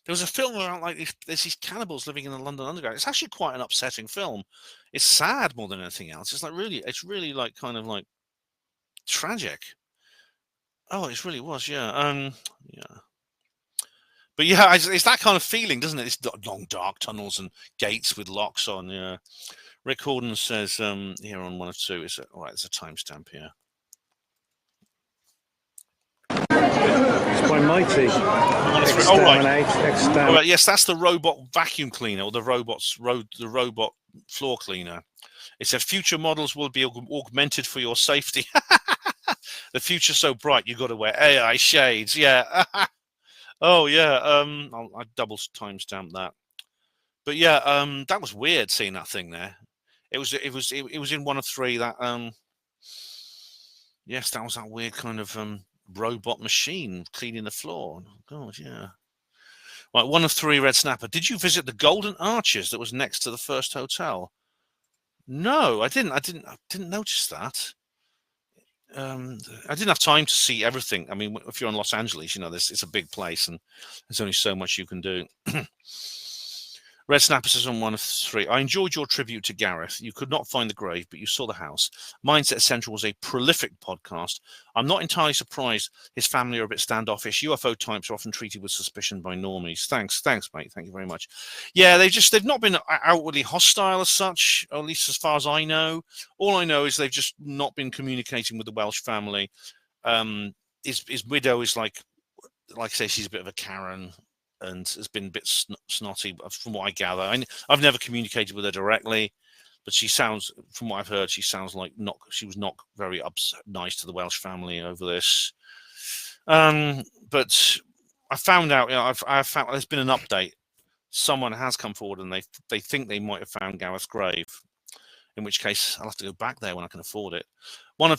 There was a film about there's these cannibals living in the London Underground. It's actually quite an upsetting film. It's sad more than anything else. It's really like kind of like tragic. Oh, it really was. Yeah. Yeah. But yeah, it's that kind of feeling, doesn't it? It's long, dark tunnels and gates with locks on. Yeah. Rick Horden says here on 1 of 2. All right, there's a timestamp here. It's by Mighty. All right. Yes, that's the robot vacuum cleaner, or the robot floor cleaner. It said future models will be augmented for your safety. The future's so bright, you got to wear AI shades. Yeah. Oh yeah. I double timestamp that. But yeah, that was weird seeing that thing there. It was in 1 of 3. That yes, that was that weird kind of robot machine cleaning the floor. Oh, God, yeah. Right, 1 of 3, Red Snapper. Did you visit the Golden Arches that was next to the first hotel? No, I didn't. I didn't notice that. I didn't have time to see everything. I mean, if you're in Los Angeles, you know, it's a big place and there's only so much you can do. Red Snapper says on 1 of 3, I enjoyed your tribute to Gareth. You could not find the grave, but you saw the house. Mindset Central was a prolific podcast. I'm not entirely surprised his family are a bit standoffish. UFO types are often treated with suspicion by normies. Thanks, mate. Thank you very much. Yeah, they've not been outwardly hostile as such, or at least as far as I know. All I know is they've just not been communicating with the Welsh family. His widow is like I say, she's a bit of a Karen, and has been a bit snotty from what I gather. I've never communicated with her directly, but she sounds, from what I've heard, she sounds like she was not very nice to the Welsh family over this. But I found out, I found there's been an update. Someone has come forward and they think they might have found Gareth's grave. in which case I'll have to go back there when I can afford it. One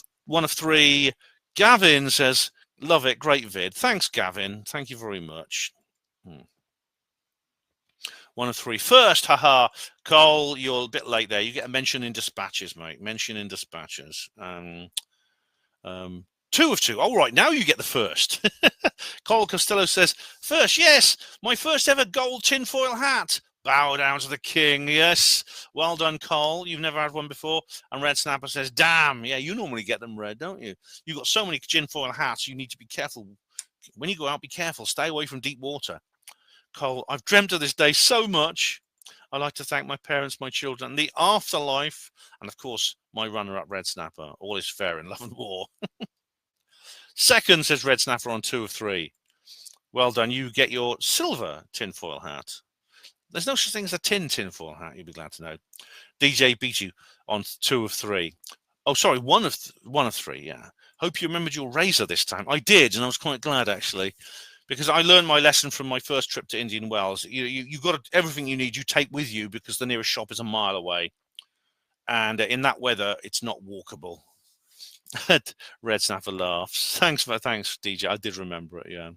of three. Gavin says, love it, great vid. Thanks, Gavin. Thank you very much. One of three. First, haha. Cole, you're a bit late there. You get a mention in dispatches, mate. Mention in dispatches. 2 of 2. All right, now you get the first. Cole Costello says, first, yes, my first ever gold tinfoil hat. Bow down to the king, yes. Well done, Cole. You've never had one before. And Red Snapper says, damn, yeah, you normally get them red, don't you? You've got so many tinfoil hats, you need to be careful. When you go out, be careful. Stay away from deep water. Cole, I've dreamt of this day so much. I'd like to thank my parents, my children, the afterlife, and, of course, my runner-up, Red Snapper. All is fair in love and war. Second, says Red Snapper on 2 of 3. Well done. You get your silver tinfoil hat. There's no such thing as a tinfoil hat, you'll be glad to know. DJ beat you on 2 of 3. Oh, sorry, one of 3, yeah. Hope you remembered your razor this time. I did, and I was quite glad, actually, because I learned my lesson from my first trip to Indian Wells. You got everything you need you take with you because the nearest shop is a mile away. And in that weather, it's not walkable. Red Snapper laughs. Thanks, DJ. I did remember it, yeah.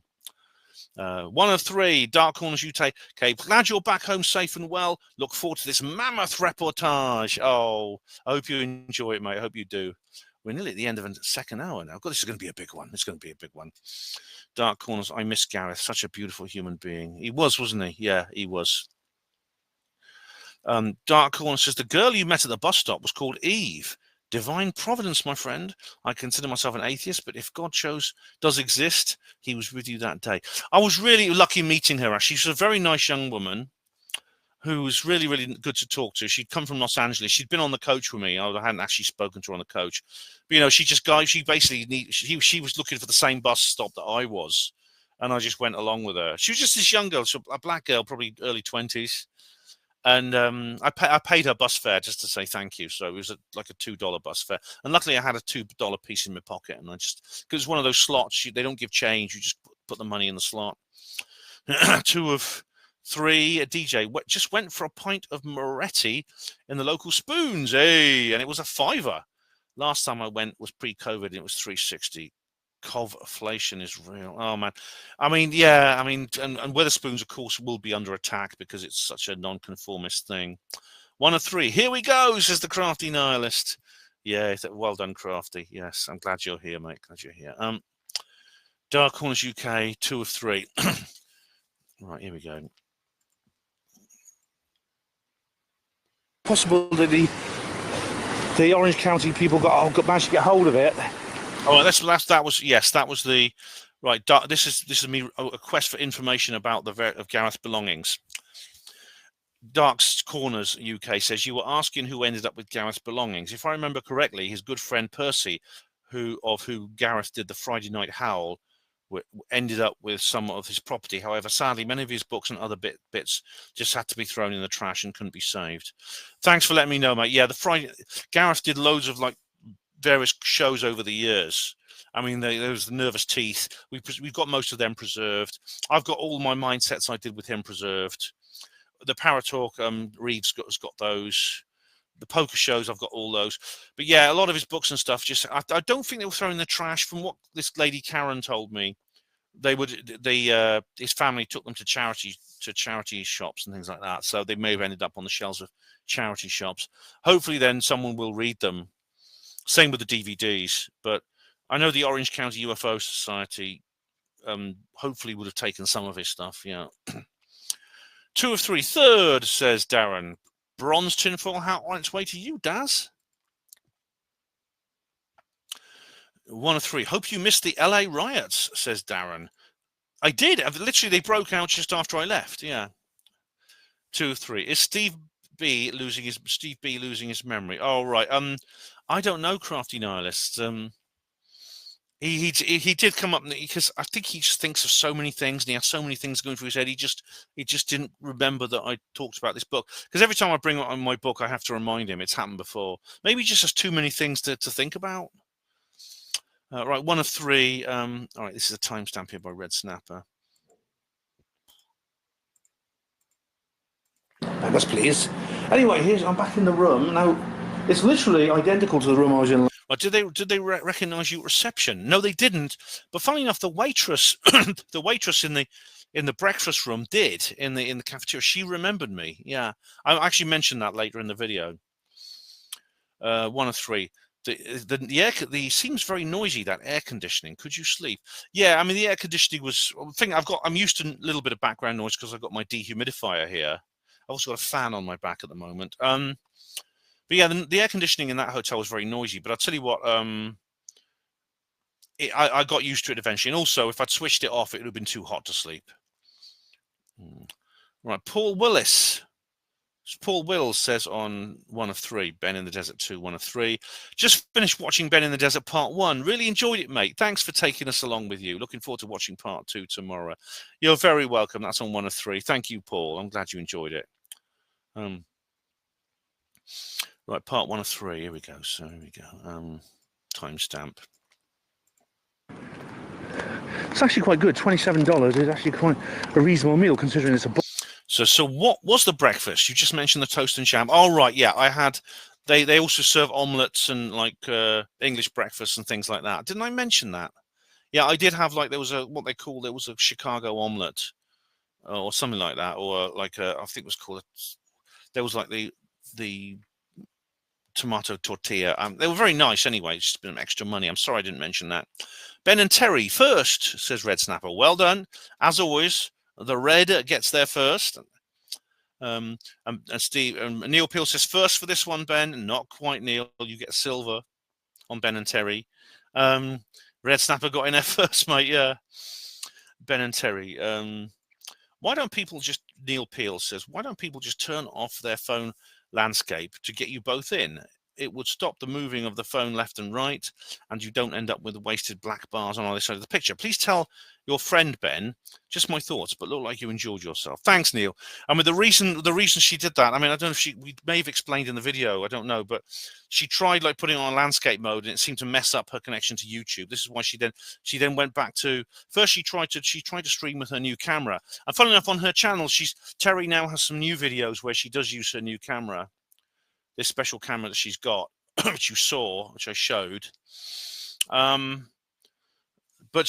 1 of 3, Dark Corners UK. Okay, glad you're back home safe and well. Look forward to this mammoth reportage. Oh, I hope you enjoy it, mate. I hope you do. We're nearly at the end of a second hour now. God, this is going to be a big one. It's going to be a big one. Dark Corners, I miss Gareth. Such a beautiful human being. He was, wasn't he? Yeah, he was. Dark Corners says, the girl you met at the bus stop was called Eve. Divine providence, my friend. I consider myself an atheist, but if God does exist, he was with you that day. I was really lucky meeting her, actually. She's a very nice young woman who was really, really good to talk to. She'd come from Los Angeles. She'd been on the coach with me. I hadn't actually spoken to her on the coach. But, she basically, she was looking for the same bus stop that I was. And I just went along with her. She was just this young girl, so a black girl, probably early 20s. And I paid her bus fare just to say thank you. So it was like a $2 bus fare. And luckily I had a $2 piece in my pocket. And because it's one of those slots, they don't give change. You just put the money in the slot. 2 of 3, a DJ just went for a pint of Moretti in the local Spoons. Hey, and it was a $5. Last time I went was pre-COVID and it was $3.60. Covflation is real. Oh man, and Wetherspoons, of course, will be under attack because it's such a non-conformist thing. 1 of 3. Here we go, says the Crafty Nihilist. Yeah, well done, Crafty. Yes, I'm glad you're here, mate. Glad you're here. Dark Corners UK, 2 of 3. Right, here we go. Possible that the Orange County people managed to get hold of it. Oh, that was the right. This is me a quest for information about of Gareth's belongings. Dark's Corners UK says you were asking who ended up with Gareth's belongings. If I remember correctly, his good friend Percy, who Gareth did the Friday Night Howl, ended up with some of his property. However, sadly, many of his books and other bits just had to be thrown in the trash and couldn't be saved. Thanks for letting me know, mate. Yeah, Gareth did loads of various shows over the years. I mean, there was the Nervous Teeth. We've got most of them preserved. I've got all my mindsets I did with him preserved. The Paratalk, Reeves has got those. The poker shows, I've got all those. But yeah, a lot of his books and stuff, I don't think they were thrown in the trash. From what this lady Karen told me, his family took them to charity shops and things like that. So they may have ended up on the shelves of charity shops. Hopefully then someone will read them. Same with the DVDs, but I know the Orange County UFO Society hopefully would have taken some of his stuff. Yeah. 2 of 3. Third, says Darren. Bronze tinfoil hat on its way to you, Daz. 1 of 3. Hope you missed the LA riots, says Darren. I did. Literally, they broke out just after I left. Yeah. 2 of 3. Is Steve B losing his memory? Oh, right. I don't know, Crafty Nihilist. He did come up because I think he just thinks of so many things and he has so many things going through his head. He just didn't remember that I talked about this book, because every time I bring up my book, I have to remind him it's happened before. Maybe he just has too many things to think about. Right, 1 of 3. All right, this is a timestamp here by Red Snapper. Yes, please. Anyway, I'm back in the room now. It's literally identical to the room I was in. Well, did they recognize you at reception? No, they didn't. But funny enough, the waitress, the waitress in the breakfast room did in the cafeteria. She remembered me. Yeah, I actually mentioned that later in the video. 1 of 3. The seems very noisy, that air conditioning. Could you sleep? Yeah, I mean the air conditioning was. I'm used to a little bit of background noise because I've got my dehumidifier here. I've also got a fan on my back at the moment. But yeah, the air conditioning in that hotel was very noisy. But I'll tell you what, I got used to it eventually. And also, if I'd switched it off, it would have been too hot to sleep. Right, Paul Willis. Paul Wills says on 1 of 3, Ben in the Desert 2, 1 of 3. Just finished watching Ben in the Desert Part 1. Really enjoyed it, mate. Thanks for taking us along with you. Looking forward to watching Part 2 tomorrow. You're very welcome. That's on 1 of 3. Thank you, Paul. I'm glad you enjoyed it. Right, Part 1 of 3. Here we go. So here we go. Timestamp. It's actually quite good. $27 is actually quite a reasonable meal considering it's a book. So what was the breakfast? You just mentioned the toast and jam. Oh, right, yeah. I had. They also serve omelets and like English breakfast and things like that. Didn't I mention that? Yeah, I did have there was a Chicago omelet or something like that, or like I think it was called. There was like the tomato tortilla. They were very nice anyway. It's just been extra money. I'm sorry I didn't mention that. Ben and Terry first, says Red Snapper. Well done. As always, the red gets there first. And Steve Neil Peel says first for this one, Ben. Not quite, Neil. You get silver on Ben and Terry. Red Snapper got in there first, mate. Yeah. Ben and Terry. Why don't people just, Neil Peel says, why don't people just turn off their phone landscape to get you both in? It would stop the moving of the phone left and right, and you don't end up with wasted black bars on either side of the picture. Please tell your friend Ben, just my thoughts, but look like you enjoyed yourself. Thanks, Neil. I mean, the reason she did that, I mean, I don't know if we may have explained in the video, I don't know, but she tried like putting on landscape mode, and it seemed to mess up her connection to YouTube. This is why she then went back to, first she tried to stream with her new camera, and funnily enough, on her channel, Terry now has some new videos where she does use her new camera. This special camera that she's got, which you saw, which I showed, but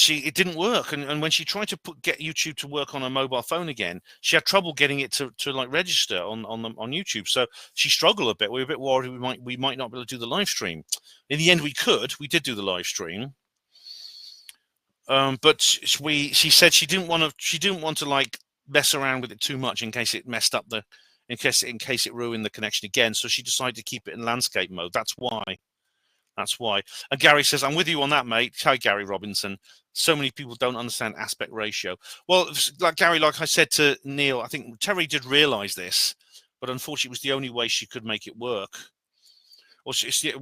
it didn't work. And when she tried to get YouTube to work on a mobile phone again, she had trouble getting it to like register on YouTube. So she struggled a bit. We were a bit worried we might not be able to do the live stream. In the end, we did do the live stream. But she said she didn't want to like mess around with it too much in case it messed up in case it ruined the connection again. So she decided to keep it in landscape mode. That's why. And Gary says, I'm with you on that, mate. Hi, Gary Robinson. So many people don't understand aspect ratio. Well, like Gary, like I said to Neil, I think Terry did realize this, but unfortunately it was the only way she could make it work. Or she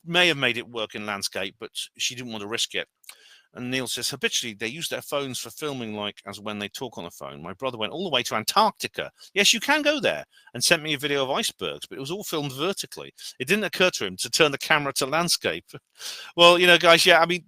may have made it work in landscape, but she didn't want to risk it. And Neil says, habitually, they use their phones for filming like as when they talk on the phone. My brother went all the way to Antarctica. Yes, you can go there, and sent me a video of icebergs, but it was all filmed vertically. It didn't occur to him to turn the camera to landscape. Well, guys, yeah, I mean,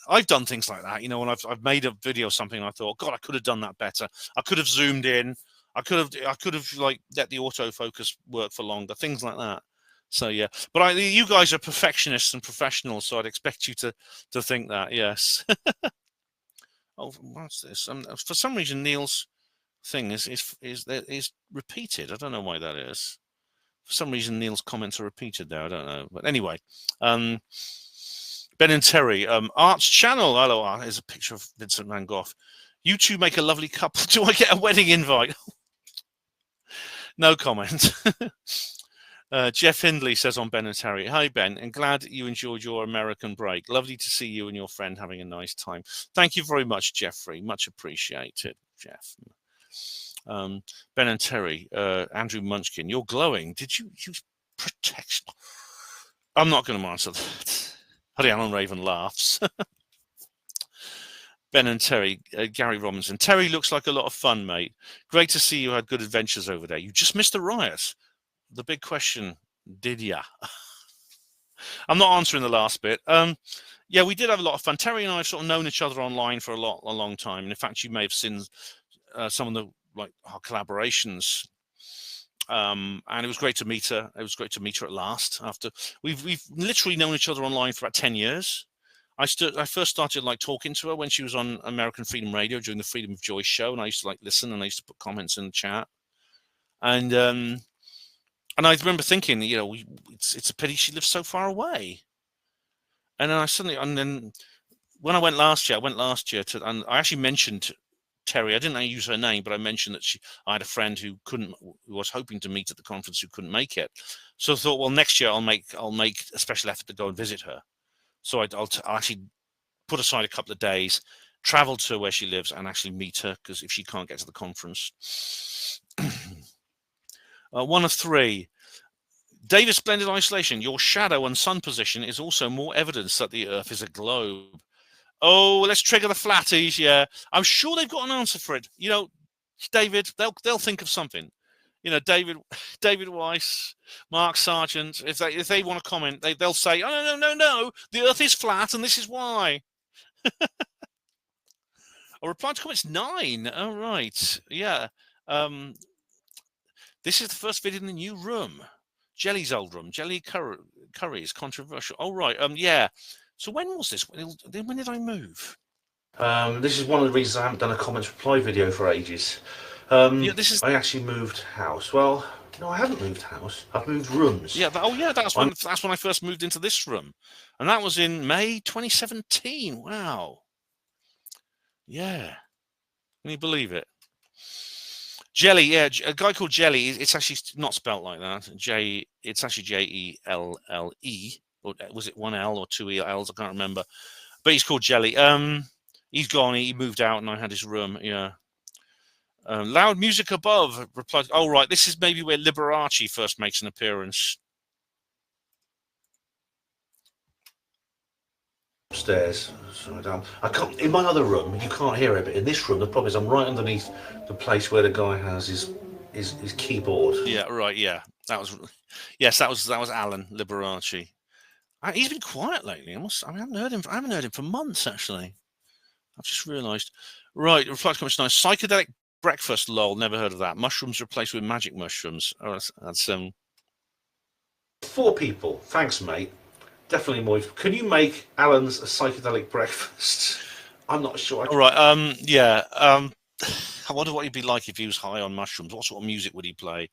I've done things like that, when I've made a video or something, and I thought, God, I could have done that better. I could have zoomed in. I could have like let the autofocus work for longer, things like that. So yeah, but you guys are perfectionists and professionals, so I'd expect you to think that. Yes. Oh, what's this? For some reason, Neil's thing is repeated. I don't know why that is. For some reason, Neil's comments are repeated there. I don't know. But anyway, Ben and Terry, Art's channel. Hello, here's a picture of Vincent van Gogh. You two make a lovely couple. Do I get a wedding invite? No comment. Jeff Hindley says on Ben and Terry, hi Ben, and glad you enjoyed your American break. Lovely to see you and your friend having a nice time. Thank you very much, Jeffrey. Much appreciated, Jeff. Ben and Terry, Andrew Munchkin, you're glowing. Did you use protection? I'm not going to answer that. Huddy Allen Raven laughs. Ben and Terry, Gary Robinson. Terry looks like a lot of fun, mate. Great to see you had good adventures over there. You just missed the riot. The big question, did ya? I'm not answering the last bit. Yeah, we did have a lot of fun. Terry and I have sort of known each other online for a long time. And in fact, you may have seen some of our collaborations And it was great to meet her. It was great to meet her at last. After we've literally known each other online for about 10 years. I first started like talking to her when she was on American Freedom Radio during the Freedom of Joy show, and I used to like listen, and I used to put comments in the chat. And I remember thinking, you know, it's a pity she lives so far away. And then when I went last year, and I actually mentioned Terry. I didn't use her name, but I mentioned that I had a friend who was hoping to meet at the conference who couldn't make it. So I thought, well, next year I'll make a special effort to go and visit her. So I'll actually put aside a couple of days, travel to where she lives, and actually meet her, because if she can't get to the conference. 1 of 3. David Splendid Isolation. Your shadow and sun position is also more evidence that the Earth is a globe. Oh, let's trigger the flatties. Yeah, I'm sure they've got an answer for it. You know, David, they'll think of something. You know, David Weiss, Mark Sargent. If they want to comment, they'll say, "Oh no, the Earth is flat, and this is why." A reply to comments 9. Oh right, yeah. This is the first video in the new room. Jelly's old room. Jelly Curry is controversial. Oh right, yeah. So when was this? When did I move? This is one of the reasons I haven't done a comments reply video for ages. I actually moved house. Well, no, I haven't moved house. I've moved rooms. Yeah. That's when I first moved into this room, and that was in May 2017. Wow. Yeah. Can you believe it? Jelly, yeah, a guy called Jelly. It's actually not spelt like that. It's actually Jelle. Or was it 1 L or 2 L's? I can't remember. But he's called Jelly. He's gone. He moved out, and I had his room. Yeah. Loud music above. Replied. Oh right, this is maybe where Liberace first makes an appearance. Upstairs. So I can't. In my other room, you can't hear it. But in this room, the problem is I'm right underneath the place where the guy has his keyboard. Yeah. Right. Yeah. That was Alan Liberace. He's been quiet lately. I haven't heard him for months, actually. I've just realised. Right, reply to comment 9. Psychedelic breakfast, lol. Never heard of that. Mushrooms replaced with magic mushrooms. Oh, that's 4 people. Thanks, mate. Definitely more. Can you make Alan's a psychedelic breakfast? I'm not sure. All right. Yeah. I wonder what he'd be like if he was high on mushrooms. What sort of music would he play?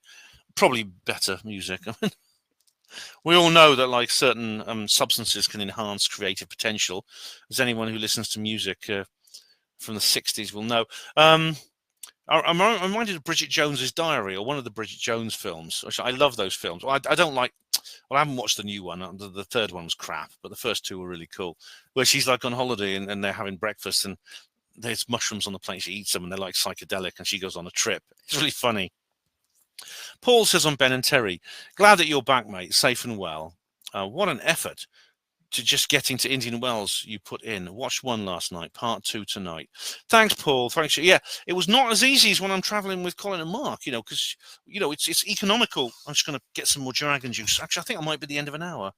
Probably better music. I mean, we all know that like certain substances can enhance creative potential, as anyone who listens to music from the 60s will know. I'm reminded of Bridget Jones's Diary, or one of the Bridget Jones films, which I love those films. I don't like. Well, I haven't watched the new one. The third one was crap, but the first 2 were really cool. Where she's like on holiday and they're having breakfast, and there's mushrooms on the plate. She eats them, and they're like psychedelic, and she goes on a trip. It's really funny. Paul says on Ben and Terry, glad that you're back, mate, safe and well. What an effort to just getting to Indian Wells you put in. Watched 1 last night, part 2 tonight. Thanks, Paul. Thanks. Yeah, it was not as easy as when I'm traveling with Colin and Mark, you know, because, you know, it's economical. I'm just going to get some more dragon juice. Actually, I think I might be the end of an hour.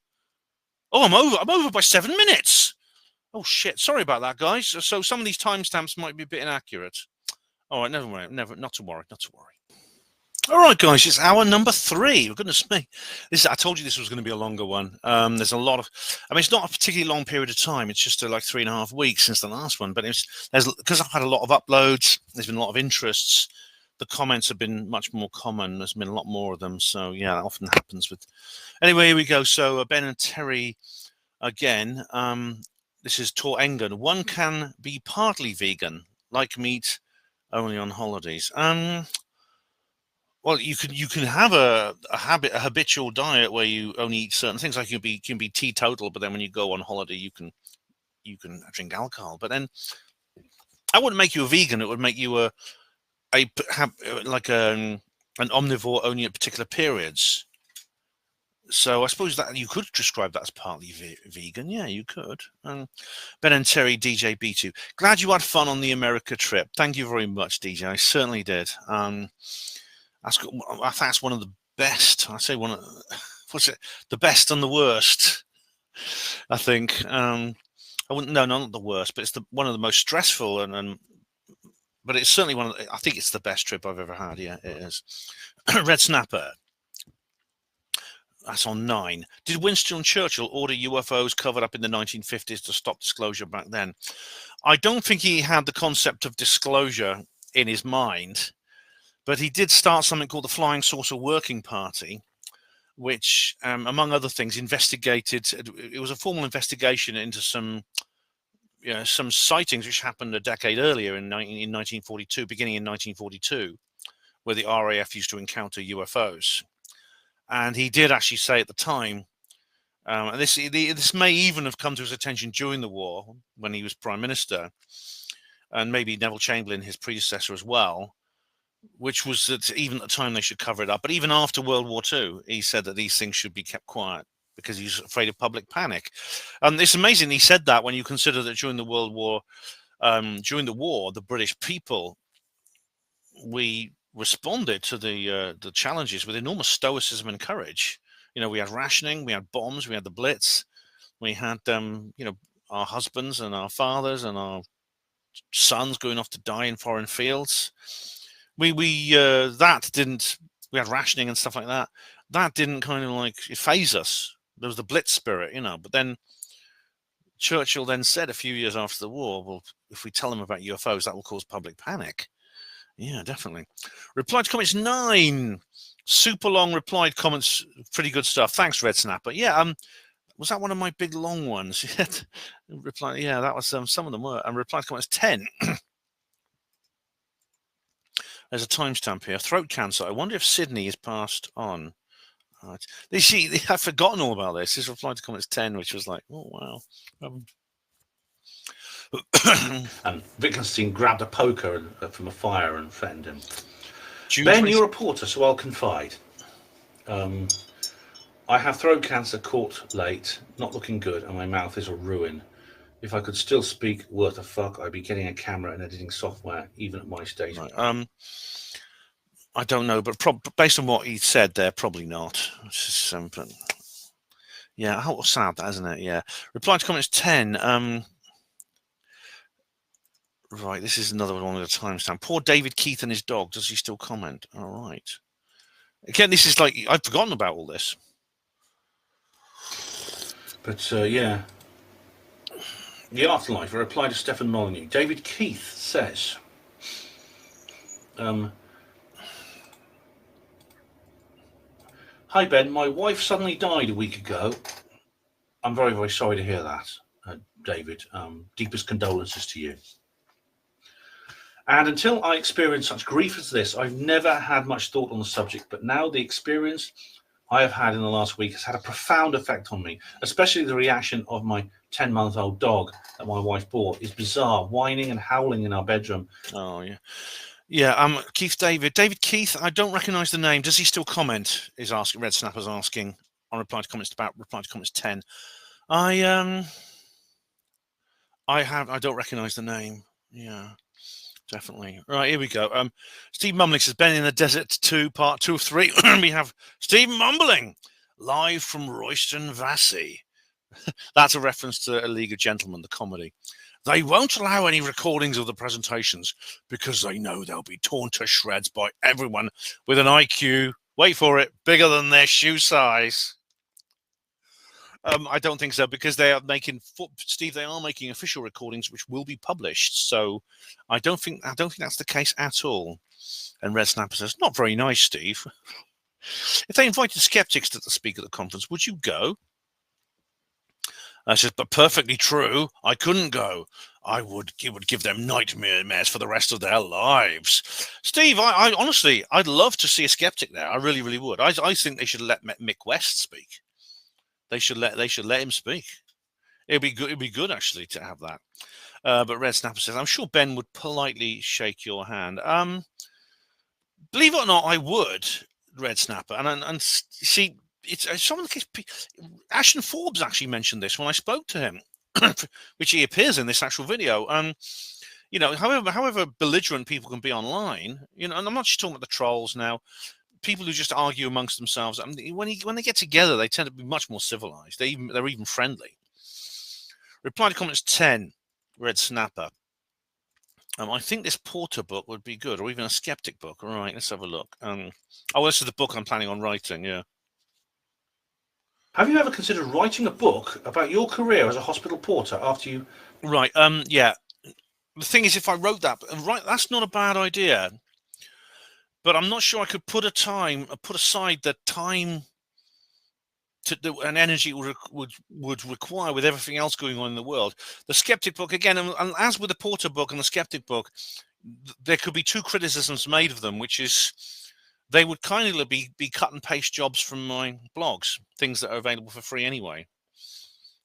Oh, I'm over by 7 minutes. Oh, shit. Sorry about that, guys. So some of these timestamps might be a bit inaccurate. All right, never worry. Not to worry. All right, guys, it's hour number 3. Goodness me. I told you this was going to be a longer one. There's a lot of, I mean, it's not a particularly long period of time. It's just like 3.5 weeks since the last one. But because I've had a lot of uploads, there's been a lot of interests. The comments have been much more common. There's been a lot more of them. So, yeah, that often happens with. Anyway, here we go. So, Ben and Terry again. This is Tor Engen. One can be partly vegan, like meat, only on holidays. Well, you can have a habitual diet where you only eat certain things. Like you can be teetotal, but then when you go on holiday, you can drink alcohol. But then that wouldn't make you a vegan. It would make you an omnivore only at particular periods. So I suppose that you could describe that as partly vegan. Yeah, you could. Ben and Terry, DJ B2. Glad you had fun on the America trip. Thank you very much, DJ. I certainly did. That's one of the best. I say one of the best and the worst. I think I wouldn't. No, not the worst, but it's one of the most stressful and but it's certainly one of the, I think it's the best trip I've ever had. Yeah, it is. Red Snapper. That's on 9. Did Winston Churchill order UFOs covered up in the 1950s to stop disclosure back then? I don't think he had the concept of disclosure in his mind, but he did start something called the Flying Saucer Working Party, which, among other things, investigated. It was a formal investigation into some sightings which happened a decade earlier in 1942, beginning in 1942, where the RAF used to encounter UFOs. And he did actually say at the time, and this may even have come to his attention during the war when he was Prime Minister, and maybe Neville Chamberlain, his predecessor as well, which was that even at the time they should cover it up. But even after World War II, he said that these things should be kept quiet because he's afraid of public panic. And it's amazing he said that when you consider that during the war, the British people, we responded to the challenges with enormous stoicism and courage. You know, we had rationing, we had bombs, we had the Blitz, we had our husbands and our fathers and our sons going off to die in foreign fields. We had rationing and stuff like that. That didn't kind of like phase us. There was the Blitz spirit, but then Churchill then said a few years after the war, well, if we tell them about UFOs, that will cause public panic. Yeah, definitely. Reply to comments 9. Super long replied comments. Pretty good stuff. Thanks, Red Snapper. Yeah, was that one of my big long ones? Reply. Yeah, that was some of them were. And reply to comments 10. There's a timestamp here. Throat cancer. I wonder if Sydney is passed on. Right. I've forgotten all about this. This reply to comments 10, which was like, oh wow. And Wittgenstein grabbed a poker from a fire and threatened him. Ben, you're a reporter, so I'll confide. I have throat cancer, caught late, not looking good, and my mouth is a ruin. If I could still speak worth a fuck, I'd be getting a camera and editing software, even at my stage. Right. I don't know, but based on what he said there, probably not. It's just something. Yeah, how sad that, isn't it? Yeah. Reply to comments 10. Right, this is another one with a timestamp. Poor David Keith and his dog. Does he still comment? All right. Again, this is like, I've forgotten about all this. But, yeah. The Afterlife, a reply to Stephen Molyneux. David Keith says, hi, Ben. My wife suddenly died a week ago. I'm very, very sorry to hear that, David. Deepest condolences to you. And until I experienced such grief as this, I've never had much thought on the subject. But now the experience I have had in the last week has had a profound effect on me, especially the reaction of my 10-month-old dog that my wife bought is bizarre, whining and howling in our bedroom. Oh, yeah. Yeah, David Keith, I don't recognize the name. Does he still comment? Is asking. Red Snapper's asking on reply to comments 10. I don't recognize the name. Yeah. Definitely. Right, here we go. Steve Mumbling says, Ben in the Desert 2, part 2 of 3. We have Steve Mumbling, live from Royston Vassy. That's a reference to A League of Gentlemen, the comedy. They won't allow any recordings of the presentations because they know they'll be torn to shreds by everyone with an IQ, wait for it, bigger than their shoe size. I don't think so, because they are making, Steve, they are making official recordings which will be published. So I don't think that's the case at all. And Red Snapper says, not very nice, Steve. If they invited skeptics to speak at the conference, would you go? I says, but perfectly true. I couldn't go. It would give them nightmares for the rest of their lives. Steve, I honestly, I'd love to see a skeptic there. I really, really would. I think they should let Mick West speak. They should let him speak. It'd be good. It'd be good actually to have that. But Red Snapper says, I'm sure Ben would politely shake your hand. Believe it or not, I would, Red Snapper. And see, it's some of the case. Ashton Forbes actually mentioned this when I spoke to him, which he appears in this actual video. You know, however belligerent people can be online, you know, and I'm not just talking about the trolls now. People who just argue amongst themselves, I mean, when they get together, they tend to be much more civilized. They're even friendly. Reply to comments 10, Red Snapper. I think this Porter book would be good, or even a skeptic book. All right, let's have a look. Oh, this is the book I'm planning on writing. Yeah. Have you ever considered writing a book about your career as a hospital porter after you? Right. Yeah. The thing is, if I wrote that, right, that's not a bad idea. But I'm not sure I could put aside the time and energy would require with everything else going on in the world. The skeptic book, again, and as with the Porter book and the skeptic book, there could be two criticisms made of them, which is they would kind of be cut and paste jobs from my blogs, things that are available for free anyway.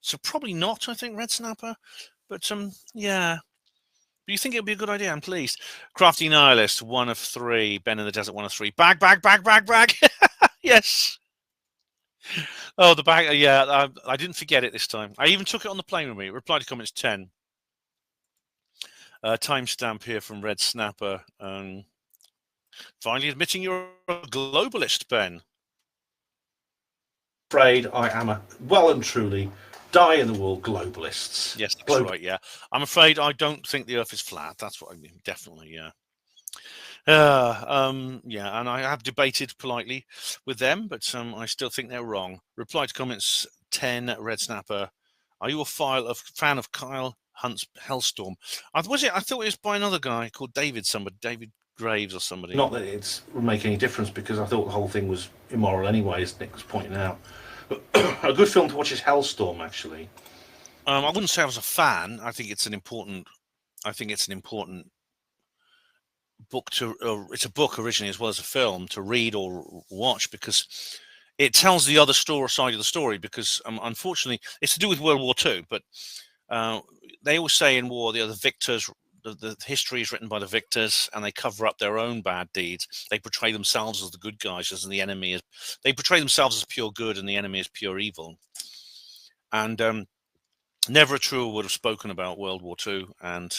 So probably not, I think, Red Snapper. But yeah. Do you think it would be a good idea? I'm pleased. Crafty Nihilist, 1 of 3. Ben in the Desert, 1 of 3. Bag. Yes. Oh, the bag. Yeah, I didn't forget it this time. I even took it on the plane with me. Reply to comments 10. Timestamp here from Red Snapper. Finally admitting you're a globalist, Ben. Afraid I am a well and truly die-in-the-wool globalists. Yes, that's right, yeah. I'm afraid I don't think the Earth is flat. That's what I mean, definitely, yeah. Yeah, and I have debated politely with them, but I still think they're wrong. Reply to comments 10, Red Snapper. Are you a fan of Kyle Hunt's Hellstorm? I thought it was by another guy called David Graves or somebody. Not that it's would make any difference, because I thought the whole thing was immoral anyway, as Nick was pointing out. A good film to watch is Hellstorm, actually. I wouldn't say I was a fan. I think it's an important book it's a book originally as well as a film to read or watch, because it tells the other side of the story. Because unfortunately, it's to do with World War II, but they always say in war the victors. The history is written by the victors, and they cover up their own bad deeds. They portray themselves as the good guys, as the enemy is. They portray themselves as pure good, and the enemy is pure evil. And never a truer would have spoken about World War II and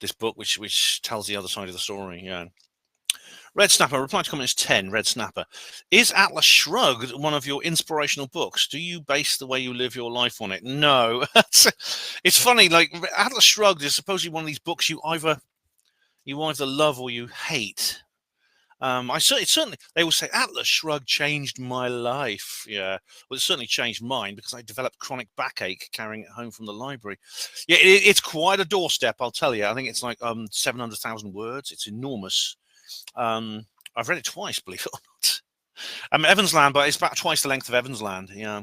this book, which tells the other side of the story. Yeah. Red Snapper, reply to comments 10. Red Snapper, is Atlas Shrugged one of your inspirational books? Do you base the way you live your life on it? No. It's funny, like Atlas Shrugged is supposedly one of these books you either love or you hate. Certainly they will say Atlas Shrugged changed my life. Yeah, well, it certainly changed mine, because I developed chronic backache carrying it home from the library. Yeah, it's quite a doorstep, I'll tell you. I think it's like 700,000 words. It's enormous. I've read it twice, believe it or not. Evan's Land, but it's about twice the length of Evan's Land. Yeah,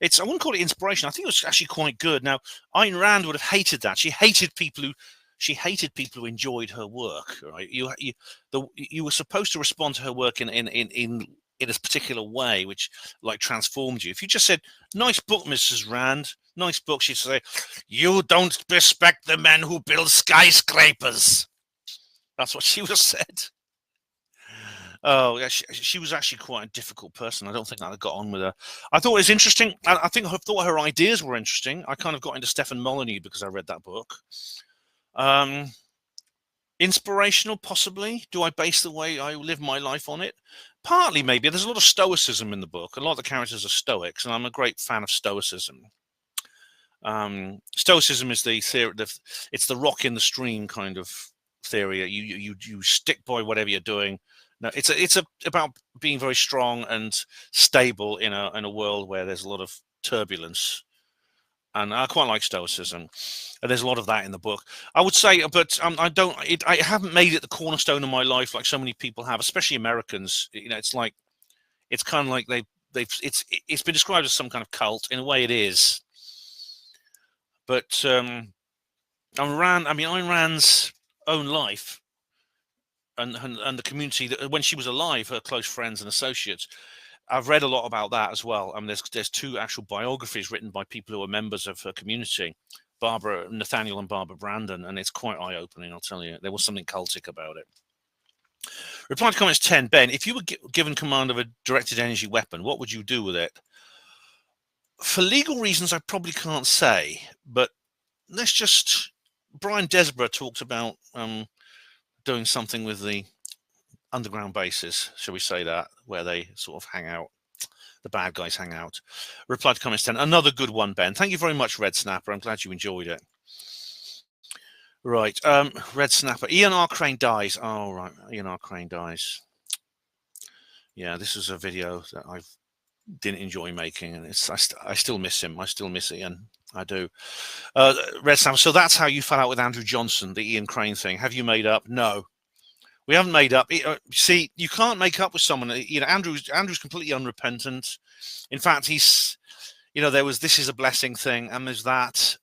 I wouldn't call it inspiration. I think it was actually quite good. Now, Ayn Rand would have hated that. She hated people who enjoyed her work. Right? You were supposed to respond to her work in a particular way, which like transformed you. If you just said, "Nice book, Mrs. Rand, nice book," she'd say, "You don't respect the men who build skyscrapers." That's what she would have said. Oh, yeah, she was actually quite a difficult person. I don't think I got on with her. I thought it was interesting. I thought her ideas were interesting. I kind of got into Stefan Molyneux because I read that book. Inspirational, possibly. Do I base the way I live my life on it? Partly, maybe. There's a lot of stoicism in the book. A lot of the characters are stoics, and I'm a great fan of stoicism. Stoicism is the theory. It's the rock in the stream kind of theory. You stick by whatever you're doing. No, it's about being very strong and stable in a world where there's a lot of turbulence, and I quite like stoicism. And there's a lot of that in the book, I would say. But I haven't made it the cornerstone of my life like so many people have, especially Americans. You know, it's kind of like it's been described as some kind of cult. In a way, it is. But Ayn Rand's own life and the community that when she was alive, her close friends and associates, I've read a lot about that as well. There's 2 actual biographies written by people who are members of her community, Nathaniel and Barbara Brandon, and it's quite eye-opening, I'll tell you. There was something cultic about it. Reply to comments 10. Ben, if you were given command of a directed energy weapon, what would you do with it? For legal reasons, I probably can't say, but Brian Desborough talked about doing something with the underground bases, shall we say that, where they sort of hang out, the bad guys hang out. Reply to comments 10. Another good one, Ben. Thank you very much, Red Snapper. I'm glad you enjoyed it. Right. Red Snapper. Ian R. Crane dies. Oh, right. Ian R. Crane dies. Yeah, this was a video that I didn't enjoy making, and I still miss him. I still miss Ian. I do. Red Snapper. So that's how you fell out with Andrew Johnson, the Ian Crane thing. Have you made up? No. We haven't made up. See, you can't make up with someone. You know, Andrew's completely unrepentant. In fact, he's, you know, there was This Is a Blessing thing, and there's that,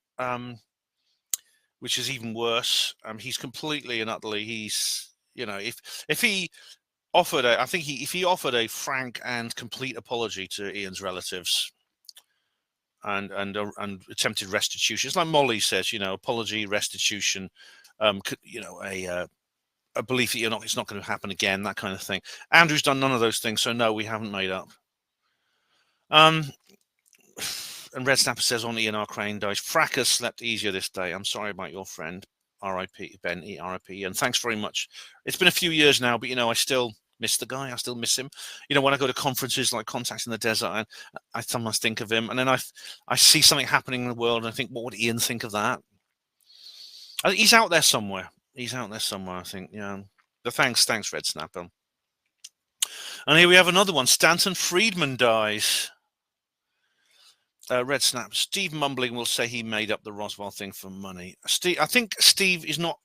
which is even worse. He's completely and utterly. He's, you know, if he offered if he offered a frank and complete apology to Ian's relatives, and attempted restitution, it's like Molly says, you know, apology, restitution, you know, a belief that it's not going to happen again, that kind of thing. Andrew's done none of those things, so no, we haven't made up. And Red Snapper says on Ian R. Crane dies, Fracas slept easier this day. I'm sorry about your friend. R.I.P. Ben, R.I.P. And thanks very much. It's been a few years now, but, you know, I still miss the guy. I still miss him. You know, when I go to conferences like Contacts in the Desert, I sometimes think of him, and then I see something happening in the world, and I think, what would Ian think of that? He's out there somewhere. He's out there somewhere, I think. Yeah. But thanks, Red Snapper. And here we have another one. Stanton Friedman dies. Red Snap. Steve Mumbling will say he made up the Roswell thing for money. I think Steve is not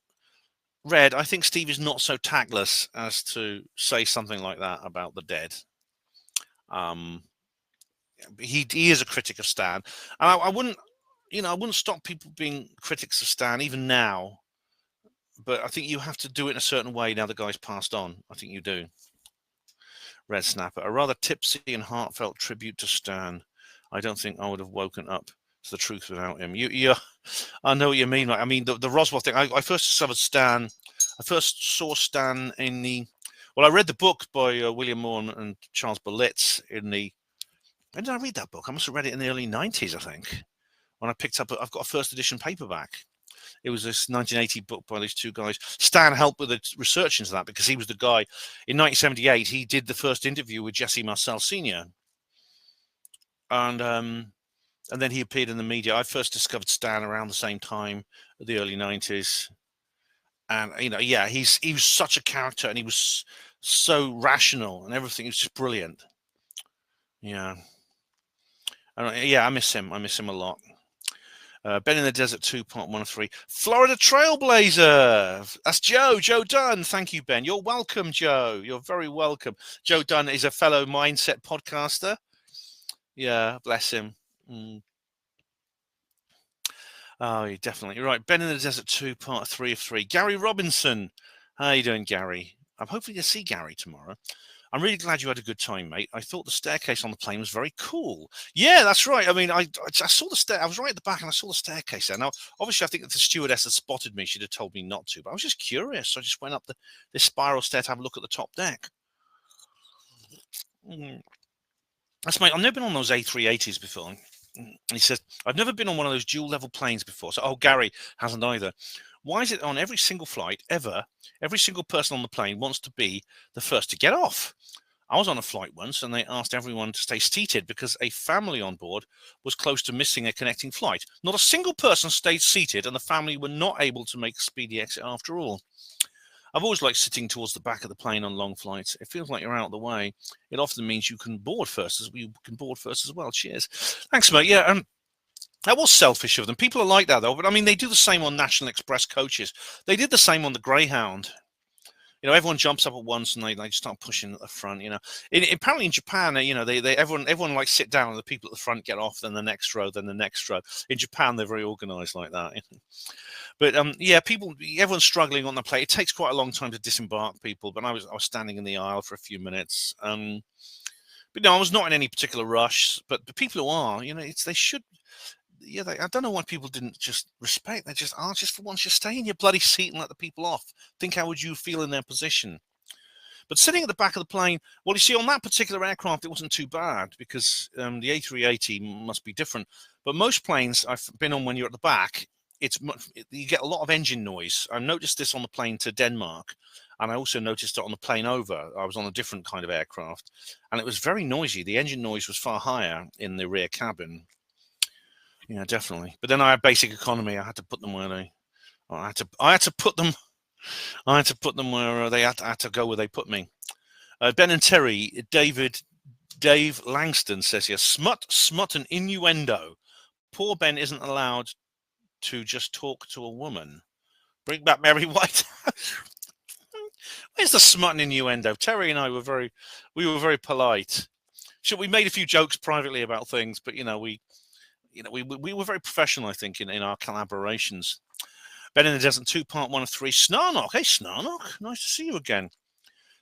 Red. I think Steve is not so tactless as to say something like that about the dead. He is a critic of Stan, and I wouldn't, you know, I wouldn't stop people being critics of Stan even now. But I think you have to do it in a certain way now the guy's passed on. I think you do. Red Snapper. A rather tipsy and heartfelt tribute to Stan. I don't think I would have woken up to the truth without him. I know what you mean. I mean, the Roswell thing. I first discovered Stan. I first saw Stan in the. Well, I read the book by William Moore and Charles Berlitz in the. When did I read that book? I must have read it in the early 90s, I think. When I picked up, I've got a first edition paperback. It was this 1980 book by these two guys. Stan helped with the research into that because he was the guy. In 1978, he did the first interview with Jesse Marcel Sr. And then he appeared in the media. I first discovered Stan around the same time, the early 90s. And, you know, yeah, he was such a character, and he was so rational and everything. He was just brilliant. Yeah. I miss him. I miss him a lot. Ben in the Desert 2, Part 1 of 3. Florida Trailblazer. That's Joe. Joe Dunn. Thank you, Ben. You're welcome, Joe. You're very welcome. Joe Dunn is a fellow Mindset podcaster. Yeah, bless him. Oh, definitely. You're right. Ben in the Desert 2, Part 3 of 3. Gary Robinson. How you doing, Gary? I'm hoping to see Gary tomorrow. I'm really glad you had a good time, mate. I thought the staircase on the plane was very cool. Yeah, that's right. I mean, I saw the stair. I was right at the back, and I saw the staircase there. Now, obviously, I think if the stewardess had spotted me, she'd have told me not to. But I was just curious. So I just went up this spiral stair to have a look at the top deck. That's mate. I've never been on those A380s before. And he says, I've never been on one of those dual-level planes before. So, Gary hasn't either. Why is it on every single flight ever, every single person on the plane wants to be the first to get off? I was on a flight once, and they asked everyone to stay seated because a family on board was close to missing a connecting flight. Not a single person stayed seated, and the family were not able to make a speedy exit after all. I've always liked sitting towards the back of the plane on long flights. It feels like you're out of the way. It often means you can board first as well. Cheers. Thanks, mate. Yeah, that was selfish of them. People are like that, though. But, I mean, they do the same on National Express coaches. They did the same on the Greyhound. You know, everyone jumps up at once and they start pushing at the front, you know. Apparently in Japan, you know, everyone like sit down and the people at the front get off, then the next row, then the next row. In Japan, they're very organized like that. But, yeah, everyone's struggling on the plane. It takes quite a long time to disembark people, but I was standing in the aisle for a few minutes. But no, I was not in any particular rush. But the people who are, you know, they should... Yeah, I don't know why people didn't just respect. They just for once, just stay in your bloody seat and let the people off. Think how would you feel in their position? But sitting at the back of the plane, well, you see, on that particular aircraft, it wasn't too bad because the A380 must be different. But most planes I've been on when you're at the back, you get a lot of engine noise. I noticed this on the plane to Denmark, and I also noticed it on the plane over. I was on a different kind of aircraft, and it was very noisy. The engine noise was far higher in the rear cabin. Yeah, definitely. But then I had basic economy. I had to put them where I had to put them. I had to put them where they had to go where they put me. Ben and Terry, Dave Langston says here, smut and innuendo. Poor Ben isn't allowed to just talk to a woman. Bring back Mary White. Where's the smut and innuendo? Terry and I were very polite. We made a few jokes privately about things, but we were very professional, I think, in our collaborations. Ben in the Desert 2, Part 1 of 3. Snarnock. Hey, Snarnock. Nice to see you again.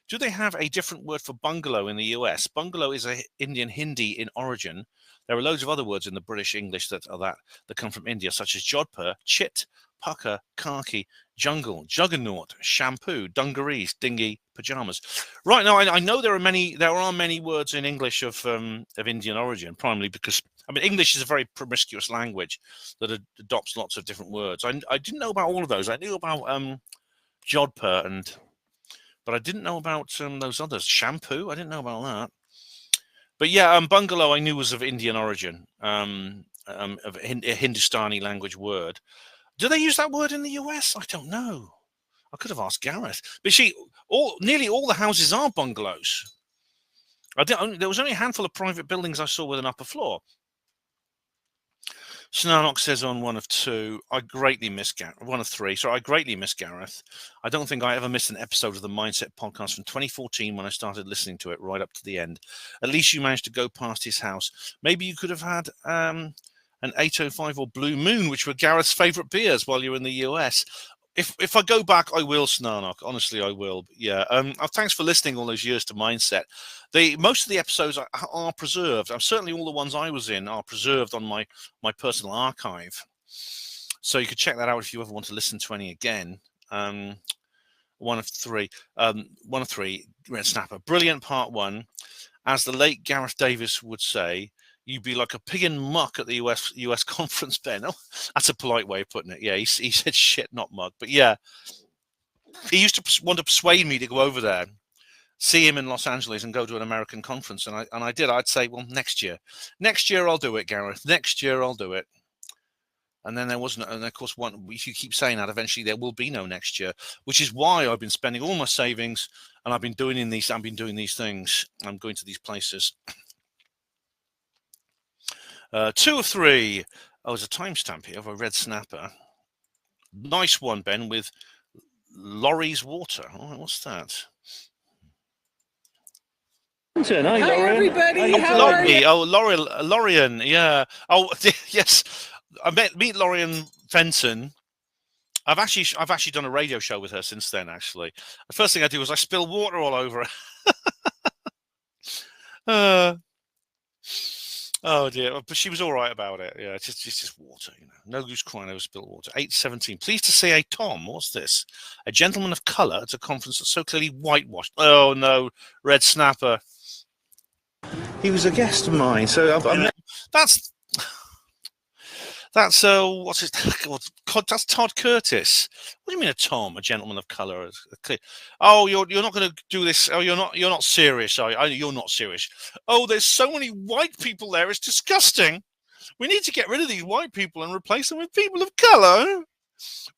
Do they have a different word for bungalow in the US? Bungalow is a Indian Hindi in origin. There are loads of other words in the British English that come from India, such as jodhpur, chit, pucker, khaki, jungle, juggernaut, shampoo, dungarees, dinghy, pajamas. Right now, I know there are many words in English of Indian origin, primarily because English is a very promiscuous language that adopts lots of different words. I didn't know about all of those. I knew about jodhpur but I didn't know about those others. Shampoo, I didn't know about that. But yeah, bungalow I knew was of Indian origin, of a Hindustani language word. Do they use that word in the US? I don't know. I could have asked Gareth. But nearly all the houses are bungalows. There was only a handful of private buildings I saw with an upper floor. Snarnock says on 1 of 2, I greatly miss Gareth. 1 of 3, sorry, I greatly miss Gareth. I don't think I ever missed an episode of the Mindset podcast from 2014 when I started listening to it right up to the end. At least you managed to go past his house. Maybe you could have had an 805 or Blue Moon, which were Gareth's favourite beers while you were in the US. If I go back, I will, Snarnock. Honestly, I will. Yeah. Thanks for listening all those years to Mindset. Most of the episodes are preserved. Certainly all the ones I was in are preserved on my personal archive. So you could check that out if you ever want to listen to any again. 1 of 3. 1 of 3, Red Snapper. Brilliant Part 1. As the late Gareth Davis would say, you'd be like a pig in muck at the US conference, Ben. Oh, that's a polite way of putting it. Yeah, he said shit, not muck. But yeah, he used to want to persuade me to go over there, see him in Los Angeles and go to an American conference. And I did. I'd say, well, next year I'll do it, Gareth. Next year I'll do it. And then there wasn't. And of course, if you keep saying that, eventually there will be no next year, which is why I've been spending all my savings and I've been doing these things. I'm going to these places. 2 of 3. Oh, there's a timestamp here of a Red Snapper. Nice one, Ben, with Laurie's Water. Oh, what's that? Hi, everybody. How are you? Oh, Lorian. Yeah. Oh, yes. I meet Lorian Fenton. I've actually done a radio show with her since then. Actually, the first thing I did was I spilled water all over her. Oh dear, but she was all right about it. Yeah, it's just water, No use crying over spilled water. 8:17. Pleased to see a Tom. What's this? A gentleman of colour at a conference that's so clearly whitewashed. Oh no, Red Snapper. He was a guest of mine, so that's what's his? God, that's Todd Curtis. What do you mean a Tom, a gentleman of colour? Oh, you're not going to do this. Oh, you're not serious. You're not serious. Oh, there's so many white people there. It's disgusting. We need to get rid of these white people and replace them with people of colour.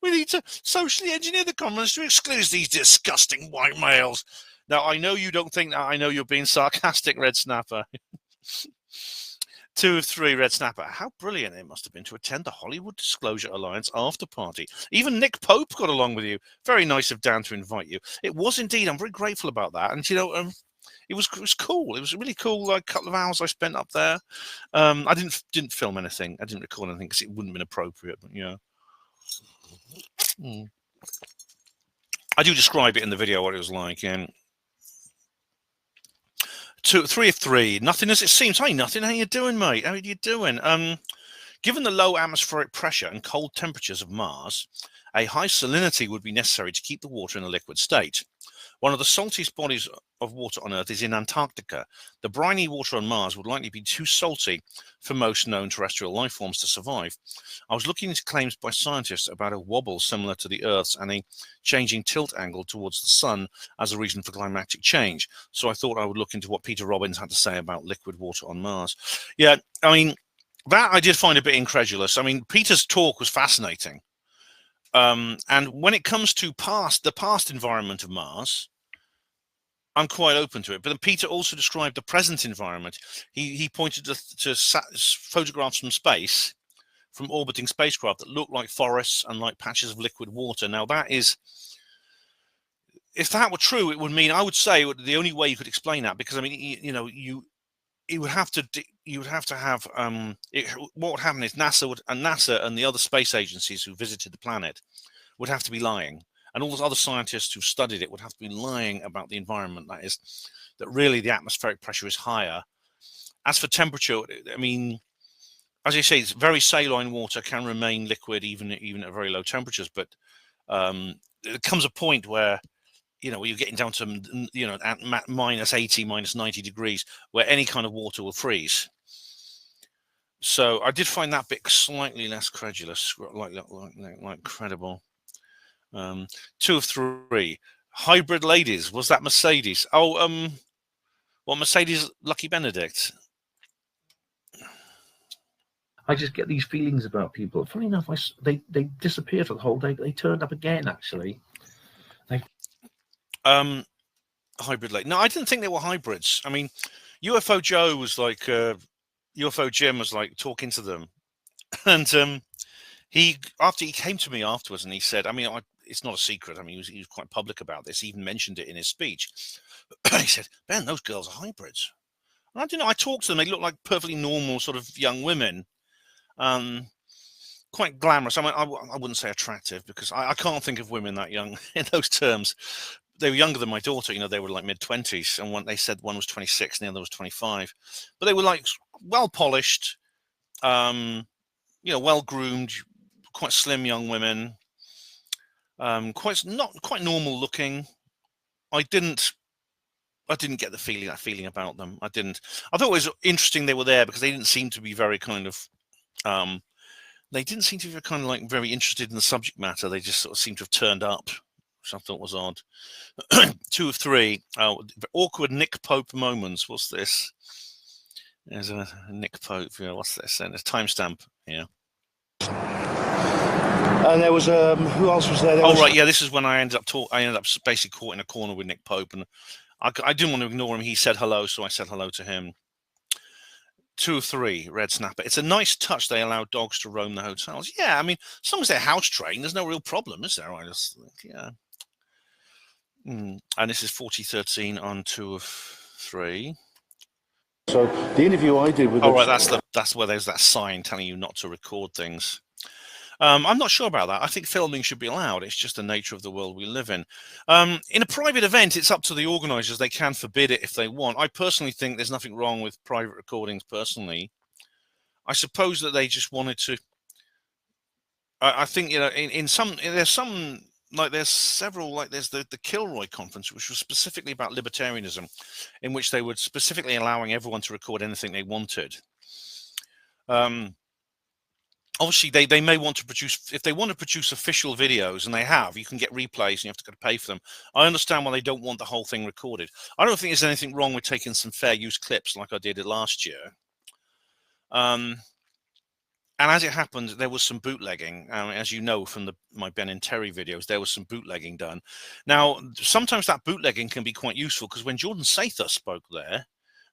We need to socially engineer the commons to exclude these disgusting white males. Now, I know you don't think that. I know you're being sarcastic, Red Snapper. 2 of 3, Red Snapper. How brilliant it must have been to attend the Hollywood Disclosure Alliance after party. Even Nick Pope got along with you. Very nice of Dan to invite you. It was indeed. I'm very grateful about that. And it was cool. It was a really cool couple of hours I spent up there. I didn't film anything. I didn't record anything because it wouldn't have been appropriate. But yeah, I do describe it in the video what it was like. And 3 of 3. Nothing as it seems. Hey, nothing. How you doing, mate? How are you doing? Given the low atmospheric pressure and cold temperatures of Mars, a high salinity would be necessary to keep the water in a liquid state. One of the saltiest bodies of water on Earth is in Antarctica. The briny water on Mars would likely be too salty for most known terrestrial life forms to survive. I was looking into claims by scientists about a wobble similar to the Earth's and a changing tilt angle towards the sun as a reason for climatic change. So I thought I would look into what Peter Robbins had to say about liquid water on Mars. Yeah, I mean, that I did find a bit incredulous. I mean, Peter's talk was fascinating. And when it comes to the past environment of Mars, I'm quite open to it. But then Peter also described the present environment. He pointed to photographs from space, from orbiting spacecraft that look like forests and like patches of liquid water. Now that is, if that were true, it would mean, I would say the only way you could explain that, because I mean, you would have to have what would happen is NASA and the other space agencies who visited the planet would have to be lying, and all those other scientists who studied it would have to be lying about the environment. That is, that really the atmospheric pressure is higher. As for temperature, I mean, as you say, it's very saline water can remain liquid even at very low temperatures, but there comes a point where you're getting down to at minus 80, minus 90 degrees, where any kind of water will freeze. So I did find that bit slightly less credulous, like credible. 2 of 3 hybrid ladies. Was that Mercedes? Oh, Mercedes Lucky Benedict. I just get these feelings about people. Funny enough, they disappeared for the whole day, but they turned up again. Actually, hybrid lady. No, I didn't think they were hybrids. I mean, UFO Joe was like UFO Jim was like talking to them, and after he came to me afterwards and he said, I mean, it's not a secret. I mean, he was quite public about this. He even mentioned it in his speech. He said, Ben, those girls are hybrids. And I don't know. I talked to them. They look like perfectly normal sort of young women. Quite glamorous. I mean, I wouldn't say attractive, because I can't think of women that young in those terms. They were younger than my daughter. They were like mid-20s, and they said one was 26 and the other was 25. But they were like well polished, well groomed, quite slim young women, quite normal looking. I didn't get that feeling about them. I thought it was interesting they were there, because they didn't seem to be very kind of they didn't seem to be kind of like very interested in the subject matter. They just sort of seemed to have turned up, which I thought was odd. 2 of 3 awkward Nick Pope moments. What's this? There's a Nick Pope. What's this? And a timestamp. Yeah. And there was who else was there? Right, yeah. This is when I ended up basically caught in a corner with Nick Pope, and I didn't want to ignore him. He said hello, so I said hello to him. 2 of 3 red snapper. It's a nice touch they allow dogs to roam the hotels. Yeah, I mean, as long as they're house trained, there's no real problem, is there? I just think, yeah. And this is 4013 on 2 of 3. So the interview I did with. Oh, right, that's where there's that sign telling you not to record things. I'm not sure about that. I think filming should be allowed. It's just the nature of the world we live in. In a private event, it's up to the organisers. They can forbid it if they want. I personally think there's nothing wrong with private recordings, personally. I suppose that they just wanted to... I think, there's several, like there's the Kilroy conference, which was specifically about libertarianism, in which they were specifically allowing everyone to record anything they wanted. Obviously, they may want to produce, if they want to produce official videos, and you can get replays and you have to pay for them. I understand why they don't want the whole thing recorded. I don't think there's anything wrong with taking some fair use clips like I did it last year. And as it happened, there was some bootlegging. As you know from my Ben and Terry videos, there was some bootlegging done. Now, sometimes that bootlegging can be quite useful, because when Jordan Sather spoke there,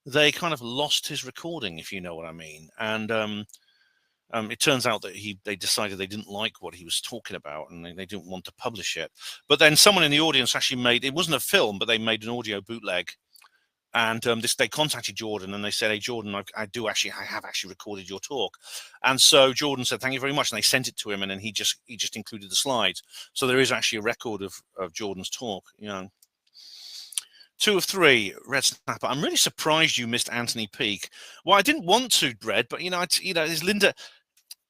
they kind of lost his recording, if you know what I mean. And it turns out that they decided they didn't like what he was talking about, and they didn't want to publish it. But then someone in the audience actually it wasn't a film, but they made an audio bootleg. And they contacted Jordan, and they said, "Hey, Jordan, I have actually recorded your talk." And so Jordan said, "Thank you very much." And they sent it to him, and then he just included the slides. So there is actually a record of Jordan's talk. 2 of 3 red snapper. I'm really surprised you missed Anthony Peake. Well, I didn't want to, Red, but there's Linda.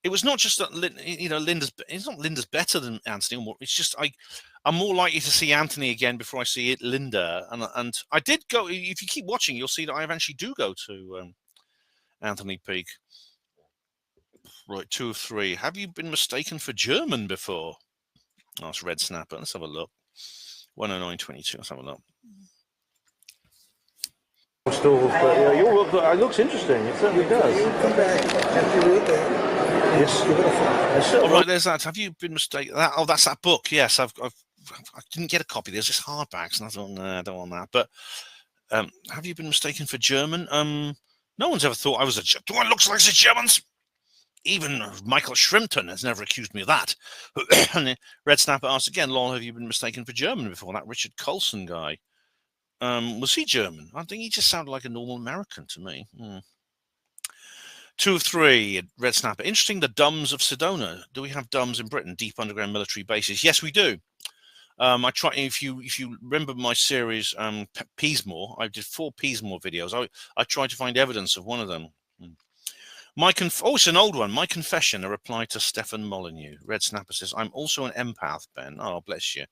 It was not just that Linda's. It's not Linda's better than Anthony. It's just I'm more likely to see Anthony again before I see Linda. And I did go. If you keep watching, you'll see that I eventually do go to Anthony Peake. Right, 2 of 3. Have you been mistaken for German before? Oh, it's red snapper. Let's have a look. 109.22. Let's have a look. Stalls, but your work looks interesting. It certainly does. You come back after you read that. Yes, give it a shot. All right, there's that. Have you been mistaken? Oh, that's that book. Yes, I didn't get a copy. There's just hardbacks, and I thought, no, I don't want that. But have you been mistaken for German? No one's ever thought I was a German. Do I look like the Germans? Even Michael Shrimpton has never accused me of that. And Red Snapper asks again, lol, have you been mistaken for German before? That Richard Colson guy. Was he German? I think he just sounded like a normal American to me. 2 of 3, Red Snapper. Interesting, the DUMs of Sedona. Do we have DUMs in Britain, deep underground military bases? Yes, we do. I try. If you remember my series, Peasmore, I did 4 Peasmore videos. I tried to find evidence of one of them. It's an old one. My confession, a reply to Stefan Molyneux. Red Snapper says, I'm also an empath, Ben. Oh, bless you.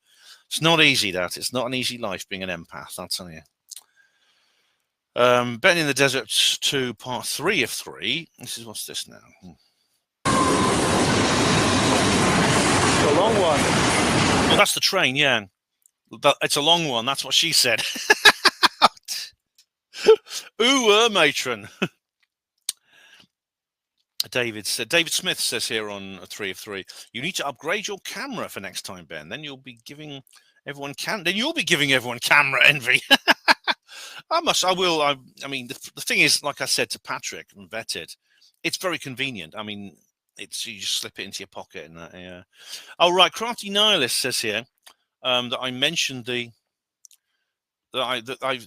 It's not easy, that. It's not an easy life being an empath, I'll tell you. Ben in the Desert 2, part 3 of 3. What's this now? It's a long one. Oh, that's the train, yeah. It's a long one. That's what she said. Ooh, matron. David Smith says here on 3 of 3, you need to upgrade your camera for next time, Ben. Then you'll be giving everyone camera envy. I will. I mean, the thing is, like I said to Patrick and Vetted, it's very convenient. I mean, you just slip it into your pocket and that. Yeah. Oh right, Crafty Nihilist says here that I mentioned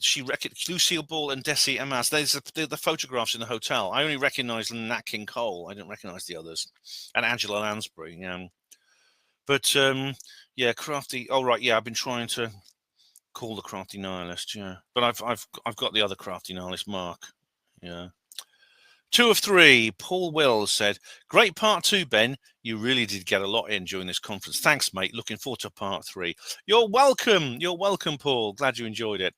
she recognized Lucille Ball and Desi Amaz. There's the photographs in the hotel. I only recognised Nat King Cole. I didn't recognise the others, and Angela Lansbury. But yeah, Crafty. Oh right, yeah. I've been trying to call the Crafty Nihilist. Yeah, but I've got the other Crafty Nihilist, Mark. Yeah. 2 of 3. Paul Wills said, great part 2, Ben. You really did get a lot in during this conference. Thanks, mate. Looking forward to part 3. You're welcome. You're welcome, Paul. Glad you enjoyed it.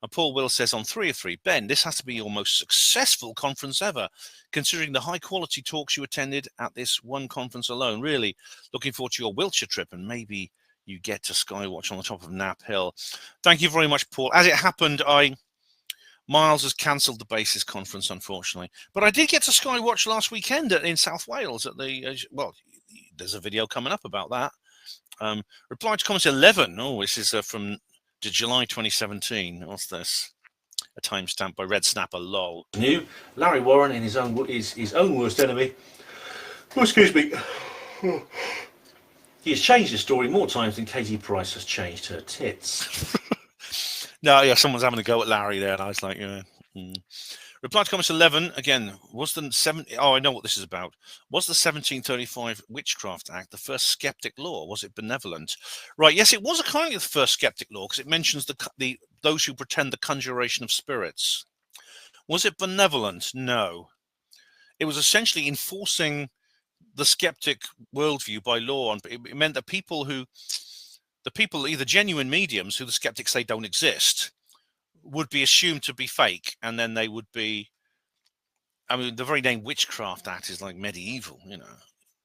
And Paul Wills says on 3 of 3, Ben, this has to be your most successful conference ever, considering the high quality talks you attended at this one conference alone. Really looking forward to your Wiltshire trip, and maybe you get to Skywatch on the top of Knapp Hill. Thank you very much, Paul. As it happened, Miles has cancelled the bases conference, unfortunately. But I did get to Skywatch last weekend in South Wales at the, well, there's a video coming up about that. Reply to comments 11. Oh, this is from July 2017. What's this? A timestamp by Red Snapper, lol. New Larry Warren in his own worst enemy. Oh, excuse me. He has changed his story more times than Katie Price has changed her tits. No, yeah, someone's having a go at Larry there, and I was like, yeah. Reply to comments 11 again. Oh, I know what this is about. Was the 1735 Witchcraft Act the first skeptic law? Was it benevolent? Right. Yes, it was a kind of the first skeptic law because it mentions those who pretend the conjuration of spirits. Was it benevolent? No. It was essentially enforcing the skeptic worldview by law, and it meant that the people, either genuine mediums who the skeptics say don't exist, would be assumed to be fake, and then they would be. I mean, the very name Witchcraft Act is like medieval,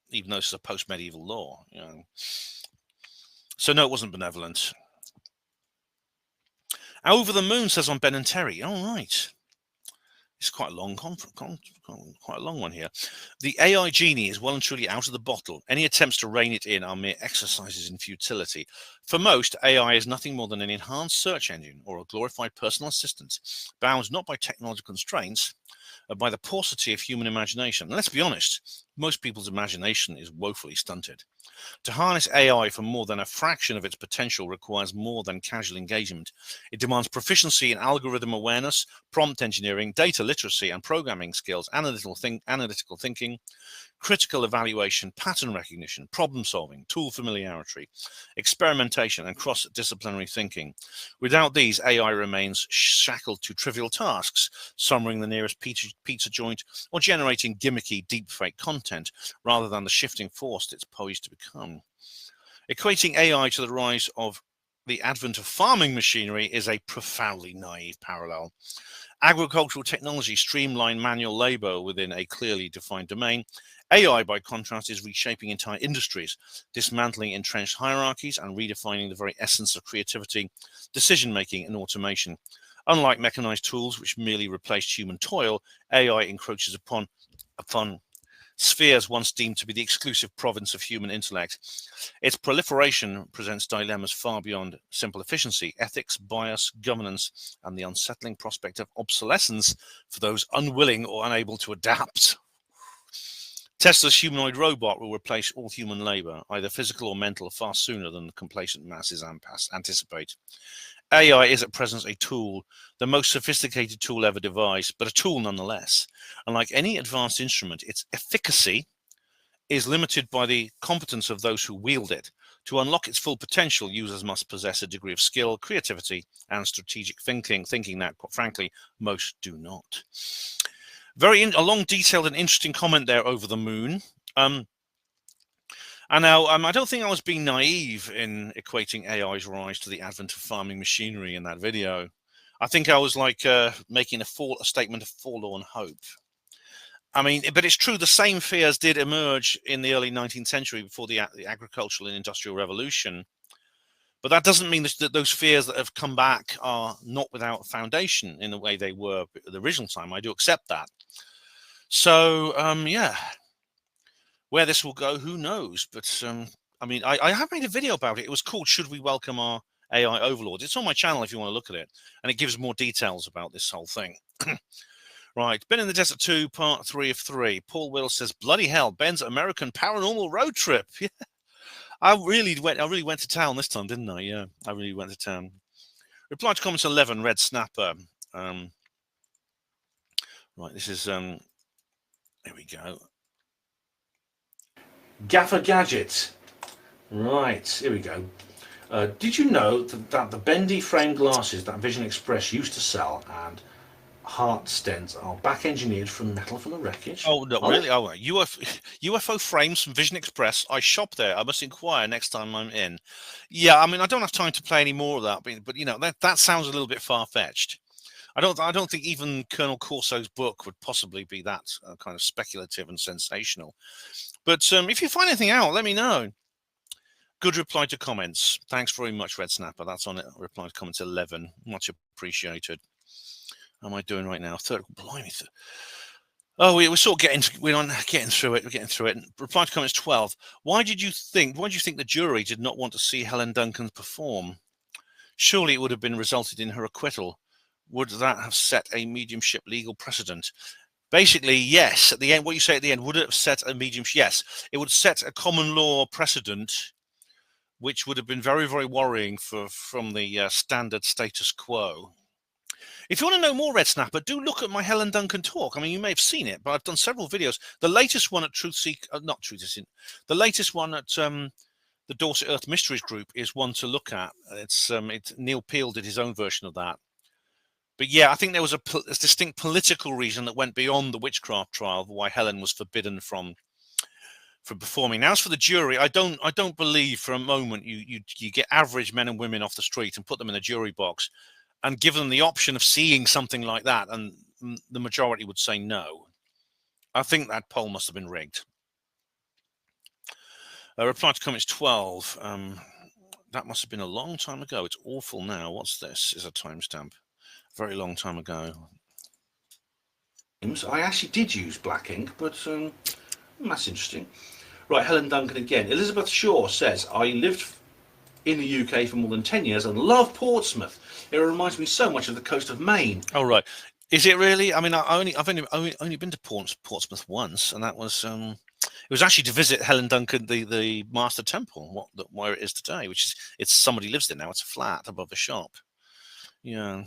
even though it's a post-medieval law, So no, it wasn't benevolent. Over the Moon says on Ben and Terry. All right. It's quite a long quite a long one here. The AI genie is well and truly out of the bottle. Any attempts to rein it in are mere exercises in futility. For most, AI is nothing more than an enhanced search engine or a glorified personal assistant, bound not by technological constraints, but by the paucity of human imagination. And let's be honest, most people's imagination is woefully stunted. To harness AI for more than a fraction of its potential requires more than casual engagement. It demands proficiency in algorithm awareness, prompt engineering, data literacy and programming skills, analytical thinking, critical evaluation, pattern recognition, problem solving, tool familiarity, experimentation, and cross-disciplinary thinking. Without these, AI remains shackled to trivial tasks, summoning the nearest pizza joint or generating gimmicky deepfake content rather than the shifting force it's poised to become. Equating AI to the rise of the advent of farming machinery is a profoundly naive parallel. Agricultural technology streamline manual labor within a clearly defined domain. AI, by contrast, is reshaping entire industries, dismantling entrenched hierarchies and redefining the very essence of creativity, decision-making, and automation. Unlike mechanized tools which merely replace human toil, AI encroaches upon spheres once deemed to be the exclusive province of human intellect. Its proliferation presents dilemmas far beyond simple efficiency, ethics, bias, governance, and the unsettling prospect of obsolescence for those unwilling or unable to adapt. Tesla's humanoid robot will replace all human labor, either physical or mental, far sooner than the complacent masses anticipate. AI is at present a tool, the most sophisticated tool ever devised, but a tool nonetheless. And like any advanced instrument, its efficacy is limited by the competence of those who wield it. To unlock its full potential, users must possess a degree of skill, creativity, and strategic thinking that, quite frankly, most do not. A long, detailed, and interesting comment there over the moon. And now, I don't think I was being naive in equating AI's rise to the advent of farming machinery in that video. I think I was like making a statement of forlorn hope. I mean, but it's true, the same fears did emerge in the early 19th century before the agricultural and industrial revolution. But that doesn't mean that those fears that have come back are not without foundation in the way they were at the original time. I do accept that. So, yeah. Where this will go, who knows? But I mean, I have made a video about it. It was called "Should We Welcome Our AI Overlords?" It's on my channel if you want to look at it, and it gives more details about this whole thing. Right, Ben in the Desert 2, part 3 of 3. Paul Will says, "Bloody hell, Ben's American paranormal road trip." Yeah, I really went to town this time, didn't I? Yeah, I really went to town. Reply to comments 11, Red Snapper. Right, this is here we go. Gaffer Gadget. Right, here we go. Did you know that the bendy frame glasses that Vision Express used to sell and heart stents are back engineered from metal from the wreckage? Oh, no, really? Oh, UFO frames from Vision Express. I shop there. I must inquire next time I'm in. Yeah, I mean, I don't have time to play any more of that, but you know, that sounds a little bit far-fetched. I don't think even Colonel Corso's book would possibly be that kind of speculative and sensational. But if you find anything out, let me know. Good reply to comments. Thanks very much, Red Snapper. That's on it. Reply to comments 11. Much appreciated. How am I doing right now? Blimey. Oh, we're sort of getting through it. We're getting through it. Reply to comments 12. Why do you think the jury did not want to see Helen Duncan perform? Surely it would have been resulted in her acquittal. Would that have set a mediumship legal precedent? Basically, yes. At the end, what you say at the end, would it have set a mediumship? Yes, it would set a common law precedent, which would have been very, very worrying from the standard status quo. If you want to know more, Red Snapper, do look at my Helen Duncan talk. I mean, you may have seen it, but I've done several videos. The latest one at the latest one at the Dorset Earth Mysteries group is one to look at. It's Neil Peel did his own version of that. But yeah, I think there was a distinct political reason that went beyond the witchcraft trial why Helen was forbidden from performing. Now, as for the jury, I don't believe for a moment you get average men and women off the street and put them in a jury box and give them the option of seeing something like that, and the majority would say no. I think that poll must have been rigged. Reply to comments 12. That must have been a long time ago. It's awful now. What's this? Is a timestamp. Very long time ago. I actually did use black ink, but that's interesting. Right, Helen Duncan again. Elizabeth Shaw says, I lived in the UK for more than 10 years and love Portsmouth. It reminds me so much of the coast of Maine. Oh, right. Is it really? I mean, I've only been to Portsmouth once, and that was it was actually to visit Helen Duncan, the Master Temple, where it is today, which is somebody lives there now. It's a flat above the shop. Yeah.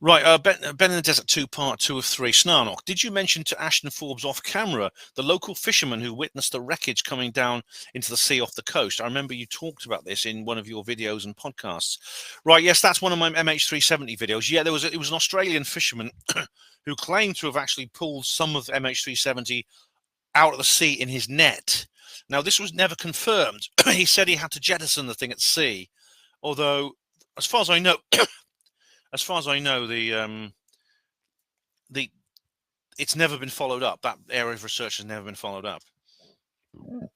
Right, Ben in the Desert 2, part 2 of 3. Snarnock, did you mention to Ashton Forbes off camera the local fisherman who witnessed the wreckage coming down into the sea off the coast? I remember you talked about this in one of your videos and podcasts. Right, yes, that's one of my MH370 videos. Yeah, it was an Australian fisherman who claimed to have actually pulled some of MH370 out of the sea in his net. Now, this was never confirmed. He said he had to jettison the thing at sea, although, as far as I know, it's never been followed up. That area of research has never been followed up.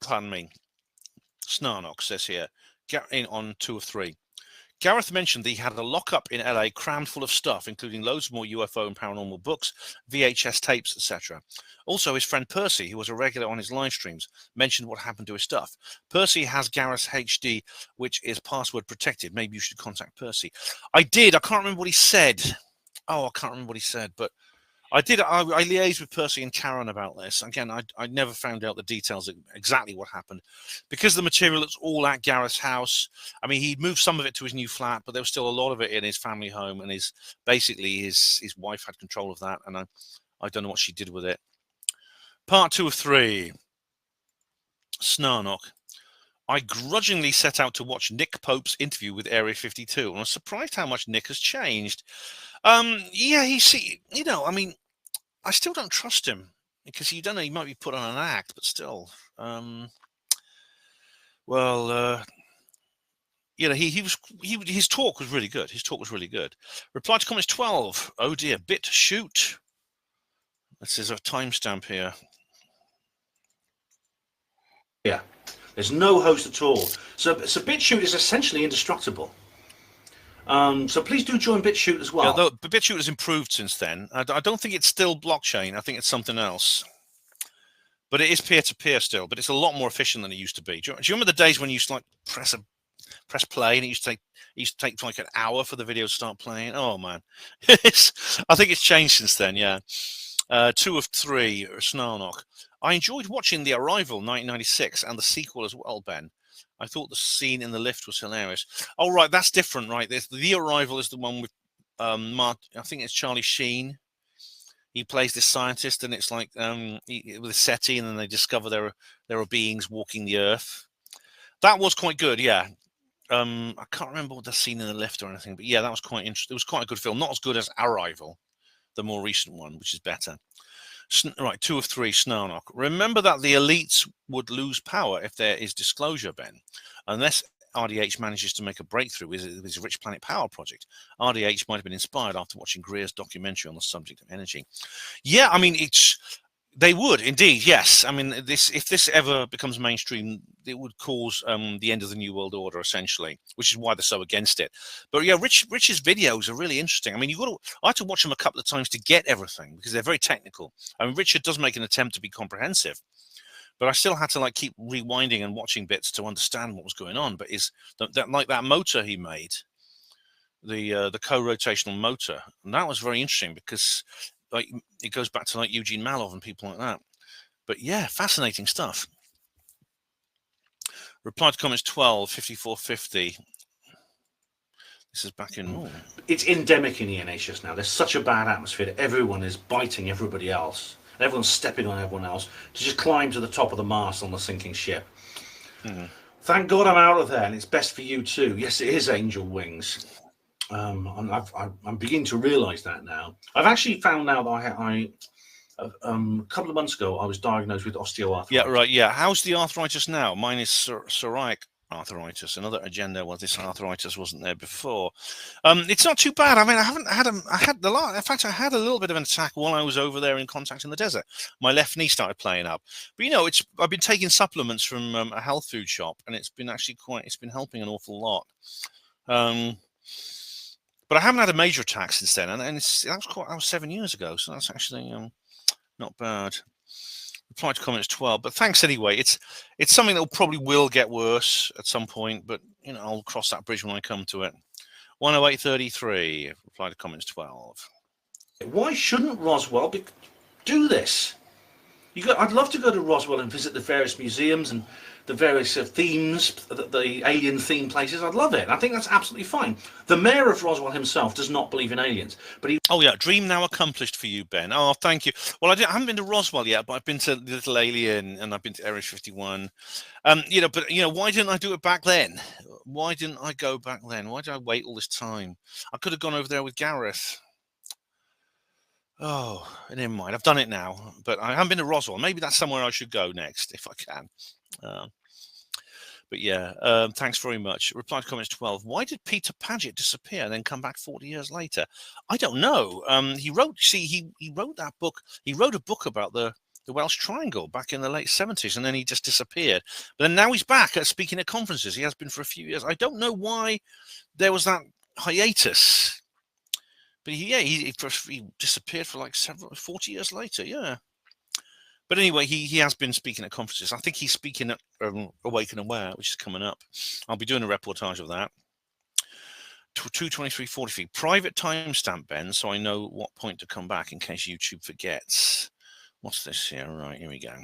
Pardon me. Snarnock says here, get in on 2 of 3. Gareth mentioned that he had a lockup in LA crammed full of stuff, including loads more UFO and paranormal books, VHS tapes, etc. Also, his friend Percy, who was a regular on his live streams, mentioned what happened to his stuff. Percy has Gareth's HD, which is password protected. Maybe you should contact Percy. I did. I can't remember what he said. Oh, I can't remember what he said, but I did. I liaised with Percy and Karen about this. Again, I never found out the details of exactly what happened, because the material is all at Gareth's house. I mean, he moved some of it to his new flat, but there was still a lot of it in his family home, and his wife had control of that, and I don't know what she did with it. Part 2 of 3. Snarnock. I grudgingly set out to watch Nick Pope's interview with Area 52, and I was surprised how much Nick has changed. Yeah, I mean, I still don't trust him, because you don't know, he might be put on an act, but still. His talk was really good. Reply to comments 12. Oh dear, BitChute. This is a timestamp here. Yeah, there's no host at all. So BitChute is essentially indestructible. So please do join BitChute as well. Yeah, BitChute has improved since then. I don't think it's still blockchain. I think it's something else. But it is peer-to-peer still. But it's a lot more efficient than it used to be. Do you remember the days when you used to like press play, and it used to take like an hour for the video to start playing? Oh man, I think it's changed since then. Yeah. 2 of 3. Snarnock. I enjoyed watching The Arrival 1996 and the sequel as well, Ben. I thought the scene in the lift was hilarious. Oh, right, that's different, right? The Arrival is the one with I think it's Charlie Sheen. He plays this scientist, and it's like with a SETI, and then they discover there are beings walking the earth. That was quite good, yeah. I can't remember what the scene in the lift or anything, but yeah, that was quite interesting. It was quite a good film. Not as good as Arrival, the more recent one, which is better. Right, 2 of 3. Snarnock. Remember that the elites would lose power if there is disclosure, Ben. Unless RDH manages to make a breakthrough with his Rich Planet Power project. RDH might have been inspired after watching Greer's documentary on the subject of energy. Yeah, I mean, they would indeed, yes. I mean, if this ever becomes mainstream, it would cause the end of the New World Order, essentially, which is why they're so against it. But yeah, Rich's videos are really interesting. I mean, I had to watch them a couple of times to get everything, because they're very technical. I mean, Richard does make an attempt to be comprehensive, but I still had to like keep rewinding and watching bits to understand what was going on. But that motor he made, the co-rotational motor, and that was very interesting, because like it goes back to like Eugene Malov and people like that. But yeah, fascinating stuff. Reply to comments 12, 5450. This is back in. It's endemic in the NHS now. There's such a bad atmosphere that everyone is biting everybody else. And everyone's stepping on everyone else to just climb to the top of the mast on the sinking ship. Thank God I'm out of there, and it's best for you too. Yes, it is Angel Wings. I'm beginning to realise that now. I've actually found out that a couple of months ago I was diagnosed with osteoarthritis. Yeah, right. Yeah, how's the arthritis now? Mine is psoriatic arthritis. Another agenda was this arthritis wasn't there before. It's not too bad. I mean, in fact, I had a little bit of an attack while I was over there in contact in the desert. My left knee started playing up. But you know, I've been taking supplements from a health food shop, and it's been helping an awful lot. But I haven't had a major attack since then, and that was 7 years ago, so that's actually not bad. Reply to comments 12, but thanks anyway. It's something that probably will get worse at some point, but you know, I'll cross that bridge when I come to it. 10833. Reply to comments 12. Why shouldn't Roswell do this? I'd love to go to Roswell and visit the various museums and the various themes, the alien theme places. I'd love it. I think that's absolutely fine. The mayor of Roswell himself does not believe in aliens, but he. Oh yeah, dream now accomplished for you, Ben. Oh, thank you. Well, I haven't been to Roswell yet, but I've been to Little Alien and I've been to Area 51. Why didn't I do it back then? Why didn't I go back then? Why did I wait all this time? I could have gone over there with Gareth. Oh, never mind. I've done it now, but I haven't been to Roswell. Maybe that's somewhere I should go next if I can. But yeah, thanks very much. Reply to comments 12. Why did Peter Paget disappear and then come back 40 years later? I don't know. He wrote that book. He wrote a book about the the Welsh Triangle back in the late 70s, and then he just disappeared. But then now he's back at speaking at conferences. He has been for a few years. I don't know why there was that hiatus, but he disappeared for like 40 years later. Yeah. But anyway, he has been speaking at conferences. I think he's speaking at Awake and Aware, which is coming up. I'll be doing a reportage of that. 2:23:43. Private timestamp, Ben, so I know what point to come back in case YouTube forgets. What's this here? Right, here we go.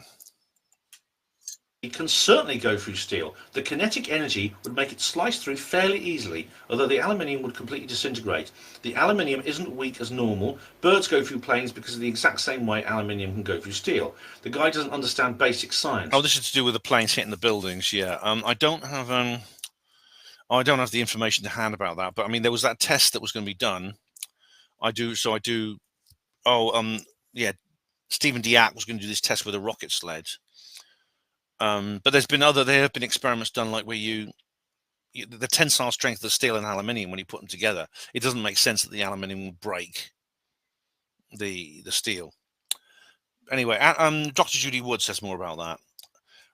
It can certainly go through steel. The kinetic energy would make it slice through fairly easily, although the aluminium would completely disintegrate. The aluminium isn't weak as normal. Birds go through planes because of the exact same way aluminium can go through steel. The guy doesn't understand basic science. Oh, this is to do with the planes hitting the buildings. Yeah, I don't have the information to hand about that. But I mean, there was that test that was going to be done. I do. Oh, yeah. Stephen Diak was going to do this test with a rocket sled. But there have been experiments done like where the tensile strength of the steel and aluminium, when you put them together, it doesn't make sense that the aluminium will break the steel. Anyway, Dr. Judy Wood says more about that.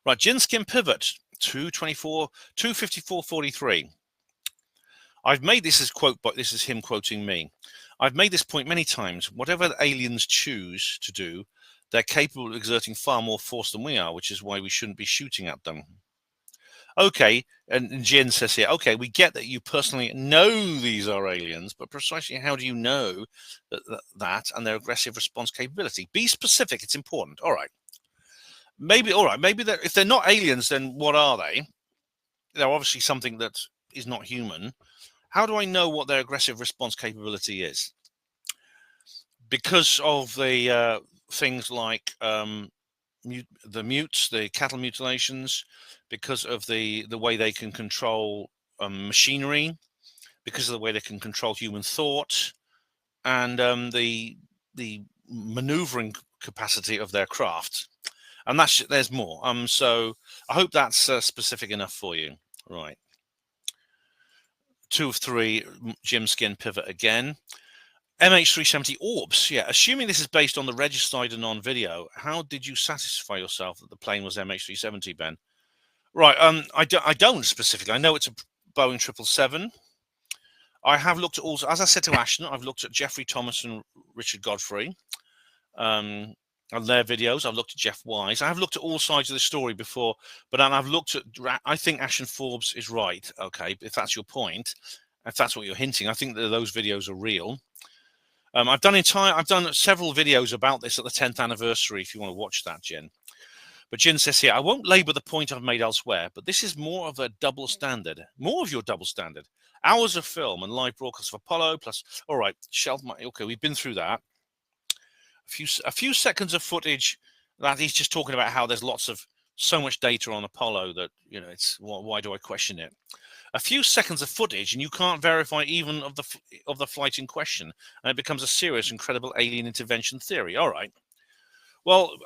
Right, gin skin pivot 2:54:43. I've made this as quote, but this is him quoting me. I've made this point many times. Whatever the aliens choose to do, they're capable of exerting far more force than we are, which is why we shouldn't be shooting at them. Okay, and Jin says here, okay, we get that you personally know these are aliens, but precisely how do you know that and their aggressive response capability? Be specific, it's important. All right. Maybe if they're not aliens, then what are they? They're obviously something that is not human. How do I know what their aggressive response capability is? Because of the things like the mutes, the cattle mutilations, because of the way they can control machinery, because of the way they can control human thought, and the maneuvering capacity of their craft. And there's more. So I hope that's specific enough for you. Right. 2 of 3, Jim Skin pivot again. MH370 orbs. Yeah, assuming this is based on the Regicide Anon video, how did you satisfy yourself that the plane was MH370, Ben? Right. I don't specifically. I know it's a Boeing 777. I have looked at also, as I said to Ashton, I've looked at Jeffrey Thomas and Richard Godfrey. On their videos. I've looked at Jeff Wise. I have looked at all sides of the story before, but then I've looked at, I think Ashton Forbes is right. Okay, if that's your point, if that's what you're hinting, I think that those videos are real. I've done several videos about this at the 10th anniversary, if you want to watch that, Jen. But Jen says here, I won't labour the point I've made elsewhere, but this is more of a double standard, more of your double standard. Hours of film and live broadcasts of Apollo, plus, all right, okay, we've been through that. A few seconds of footage that he's just talking about how there's so much data on Apollo that, you know, it's why do I question it? A few seconds of footage and you can't verify even of the flight in question, and it becomes a serious, incredible alien intervention theory. All right. Well,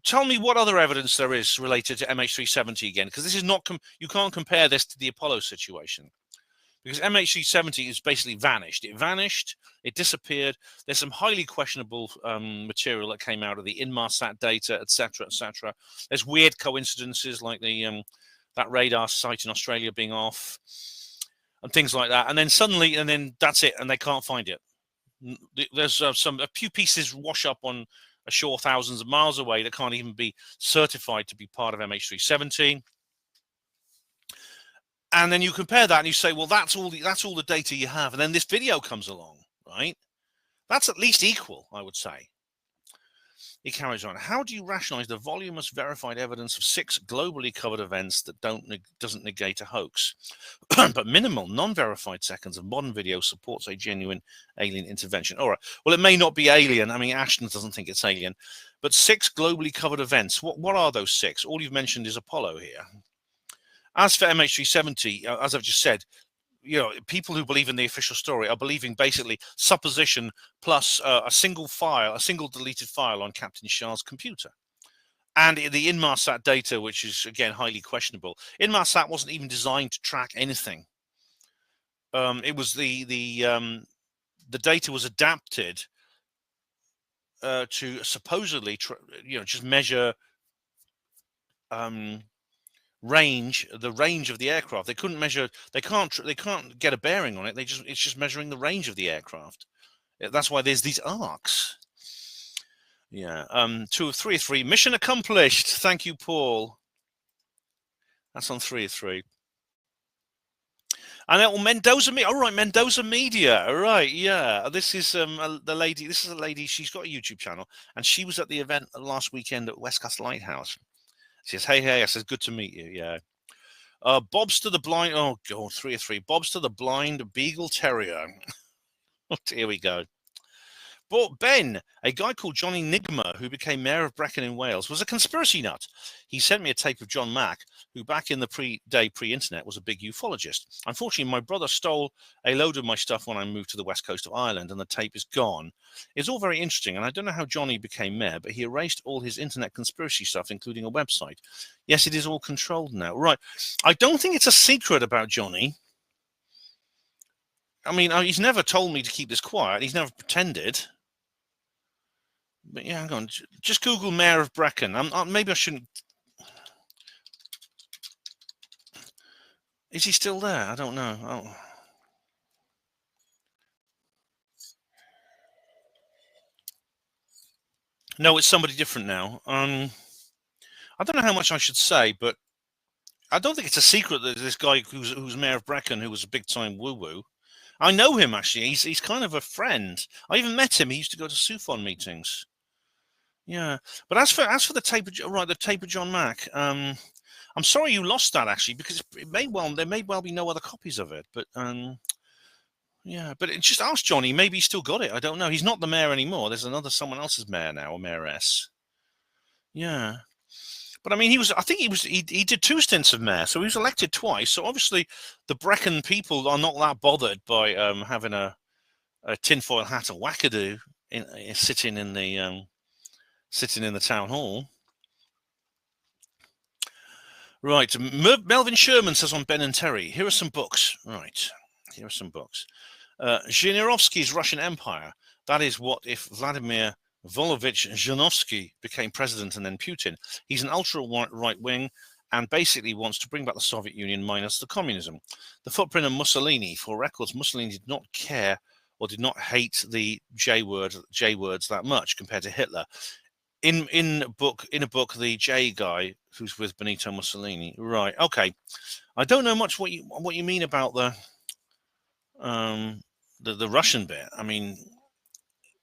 tell me what other evidence there is related to MH370 again, because this is not you can't compare this to the Apollo situation. Because MH370 is basically vanished. It vanished. It disappeared. There's some highly questionable material that came out of the Inmarsat data, etc., etc. There's weird coincidences like that radar site in Australia being off and things like that. And then suddenly, that's it, and they can't find it. There's a few pieces wash up on a shore thousands of miles away that can't even be certified to be part of MH370. And then you compare that and you say, well, that's all the data you have. And then this video comes along, right? That's at least equal, I would say. He carries on. How do you rationalize the voluminous verified evidence of 6 globally covered events that doesn't negate a hoax? But minimal non-verified seconds of modern video supports a genuine alien intervention. All right. Well, it may not be alien. I mean, Ashton doesn't think it's alien. But 6 globally covered events. What are those 6? All you've mentioned is Apollo here. As for MH370, as I've just said, you know, people who believe in the official story are believing basically supposition plus a single deleted file on Captain Shah's computer. And the Inmarsat data, which is, again, highly questionable. Inmarsat wasn't even designed to track anything. It was the data was adapted to supposedly, just measure the range of the aircraft. They couldn't measure. They can't get a bearing on it. It's just measuring the range of the aircraft. That's why there's these arcs. Yeah. 2 of 3 of 3. Mission accomplished. Thank you, Paul. That's on 3 of 3. And Mendoza Media. All right, Mendoza Media. All right, yeah. This is the lady. This is a lady. She's got a YouTube channel, and she was at the event last weekend at Westcastle Lighthouse. She says, "Hey." I says, "Good to meet you." Yeah. Bob's to the blind. Oh God, 3 of 3. Bob's to the blind Beagle Terrier. Here we go. But Ben, a guy called Johnny Nigma, who became mayor of Brecon in Wales, was a conspiracy nut. He sent me a tape of John Mack, who back in the pre-internet was a big ufologist. Unfortunately, my brother stole a load of my stuff when I moved to the west coast of Ireland, and the tape is gone. It's all very interesting, and I don't know how Johnny became mayor, but he erased all his internet conspiracy stuff, including a website. Yes, it is all controlled now. Right. I don't think it's a secret about Johnny. I mean, he's never told me to keep this quiet. He's never pretended. But yeah, hang on. Just Google Mayor of Brecon. Maybe I shouldn't. Is he still there? I don't know. Oh. No, it's somebody different now. I don't know how much I should say, but I don't think it's a secret that this guy who's Mayor of Brecon, who was a big-time woo-woo, I know him, actually. He's kind of a friend. I even met him. He used to go to SUFON meetings. Yeah, but as for the tape, the tape of John Mack, I'm sorry you lost that, actually, because there may well be no other copies of it. But yeah, but just ask Johnny. Maybe he's still got it. I don't know. He's not the mayor anymore. There's someone else's mayor now, or mayoress. Yeah, but I mean, he did 2 stints of mayor, so he was elected twice. So obviously, the Brecon people are not that bothered by having a tinfoil hat of wackadoo sitting in the town hall. Right. Melvin Sherman says on Ben and Terry, here are some books. Right. Here are some books. Zhirinovsky's Russian Empire. That is what if Vladimir Volovich Zhirinovsky became president and then Putin. He's an ultra right wing and basically wants to bring back the Soviet Union minus the communism. The footprint of Mussolini. For records, Mussolini did not care or did not hate the J words that much compared to Hitler. In a book, the J guy who's with Benito Mussolini. Right. Okay. I don't know much what you mean about the Russian bit. I mean,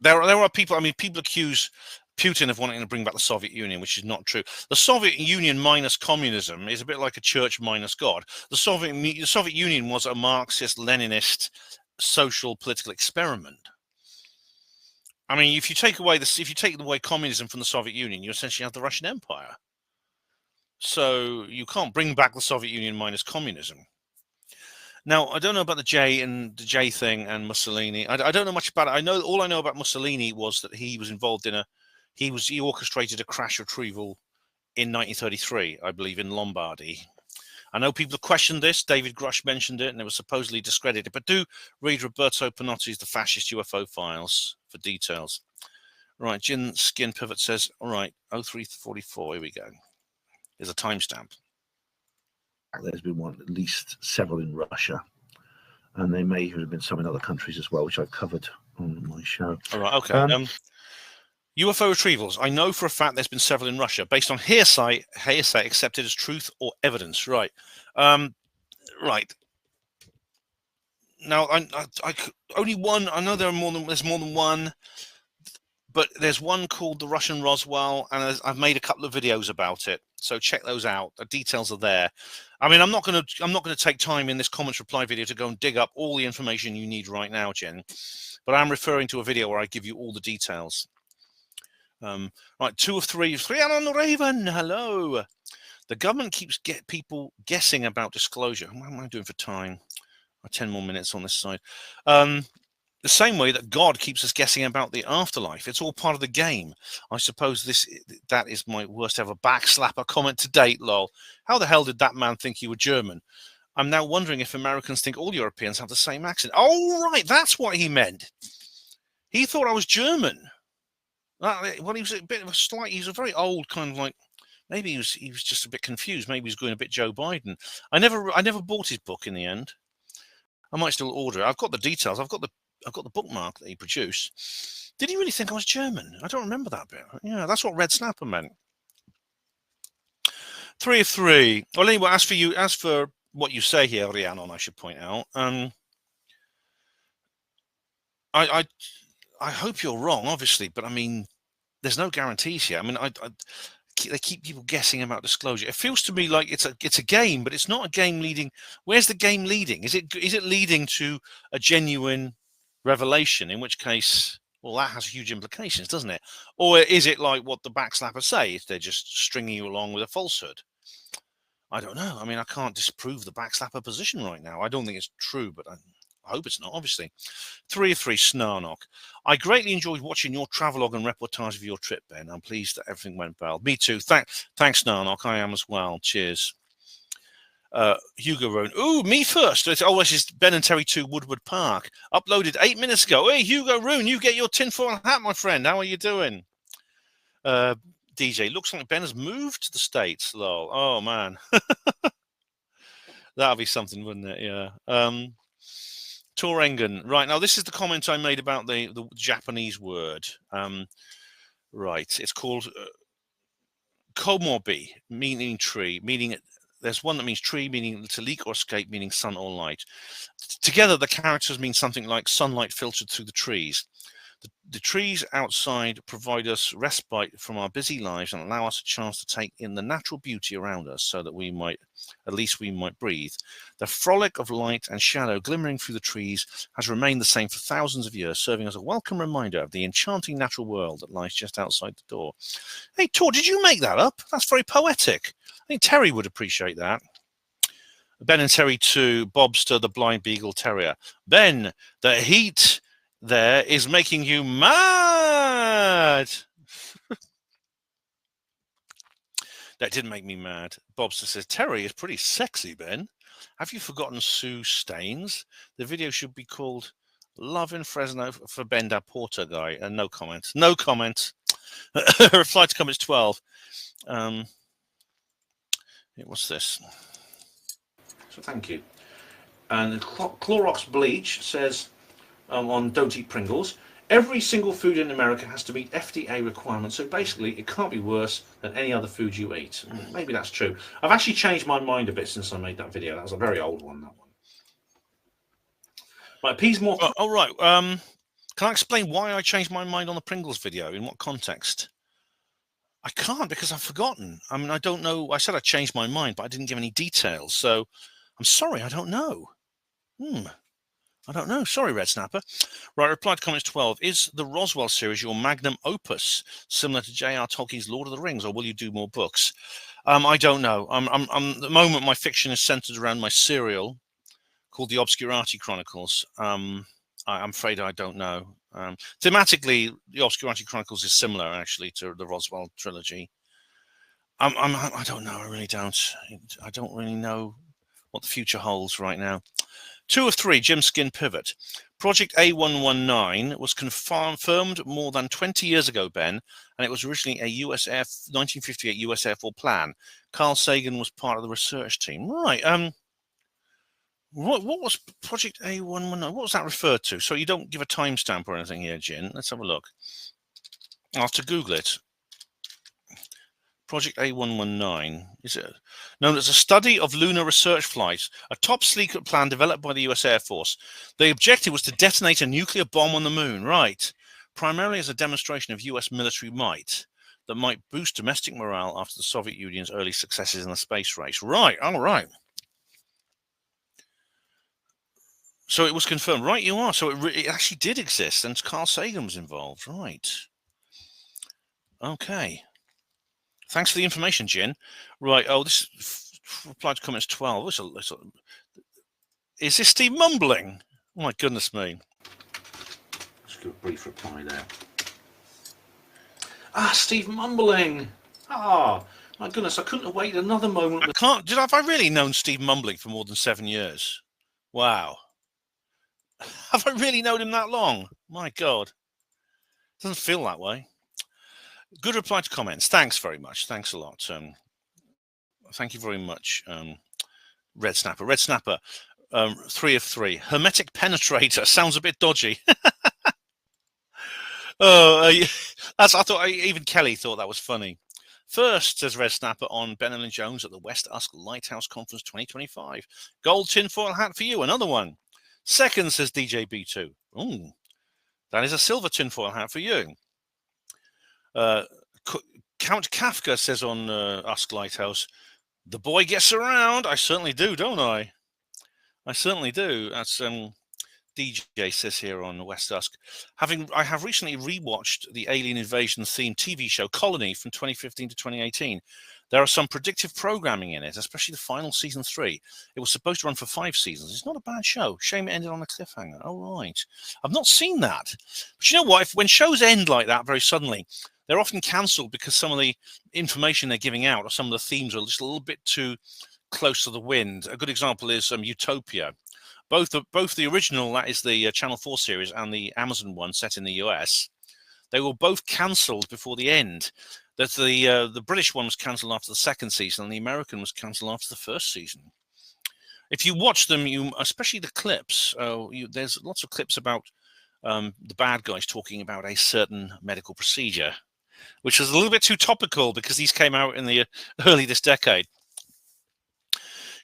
there are people. I mean, people accuse Putin of wanting to bring back the Soviet Union, which is not true. The Soviet Union minus communism is a bit like a church minus God. The Soviet Union was a Marxist, Leninist, social political experiment. I mean, if you take away communism from the Soviet Union, you essentially have the Russian Empire. So you can't bring back the Soviet Union minus communism. Now, I don't know about the J thing and Mussolini. I don't know much about it. All I know about Mussolini was that he was involved in he orchestrated a crash retrieval in 1933, I believe, in Lombardy. I know people have questioned this. David Grush mentioned it, and it was supposedly discredited. But do read Roberto Panotti's The Fascist UFO Files for details. Right, Jin Skin Pivot says, all right, 0344, here we go. There's a timestamp. There's been at least several in Russia, and there may have been some in other countries as well, which I've covered on my show. All right, okay. UFO retrievals. I know for a fact there's been several in Russia, based on hearsay accepted as truth or evidence. Right. Right. Now, I only one. I know there's more than one, but there's one called the Russian Roswell, and I've made a couple of videos about it. So check those out. The details are there. I mean, I'm not going to take time in this comments reply video to go and dig up all the information you need right now, Jen. But I'm referring to a video where I give you all the details. Right, 2 of 3. 3 on the Raven. Hello. The government keeps people guessing about disclosure. What am I doing for time? 10 more minutes on this side. The same way that God keeps us guessing about the afterlife. It's all part of the game. I suppose that is my worst ever backslapper comment to date, lol. How the hell did that man think you were German? I'm now wondering if Americans think all Europeans have the same accent. Oh, right, that's what he meant. He thought I was German. Well, he was a bit of a slight. He's a very old kind of like. Maybe he was just a bit confused. Maybe he was going a bit Joe Biden. I never bought his book in the end. I might still order it. I've got the details. I've got the bookmark that he produced. Did he really think I was German? I don't remember that bit. Yeah, that's what Red Snapper meant. 3 of 3. Well, anyway, as for what you say here, Rhiannon, I should point out. I hope you're wrong, obviously, but I mean, there's no guarantees here. I mean, they keep people guessing about disclosure. It feels to me like it's a game, but it's not a game leading. Where's the game leading? Is it leading to a genuine revelation? In which case, well, that has huge implications, doesn't it? Or is it like what the backslappers say? If they're just stringing you along with a falsehood? I don't know. I mean, I can't disprove the backslapper position right now. I don't think it's true, but I hope it's not, obviously. 3 of 3, Snarnock. I greatly enjoyed watching your travelogue and reportage of your trip, Ben. I'm pleased that everything went well. Me too. Thanks, Snarnock. I am as well. Cheers. Hugo Roan. Ooh, me first. This is Ben and Terry 2 Woodward Park. Uploaded 8 minutes ago. Hey, Hugo Roon, you get your tinfoil hat, my friend. How are you doing? DJ, looks like Ben has moved to the States. Lol. Oh, man. That'll be something, wouldn't it? Yeah. Torengen. Right, now this is the comment I made about the Japanese word. Right, it's called komobi, meaning tree, meaning there's one that means tree, meaning to leak or escape, meaning sun or light. Together, the characters mean something like sunlight filtered through the trees. The trees outside provide us respite from our busy lives and allow us a chance to take in the natural beauty around us so that we might breathe. The frolic of light and shadow glimmering through the trees has remained the same for thousands of years, serving as a welcome reminder of the enchanting natural world that lies just outside the door. Hey, Tor, did you make that up? That's very poetic. I think Terry would appreciate that. Ben and Terry 2, Bobster, the blind beagle terrier. Ben, the heat there is making you mad. That didn't make me mad. Bobster says, Terry is pretty sexy, Ben. Have you forgotten Sue Staines? The video should be called Love in Fresno for Ben Da Porter guy. No comment. No comment. Reply to comments 12. What's this? So thank you. And Clorox Bleach says, on Don't Eat Pringles, every single food in America has to meet FDA requirements, so basically it can't be worse than any other food you eat. Maybe that's true. I've actually changed my mind a bit since I made that video. That was a very old one, that one. Right, peas more... Oh, right. Can I explain why I changed my mind on the Pringles video? In what context? I can't because I've forgotten. I mean, I don't know. I said I changed my mind, but I didn't give any details, so I'm sorry, I don't know. I don't know. Sorry, Red Snapper. Right, reply to comments 12. Is the Roswell series your magnum opus, similar to J.R. Tolkien's Lord of the Rings, or will you do more books? I don't know. At the moment, my fiction is centered around my serial called The Obscurati Chronicles. I'm afraid I don't know. Thematically, The Obscurati Chronicles is similar, actually, to the Roswell trilogy. I don't know. I really don't. I don't really know what the future holds right now. 2 of 3, Jim Skin Pivot. Project A119 was confirmed more than 20 years ago, Ben, and it was originally a 1958 US Air Force plan. Carl Sagan was part of the research team. Right. What was Project A119? What was that referred to? So you don't give a timestamp or anything here, Jin. Let's have a look. I'll have to Google it. Project A119 is it known as a study of lunar research flights, a top secret plan developed by the US Air Force. The objective was to detonate a nuclear bomb on the moon, right? Primarily as a demonstration of US military might that might boost domestic morale after the Soviet Union's early successes in the space race. Right, all right. So it was confirmed, right? You are. So it actually did exist, and Carl Sagan was involved, right? Okay. Thanks for the information, Jin. Right. Oh, this reply to comments 12. Is this Steve mumbling? Oh, my goodness me. Let's give a brief reply there. Steve mumbling. My goodness, I couldn't have waited another moment. Have I really known Steve mumbling for more than 7 years? Wow. Have I really known him that long? My God. Doesn't feel that way. Good reply to comments. Thanks very much. Thanks a lot. Thank you very much, Red Snapper. Red Snapper, 3 of 3. Hermetic penetrator sounds a bit dodgy. Oh, I thought even Kelly thought that was funny. First, says Red Snapper, on Emlyn-Jones at the West Usk Lighthouse Conference 2025. Gold tinfoil hat for you, another one. Second, says DJB2. Ooh, that is a silver tinfoil hat for you. Count Kafka says on Usk Lighthouse, the boy gets around. I certainly do, don't I? I certainly do. That's DJ says here on West Usk. I have recently rewatched the Alien Invasion themed TV show Colony from 2015 to 2018. There are some predictive programming in it, especially the final season 3. It was supposed to run for 5 seasons. It's not a bad show. Shame it ended on a cliffhanger. Oh, right. I've not seen that. But you know what? When shows end like that very suddenly, they're often cancelled because some of the information they're giving out or some of the themes are just a little bit too close to the wind. A good example is Utopia. Both the original, that is the Channel 4 series, and the Amazon one set in the US, they were both cancelled before the end. That the British one was cancelled after the 2nd season, and the American was cancelled after the 1st season. If you watch them, especially the clips, there's lots of clips about the bad guys talking about a certain medical procedure, which is a little bit too topical because these came out in the early this decade.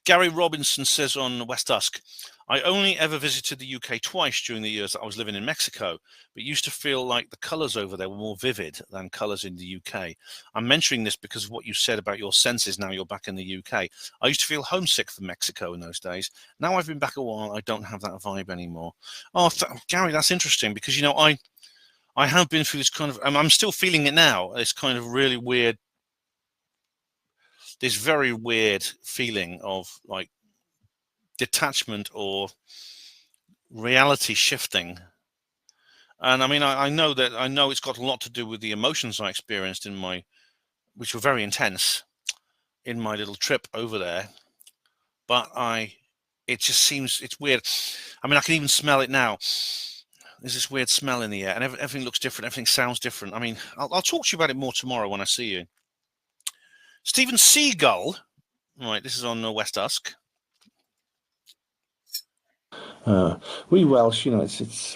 Gary Robinson says on West Usk, I only ever visited the UK twice during the years that I was living in Mexico, but used to feel like the colours over there were more vivid than colours in the UK. I'm mentioning this because of what you said about your senses now you're back in the UK. I used to feel homesick for Mexico in those days. Now I've been back a while, I don't have that vibe anymore. Oh, Gary, that's interesting because, you know, I have been through this kind of, I'm still feeling it now, this kind of really weird, this very weird feeling of like detachment or reality shifting. And I mean, I know it's got a lot to do with the emotions I experienced which were very intense in my little trip over there. But it just seems, it's weird. I mean, I can even smell it now. There's this weird smell in the air, and everything looks different. Everything sounds different. I mean, I'll talk to you about it more tomorrow when I see you. Stephen Seagull. Right, this is on West Usk. We Welsh, you know,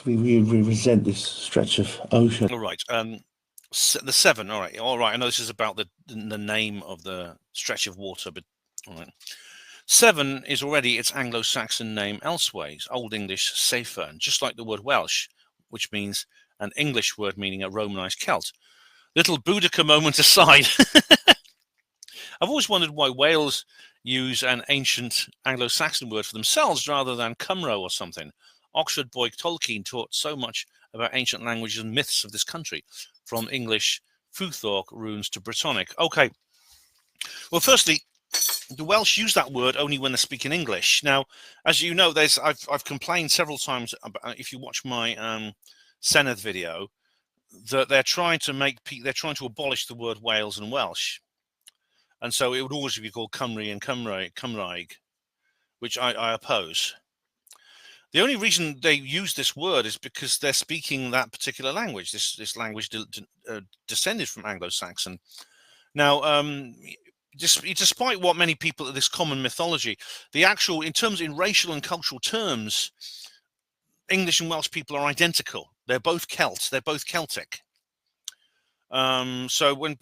we resent this stretch of ocean. All right. The 7. All right. I know this is about the name of the stretch of water, but all right. 7 is already its Anglo-Saxon name elsewise, Old English safer, just like the word Welsh, which means an English word meaning a Romanized Celt. Little Boudica moment aside. I've always wondered why Wales use an ancient Anglo-Saxon word for themselves rather than Cymro or something. Oxford boy Tolkien taught so much about ancient languages and myths of this country, from English Futhark runes to Brittonic. Okay. Well, firstly, the Welsh use that word only when they're speaking English. Now, as you know, I've complained several times about, if you watch my Senedd video, that they're trying to abolish the word Wales and Welsh. And so it would always be called Cymru and Cymraeg, which I oppose. The only reason they use this word is because they're speaking that particular language. This language descended from Anglo-Saxon. Now, despite what many people, this common mythology, the actual, in racial and cultural terms, English and Welsh people are identical. They're both Celts. They're both Celtic. So when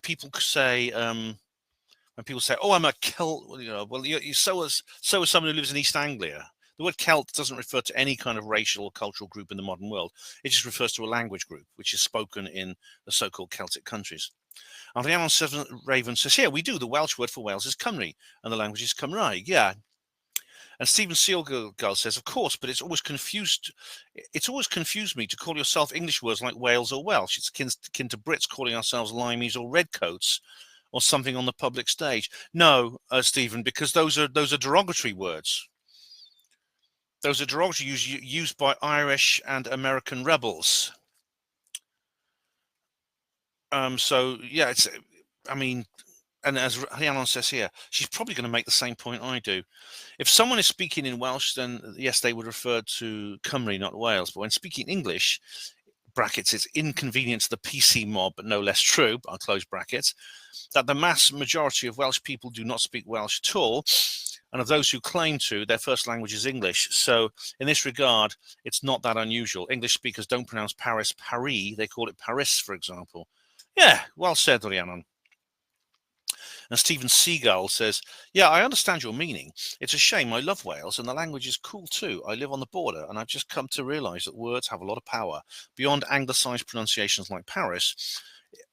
people say, "Oh, I'm a Celt," you know, well, so is someone who lives in East Anglia. The word Celt doesn't refer to any kind of racial or cultural group in the modern world. It just refers to a language group which is spoken in the so-called Celtic countries. And Rhiannon Raven says, "Here we do. The Welsh word for Wales is Cymru, and the language is Cymraeg." Yeah. And Stephen Seagull says, "Of course, but it's always confused me to call yourself English words like Wales or Welsh. It's akin to Brits calling ourselves Limeys or Redcoats or something on the public stage." No, Stephen, because those are derogatory words. Those are derogatory used by Irish and American rebels. So yeah, and as Rhiannon says here, she's probably going to make the same point I do. If someone is speaking in Welsh, then yes, they would refer to Cymru, not Wales. But when speaking English, brackets, it's inconvenient to the PC mob, but no less true, I'll close brackets, that the mass majority of Welsh people do not speak Welsh at all, and of those who claim to, their first language is English. So in this regard, it's not that unusual. English speakers don't pronounce Paris, Paris, they call it Paris, for example. Yeah, well said, Rhiannon. And Stephen Seagull says, yeah, I understand your meaning. It's a shame. I love Wales and the language is cool too. I live on the border and I've just come to realise that words have a lot of power. Beyond anglicised pronunciations like Paris,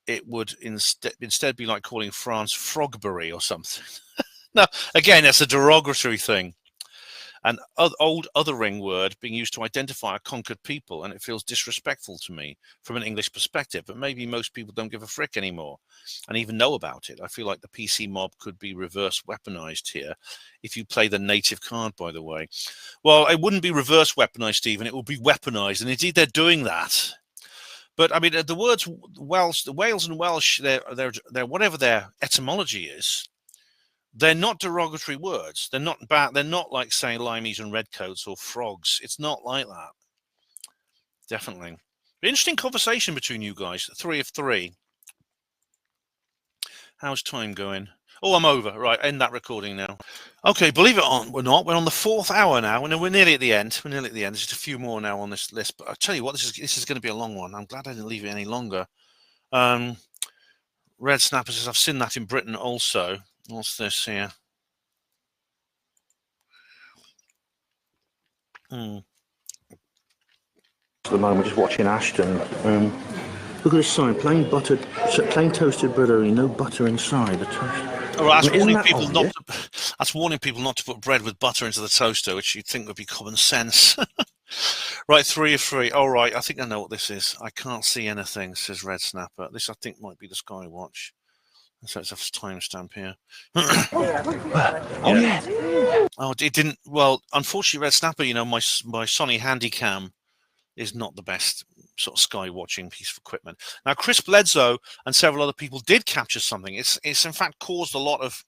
it would instead be like calling France Frogbury or something. No, again, that's a derogatory thing. An old othering word being used to identify a conquered people, and it feels disrespectful to me from an English perspective, but maybe most people don't give a frick anymore and even know about it. I feel like the PC mob could be reverse weaponized here if you play the native card, by the way. Well, it wouldn't be reverse weaponized, Stephen, it would be weaponized, and indeed they're doing that. But I mean, the words Wales and Welsh, they're whatever their etymology is, they're not derogatory words. They're not bad. They're not like saying limeys and redcoats or frogs. It's not like that. Definitely. Interesting conversation between you guys. 3 of 3. How's time going? Oh, I'm over. Right, end that recording now. Okay, believe it or not, we're on the 4th hour now, and we're nearly at the end. We're nearly at the end. There's just a few more now on this list. But I'll tell you what, this is going to be a long one. I'm glad I didn't leave it any longer. Red Snapper says, I've seen that in Britain also. What's this here? At the moment, just watching Ashton. Look at this sign: plain toasted bread only, no butter inside the toast. All right, that's warning people not to. That's warning people not to put bread with butter into the toaster, which you'd think would be common sense. Right, 3 of 3. All right, I think I know what this is. I can't see anything, says Red Snapper. This I think might be the Skywatch. So it's a timestamp here. Oh yeah. Oh, it didn't. Well, unfortunately, Red Snapper, you know, my Sony Handycam is not the best sort of sky watching piece of equipment. Now, Chris Bledsoe and several other people did capture something. It's in fact caused a lot of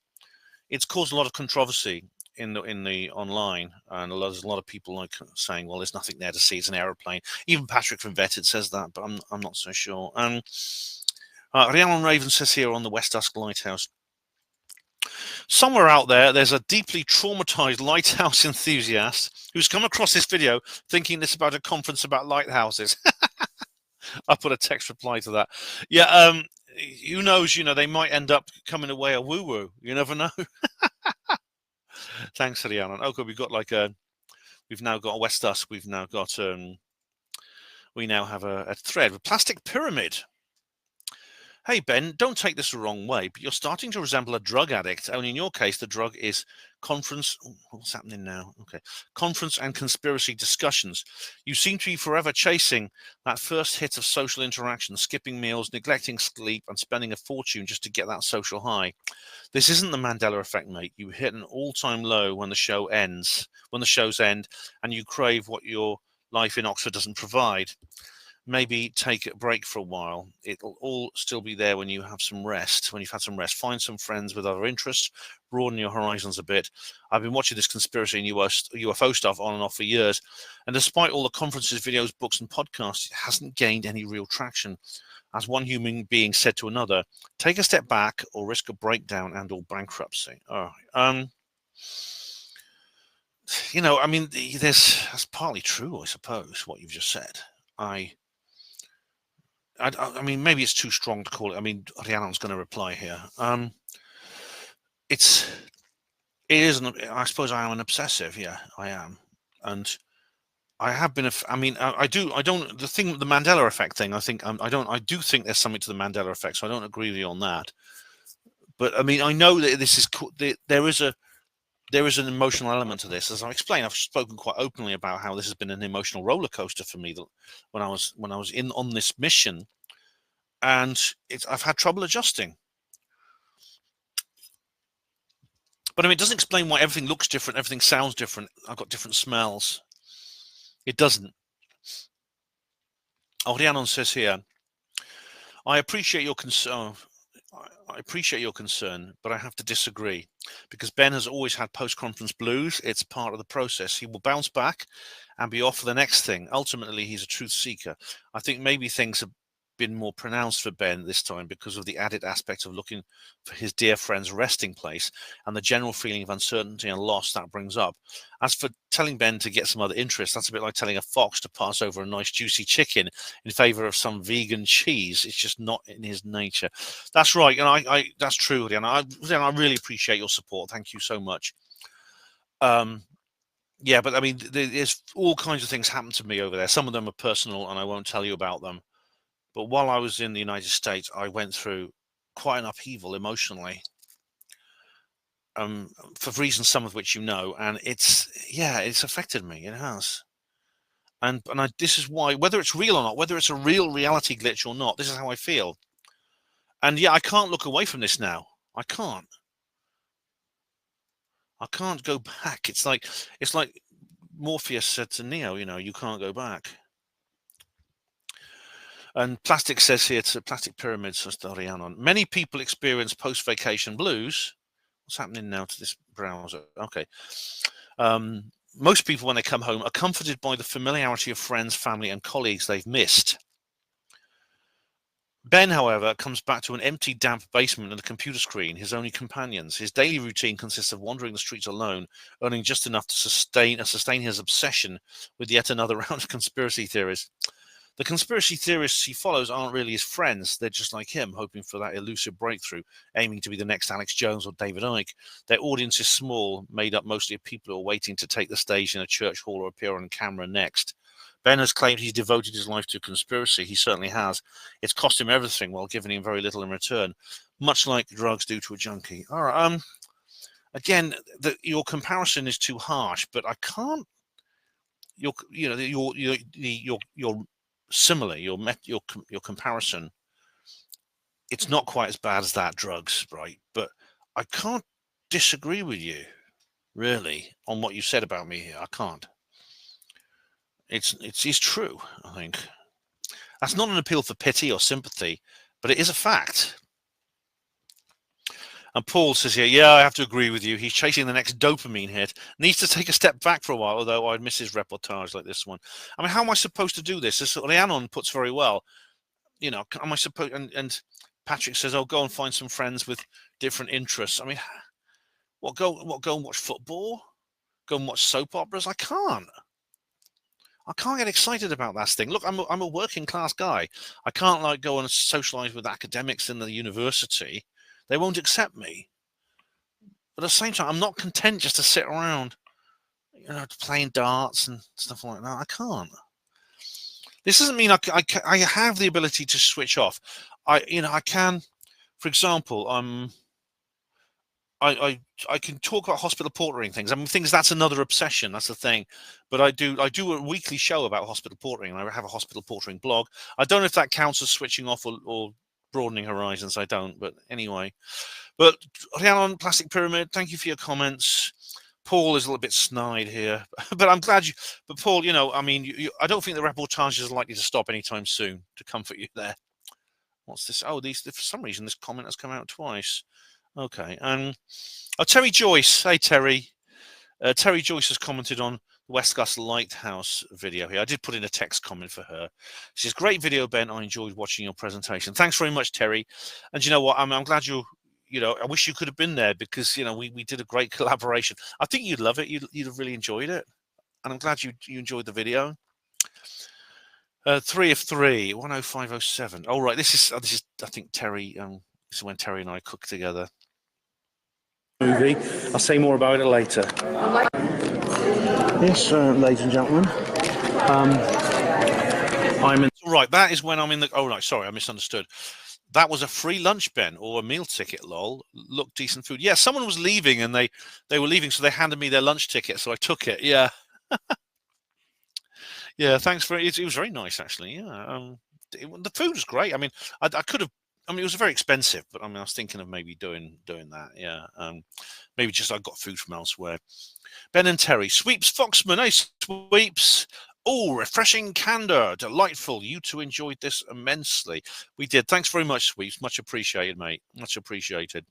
controversy in the online, and there's a lot of people like saying, well, there's nothing there to see. It's an aeroplane. Even Patrick from Vetted says that, but I'm not so sure. Rhiannon Raven says here on the West Usk Lighthouse, somewhere out there's a deeply traumatized lighthouse enthusiast who's come across this video thinking it's about a conference about lighthouses. I put a text reply to that. Yeah, who knows, you know, they might end up coming away a woo-woo. You never know. Thanks, Rhiannon. Okay, we've now got a West Usk. We've now got, we now have a thread, a plastic pyramid. Hey, Ben, don't take this the wrong way, but you're starting to resemble a drug addict. Only in your case, the drug is conference. What's happening now? Okay. Conference and conspiracy discussions. You seem to be forever chasing that first hit of social interaction, skipping meals, neglecting sleep, and spending a fortune just to get that social high. This isn't the Mandela effect, mate. You hit an all-time low when the show ends, when the shows end, and you crave what your life in Oxford doesn't provide. Maybe take a break for a while. It'll all still be there when you have some rest, when you've had some rest. Find some friends with other interests, broaden your horizons a bit. I've been watching this conspiracy and UFO stuff on and off for years, and despite all the conferences, videos, books, and podcasts, it hasn't gained any real traction. As one human being said to another, take a step back or risk a breakdown and or bankruptcy. All right. You know, I mean, that's partly true, I suppose, what you've just said. I mean, maybe it's too strong to call it. I mean, Rhiannon's going to reply here. It isn't. I suppose I am an obsessive. Yeah, I am, and I have been. I don't. The thing, the Mandela effect thing. I think I do think there's something to the Mandela effect. So I don't agree with you on that. But I mean, I know that this is. There is an emotional element to this. As I explained, I've spoken quite openly about how this has been an emotional roller coaster for me when I was on this mission, and I've had trouble adjusting. But I mean, it doesn't explain why everything looks different, everything sounds different. I've got different smells. It doesn't. Oh, Rhiannon says here, I appreciate your concern. I appreciate your concern, but I have to disagree, because Ben has always had post-conference blues. It's part of the process. He will bounce back and be off for the next thing. Ultimately, he's a truth seeker. I think maybe things have been more pronounced for Ben this time because of the added aspect of looking for his dear friend's resting place and the general feeling of uncertainty and loss that brings up. As for telling Ben to get some other interest, that's a bit like telling a fox to pass over a nice juicy chicken in favor of some vegan cheese. It's just not in his nature. That's right, and I that's true, and I really appreciate your support. Thank you so much. Yeah, but I mean, there's all kinds of things happen to me over there. Some of them are personal, and I won't tell you about them. But while I was in the United States, I went through quite an upheaval emotionally, for reasons some of which you know, and it's affected me. It has, and this is why, whether it's real or not, whether it's a real reality glitch or not, this is how I feel. And yeah, I can't look away from this now. I can't go back. It's like Morpheus said to Neo, you know, you can't go back. And Plastic says here, to Plastic Pyramid, says to Rhiannon, many people experience post-vacation blues. What's happening now to this browser? Okay. Most people, when they come home, are comforted by the familiarity of friends, family, and colleagues they've missed. Ben, however, comes back to an empty, damp basement and a computer screen, his only companions. His daily routine consists of wandering the streets alone, earning just enough to sustain his obsession with yet another round of conspiracy theories. The conspiracy theorists he follows aren't really his friends. They're just like him, hoping for that elusive breakthrough, aiming to be the next Alex Jones or David Icke. Their audience is small, made up mostly of people who are waiting to take the stage in a church hall or appear on camera next. Ben has claimed he's devoted his life to conspiracy. He certainly has. It's cost him everything while giving him very little in return, much like drugs do to a junkie. All right. Again, your comparison is too harsh, but I can't. Your simile, your comparison, it's not quite as bad as that, drugs, right? But I can't disagree with you, really, on what you said about me here. I can't. It's true, I think. That's not an appeal for pity or sympathy, but it is a fact. And Paul says here, yeah, I have to agree with you. He's chasing the next dopamine hit. Needs to take a step back for a while, although I'd miss his reportage like this one. I mean, how am I supposed to do this? As Rhiannon puts very well, you know, am I supposed, and Patrick says, oh, go and find some friends with different interests. I mean, go and watch football? Go and watch soap operas? I can't get excited about that thing. Look, I'm a working class guy. I can't like go and socialize with academics in the university. They won't accept me. But at the same time, I'm not content just to sit around, you know, playing darts and stuff like that. I can't. This doesn't mean I have the ability to switch off. I can, for example, I can talk about hospital portering things. I mean, that's another obsession. That's the thing. But I do a weekly show about hospital portering. I have a hospital portering blog. I don't know if that counts as switching off or broadening horizons. I don't. But anyway. But Rhiannon, Plastic Pyramid, thank you for your comments. Paul is a little bit snide here, but I'm glad you. But Paul, you know, I mean, I don't think the reportages are likely to stop anytime soon. To comfort you there. What's this? Oh, for some reason this comment has come out twice. Okay, oh, Terry Joyce. Hey, Terry. Terry Joyce has commented on the Westgus Lighthouse video here. I did put in a text comment for her. She says, great video, Ben. I enjoyed watching your presentation. Thanks very much, Terry. And you know what? I'm glad you know, I wish you could have been there because, you know, we did a great collaboration. I think you'd love it. You'd have really enjoyed it. And I'm glad you enjoyed the video. 3 of 3, 10507. Oh, right. This is I think Terry, this is when Terry and I cooked together. Movie. I'll say more about it later. Yes, ladies and gentlemen. I'm in. Right, that is when I'm in the. Oh, right, sorry, I misunderstood. That was a free lunch, Ben, or a meal ticket. Lol. Look, decent food. Yeah, someone was leaving, and they were leaving, so they handed me their lunch ticket, so I took it. Yeah. Yeah, thanks for it. It was very nice, actually. Yeah. The food was great. I mean, I could have. I mean, it was very expensive, but I mean, I was thinking of maybe doing that. Yeah, maybe just I got food from elsewhere. Ben and Terry, Sweeps Foxman, hey Sweeps. Oh, refreshing candor. Delightful. You two enjoyed this immensely. We did. Thanks very much, Sweeps. Much appreciated, mate. Much appreciated.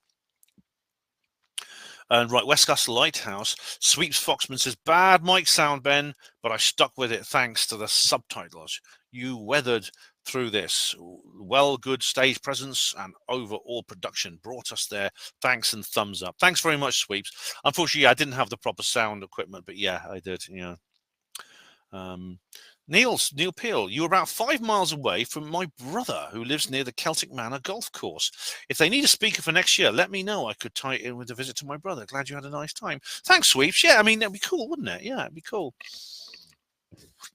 And right, Westcastle Lighthouse. Sweeps Foxman says, bad mic sound, Ben, but I stuck with it thanks to the subtitles. You weathered through this. Well, good stage presence and overall production brought us there. Thanks and thumbs up. Thanks very much, Sweeps. Unfortunately, I didn't have the proper sound equipment, but yeah, I did. Yeah. Neil Peel, you're about 5 miles away from my brother who lives near the Celtic Manor golf course. If they need a speaker for next year, let me know. I could tie it in with a visit to my brother. Glad you had a nice time. Thanks, Sweeps. Yeah, I mean, that'd be cool, wouldn't it? Yeah, it'd be cool.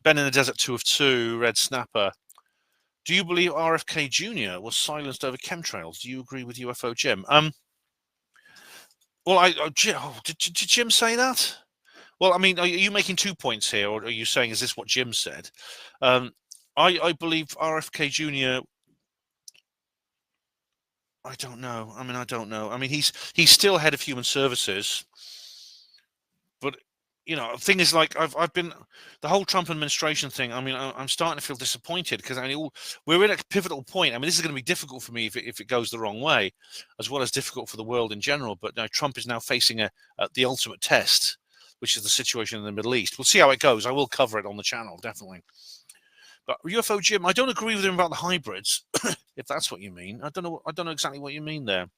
Ben in the Desert 2 of 2, Red Snapper. Do you believe RFK Jr. was silenced over chemtrails? Do you agree with UFO Jim? Well, did Jim say that? Well, I mean, are you making 2 points here, or are you saying, is this what Jim said? I believe RFK Jr. I don't know. I mean, I don't know. I mean, he's still head of human services, but you know, the thing is, like, I've been the whole Trump administration thing. I mean, I'm starting to feel disappointed because I mean, we're in a pivotal point. I mean, this is going to be difficult for me if it goes the wrong way, as well as difficult for the world in general. But now Trump is now facing the ultimate test, which is the situation in the Middle East. We'll see how it goes. I will cover it on the channel, definitely. But UFO Jim, I don't agree with him about the hybrids, if that's what you mean. I don't know exactly what you mean there.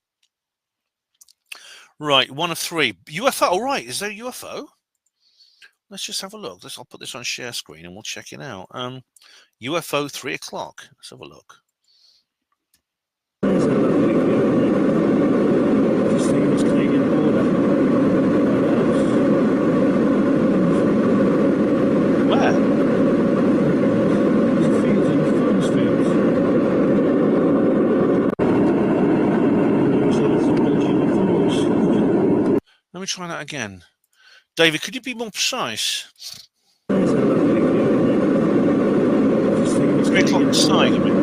Right, 1 of 3. UFO, all right, is there a UFO? Let's just have a look. I'll put this on share screen and we'll check it out. UFO 3 o'clock. Let's have a look. Let me try that again. David, could you be more precise? 3 o'clock inside, you mean?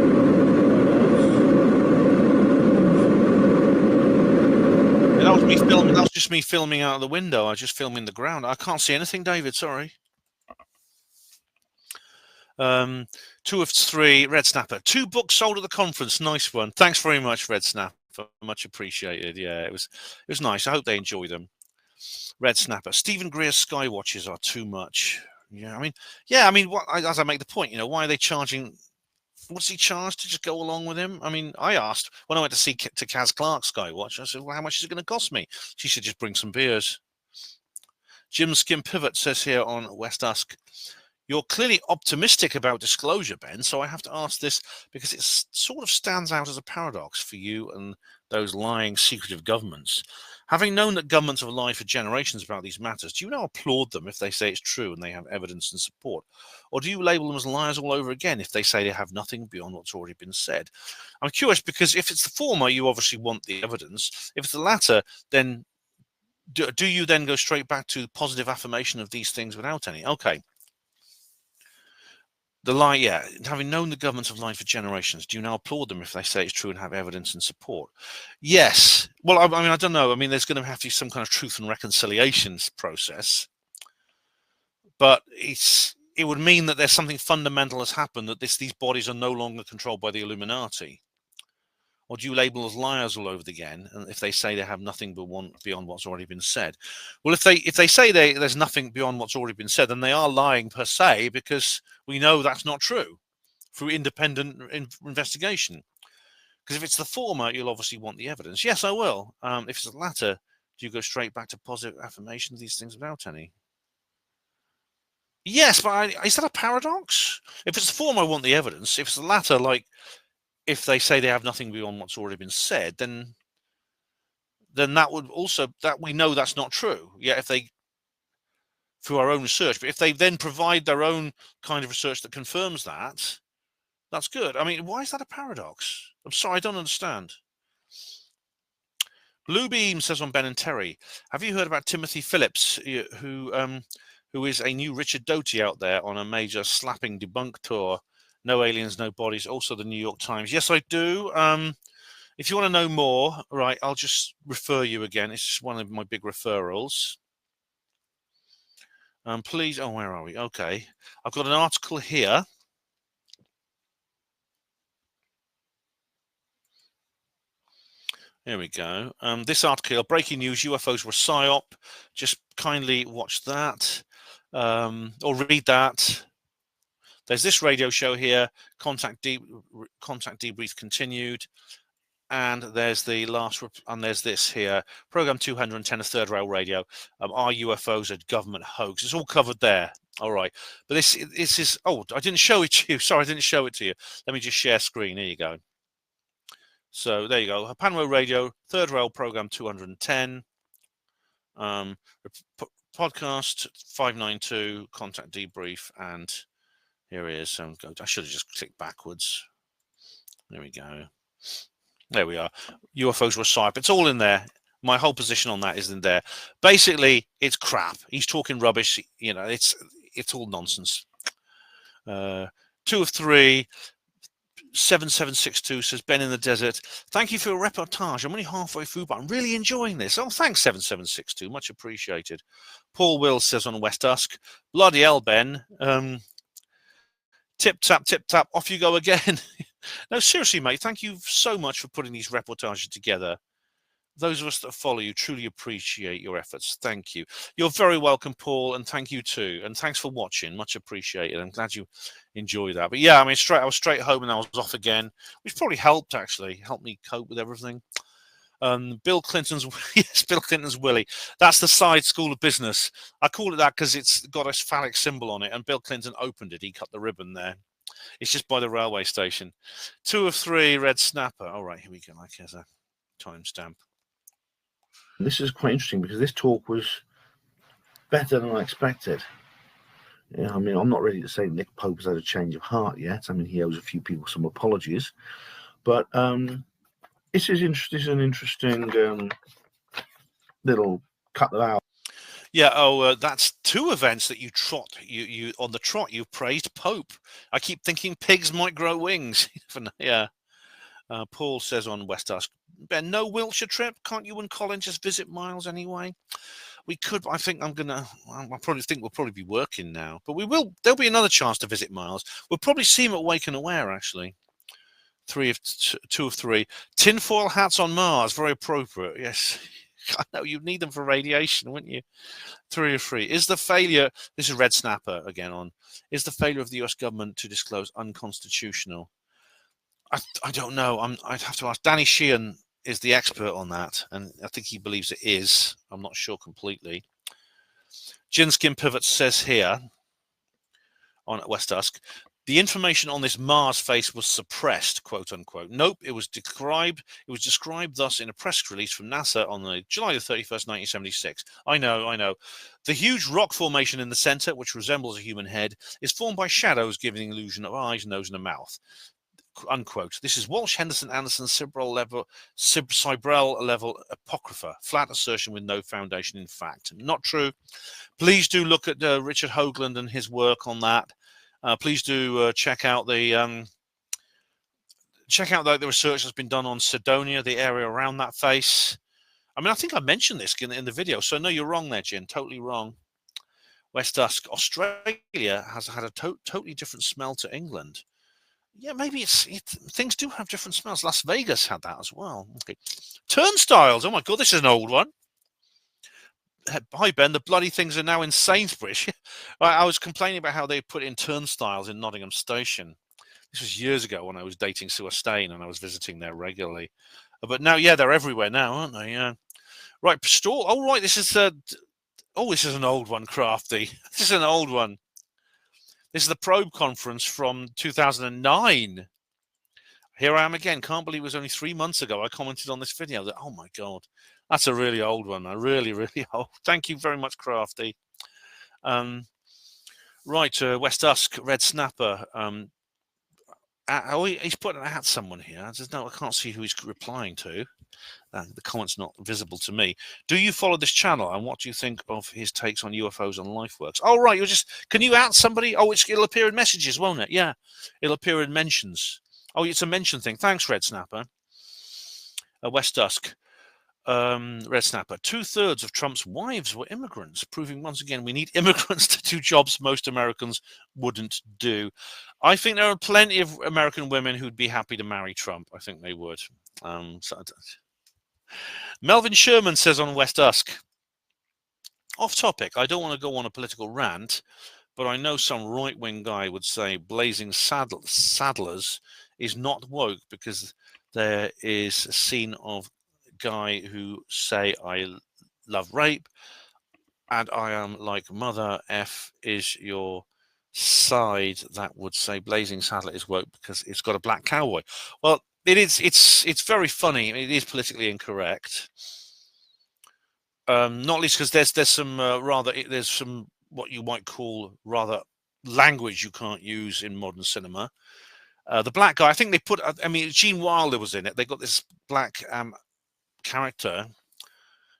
That was me filming. That was just me filming out of the window. I was just filming the ground. I can't see anything, David. Sorry. 2 of 3, Red Snapper. 2 books sold at the conference. Nice one. Thanks very much, Red Snapper. Much appreciated. Yeah, it was nice. I hope they enjoy them. Red Snapper. Stephen Greer's Skywatches are too much. Yeah, I mean, as I make the point, you know, why are they charging? What's he charged to just go along with him? I mean, I asked when I went to see Kaz Clark's Skywatch. I said, well, how much is it going to cost me? She said, just bring some beers. Jim Skim Pivot says here on West Usk, you're clearly optimistic about disclosure, Ben, so I have to ask this because it sort of stands out as a paradox for you and those lying, secretive governments. Having known that governments have lied for generations about these matters, do you now applaud them if they say it's true and they have evidence and support? Or do you label them as liars all over again if they say they have nothing beyond what's already been said? I'm curious because if it's the former, you obviously want the evidence. If it's the latter, then do you then go straight back to positive affirmation of these things without any? Okay. The lie, yeah. Having known the governments have lied for generations, do you now applaud them if they say it's true and have evidence and support? Yes. Well, I mean, I don't know. I mean, there's going to have to be some kind of truth and reconciliation process. But it would mean that there's something fundamental has happened, that these bodies are no longer controlled by the Illuminati. Or do you label as liars all over again? And if they say they have nothing beyond what's already been said, well, if they say there's nothing beyond what's already been said, then they are lying per se, because we know that's not true through independent investigation. Because if it's the former, you'll obviously want the evidence. Yes, I will. If it's the latter, do you go straight back to positive affirmation of these things without any? Yes, but is that a paradox? If it's the former, I want the evidence. If it's the latter, like, if they say they have nothing beyond what's already been said, then that would also, that we know that's not true. Yeah, if they, through our own research, but if they then provide their own kind of research that confirms that, that's good. I mean, why is that a paradox? I'm sorry, I don't understand. Blue Beam says on Ben and Terry, have you heard about Timothy Phillips, who is a new Richard Doty out there on a major slapping debunk tour? No aliens, no bodies. Also the New York Times. Yes, I do. If you want to know more, right, I'll just refer you again. It's just one of my big referrals. Please. Oh, where are we? Okay, I've got an article here. Here we go. This article, breaking news, UFOs were PSYOP. Just kindly watch that or read that. There's this radio show here, contact debrief continued. And there's the last, and there's this here, program 210 of Third Rail Radio. Are UFOs a government hoax? It's all covered there. All right. But this is, oh, I didn't show it to you. Sorry, I didn't show it to you. Let me just share screen. Here you go. So there you go. HPANWO Radio, Third Rail Program 210. Podcast 592, contact debrief, and here it is. So I should have just clicked backwards. There we go. There we are. UFOs were PSYOP. It's all in there. My whole position on that is in there. Basically, it's crap. He's talking rubbish. You know, it's all nonsense. 2 of 3. 7762 says, Ben in the desert. Thank you for your reportage. I'm only halfway through, but I'm really enjoying this. Oh, thanks, 7762. Much appreciated. Paul Wills says on West Dusk, bloody hell, Ben. Tip tap, off you go again. No, seriously, mate, thank you so much for putting these reportages together. Those of us that follow you truly appreciate your efforts. Thank you. You're very welcome, Paul, and thank you too. And thanks for watching. Much appreciated. I'm glad you enjoy that. But yeah, I mean, I was straight home and I was off again, which probably helped, actually. Helped me cope with everything. Bill Clinton's, yes, Bill Clinton's Willie. That's the side school of business. I call it that because it's got a phallic symbol on it, and Bill Clinton opened it. He cut the ribbon there. It's just by the railway station. 2 of 3, red snapper. All right, here we go. Like, here's a timestamp. This is quite interesting because this talk was better than I expected. Yeah, I mean, I'm not ready to say Nick Pope has had a change of heart yet. I mean, he owes a few people some apologies, but this is an interesting little cut that out. Yeah. Oh, that's 2 events that you on the trot. You praised Pope. I keep thinking pigs might grow wings. Yeah. Paul says on West Dusk, Ben, no Wiltshire trip? Can't you and Colin just visit Miles anyway? We could. I think I probably think we'll probably be working now, but we will. There'll be another chance to visit Miles. We'll probably see him at Wake and Aware, actually. 2 of 3. Tinfoil hats on Mars, very appropriate. Yes, I know you'd need them for radiation, wouldn't you? 3 of 3. Is the failure? This is Red Snapper again. Is the failure of the U.S. government to disclose unconstitutional? I don't know. I'd have to ask. Danny Sheehan is the expert on that, and I think he believes it is. I'm not sure completely. Ginskin Pivot says here on West Dusk, the information on this Mars face was suppressed, quote unquote. Nope, it was described thus in a press release from NASA on the July the 31st, 1976. I know. The huge rock formation in the center, which resembles a human head, is formed by shadows giving the illusion of eyes, nose, and a mouth. Unquote. This is Walsh, Henderson, Anderson, Sibrel level apocrypha, flat assertion with no foundation in fact. Not true. Please do look at Richard Hoagland and his work on that. Please do check out the research that's been done on Cydonia, the area around that face. I mean, I think I mentioned this in the video, so no, you're wrong there, Jin. Totally wrong. West Dusk. Australia has had a totally different smell to England. Yeah, maybe things do have different smells. Las Vegas had that as well. Okay. Turnstiles. Oh my God, this is an old one. Hi, Ben. The bloody things are now in Sainsbury's. I was complaining about how they put in turnstiles in Nottingham Station. This was years ago when I was dating Sue Stain and I was visiting there regularly. But now, yeah, they're everywhere now, aren't they? Yeah. Right, stall. Oh, right. This is this is an old one, Crafty. This is an old one. This is the Probe conference from 2009. Here I am again. Can't believe it was only 3 months ago I commented on this video. Oh, my God. That's a really old one. Really, really old. Thank you very much, Crafty. Right, West Dusk, Red Snapper. He's putting at someone here. I can't see who he's replying to. The comment's not visible to me. Do you follow this channel, and what do you think of his takes on UFOs and LifeWorks? Oh, right, can you out somebody? Oh, it'll appear in messages, won't it? Yeah, it'll appear in mentions. Oh, it's a mention thing. Thanks, Red Snapper. West Dusk. Red Snapper. 2/3 of Trump's wives were immigrants, proving once again we need immigrants to do jobs most Americans wouldn't do. I think there are plenty of American women who'd be happy to marry Trump. I think they would. Melvin Sherman says on West Usk, off topic, I don't want to go on a political rant, but I know some right-wing guy would say Blazing Saddlers is not woke because there is a scene of guy who say I love rape and I am like Mother F is your side that would say Blazing Saddler is woke because it's got a black cowboy. Well, it's very funny. It is politically incorrect. Not least because there's some there's some what you might call rather language you can't use in modern cinema. The black guy, I think they put, I mean, Gene Wilder was in it. They got this black character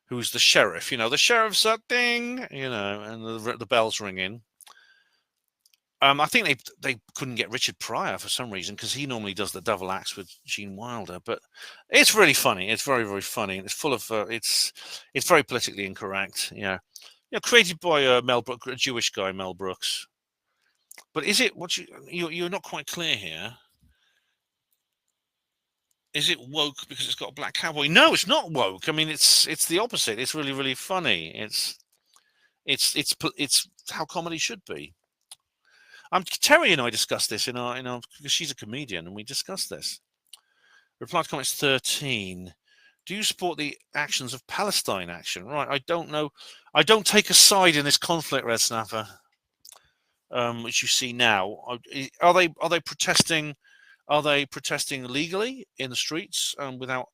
who's the sheriff. You know, the sheriff's a ding, you know, and the bell's ringing. I think they couldn't get Richard Pryor for some reason because he normally does the double acts with Gene Wilder. But it's really funny. It's very, very funny. And it's full of it's very politically incorrect. Yeah, created by Mel Brooks, a Jewish guy, Mel Brooks. But is it what you're not quite clear here? Is it woke because it's got a black cowboy? No, it's not woke. I mean, it's the opposite. It's really, really funny. It's how comedy should be. Terry and I discussed this in our because she's a comedian and we discussed this. Reply to comments 13. Do you support the actions of Palestine action? Right, I don't know. I don't take a side in this conflict, Red Snapper. Which you see now. Are they protesting? Are they protesting legally in the streets without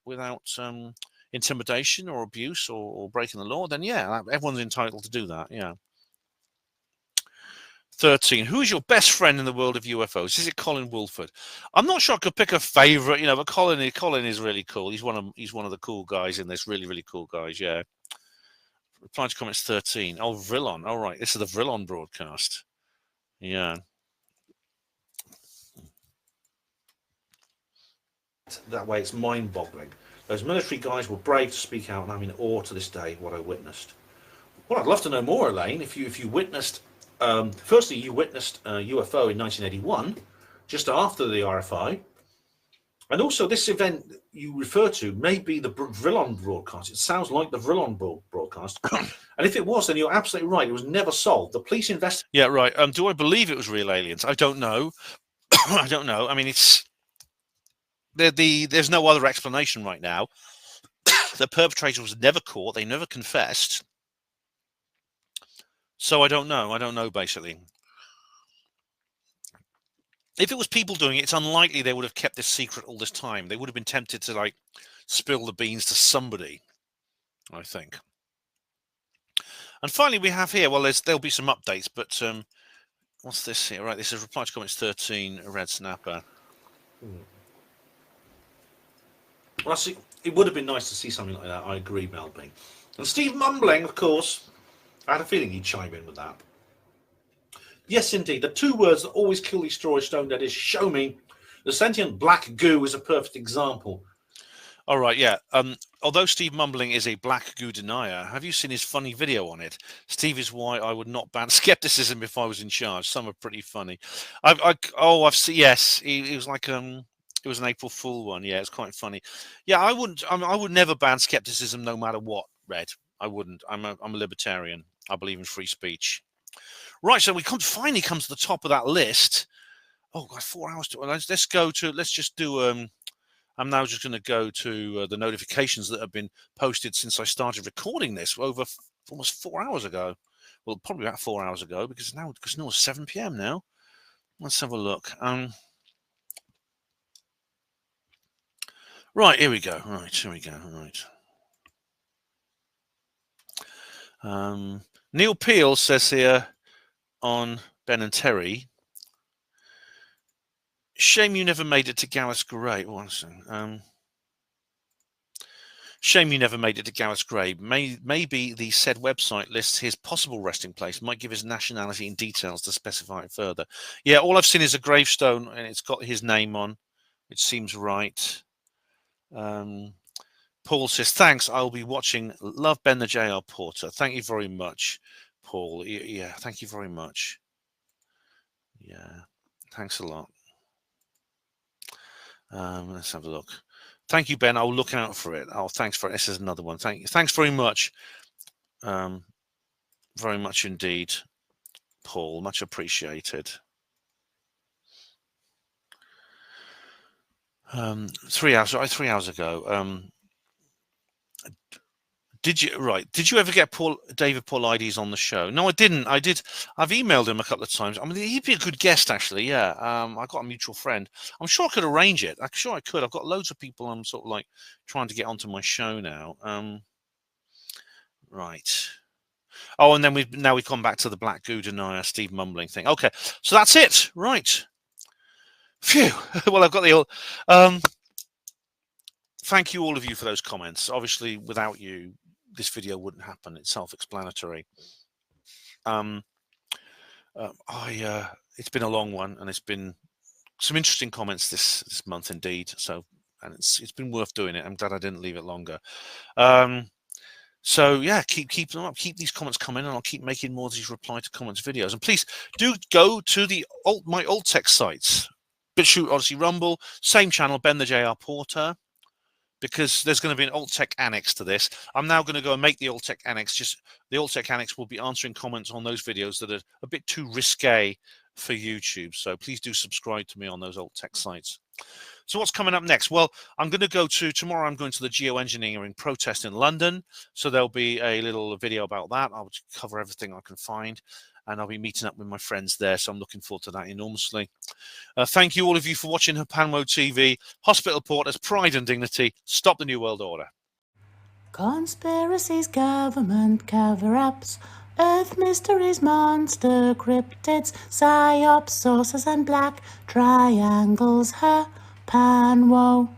intimidation or abuse or breaking the law? Then yeah, everyone's entitled to do that. Yeah. 13. Who is your best friend in the world of UFOs? Is it Colin Woolford? I'm not sure I could pick a favorite, you know, but Colin is really cool. He's one of the cool guys in this. Really, really cool guys. Yeah. Reply to comments 13. Oh, Vrillon. All right. This is the Vrillon broadcast. Yeah. That way it's mind-boggling. Those military guys were brave to speak out, and I'm in awe to this day what I witnessed. Well, I'd love to know more, Elaine. If you witnessed, firstly, you witnessed UFO in 1981, just after the RFI, and also this event you refer to may be the Vrillon broadcast. It sounds like the Vrillon broadcast. And if it was, then you're absolutely right. It was never solved. The police invested. Yeah, right. Do I believe it was real aliens? I don't know. I don't know. I mean, there's no other explanation right now. The perpetrator was never caught. They never confessed. So I don't know. I don't know, basically. If it was people doing it, it's unlikely they would have kept this secret all this time. They would have been tempted to, like, spill the beans to somebody, I think. And finally, we have here, well, there'll be some updates, but what's this here? Right, this is reply to comments 13, Red Snapper. Well, it would have been nice to see something like that. I agree, Melby. And Steve Mumbling, of course, I had a feeling he'd chime in with that. Yes, indeed. The two words that always kill these storage stone dead is show me. The sentient black goo is a perfect example. All right, yeah. Although Steve Mumbling is a black goo denier, have you seen his funny video on it? Steve is why I would not ban skepticism if I was in charge. Some are pretty funny. I've seen. Yes, it was like it was an April Fool one. Yeah, it's quite funny. Yeah, I wouldn't. I would never ban skepticism, no matter what. Red, I wouldn't. I'm a libertarian. I believe in free speech. Right, so we finally come to the top of that list. Oh, God, 4 hours to. Let's just do. I'm now just going to go to the notifications that have been posted since I started recording this over almost 4 hours ago. Well, probably about 4 hours ago because it's 7 p.m. now. Let's have a look. Right, here we go. Right, here we go. Right. Neil Peel says here on Ben and Terry, shame you never made it to Gareth's grave. Shame you never made it to Gareth's grave. Maybe the said website lists his possible resting place, might give his nationality and details to specify it further. Yeah, all I've seen is a gravestone and it's got his name on, which seems right. Paul Paul says, thanks. I'll be watching. Love Ben the JR Porter. Thank you very much, Paul. Yeah, thank you very much. Yeah, thanks a lot. Let's have a look. Thank you, Ben. I'll look out for it. Oh, thanks for it. This is another one. Thanks very much. Very much indeed, Paul. Much appreciated. 3 hours. Right, 3 hours ago. Did you ever get David Paulides on the show? No, I didn't. I've emailed him a couple of times. I mean, he'd be a good guest, actually. Yeah. I got a mutual friend. I'm sure I could arrange it. I'm sure I could. I've got loads of people I'm sort of like trying to get onto my show now. Right. Oh, and then we've come back to the Black Goo denier, Steve Mumbling thing. Okay, so that's it. Right. Phew. Well, I've got the old. Thank you all of you for those comments. Obviously, without you, this video wouldn't happen. It's self-explanatory. It's been a long one, and it's been some interesting comments this month indeed. So, and it's been worth doing it. I'm glad I didn't leave it longer. So yeah, keep them up. Keep these comments coming, and I'll keep making more of these reply to comments videos. And please do go to the my alt text sites, BitChute, Odyssey, Rumble, same channel, Ben the JR Porter. Because there's going to be an alt tech annex to this. I'm now going to go and make the alt tech annex. The alt tech annex will be answering comments on those videos that are a bit too risque for YouTube. So please do subscribe to me on those alt tech sites. So what's coming up next? Well, I'm going to go tomorrow. I'm going to the geoengineering protest in London. So there'll be a little video about that. I'll cover everything I can find. And I'll be meeting up with my friends there. So I'm looking forward to that enormously. Thank you all of you for watching HPANWO TV. Hospital Porters, Pride and Dignity. Stop the New World Order. Conspiracies, government cover-ups, Earth mysteries, monster cryptids, psyops, saucers and black triangles, HPANWO.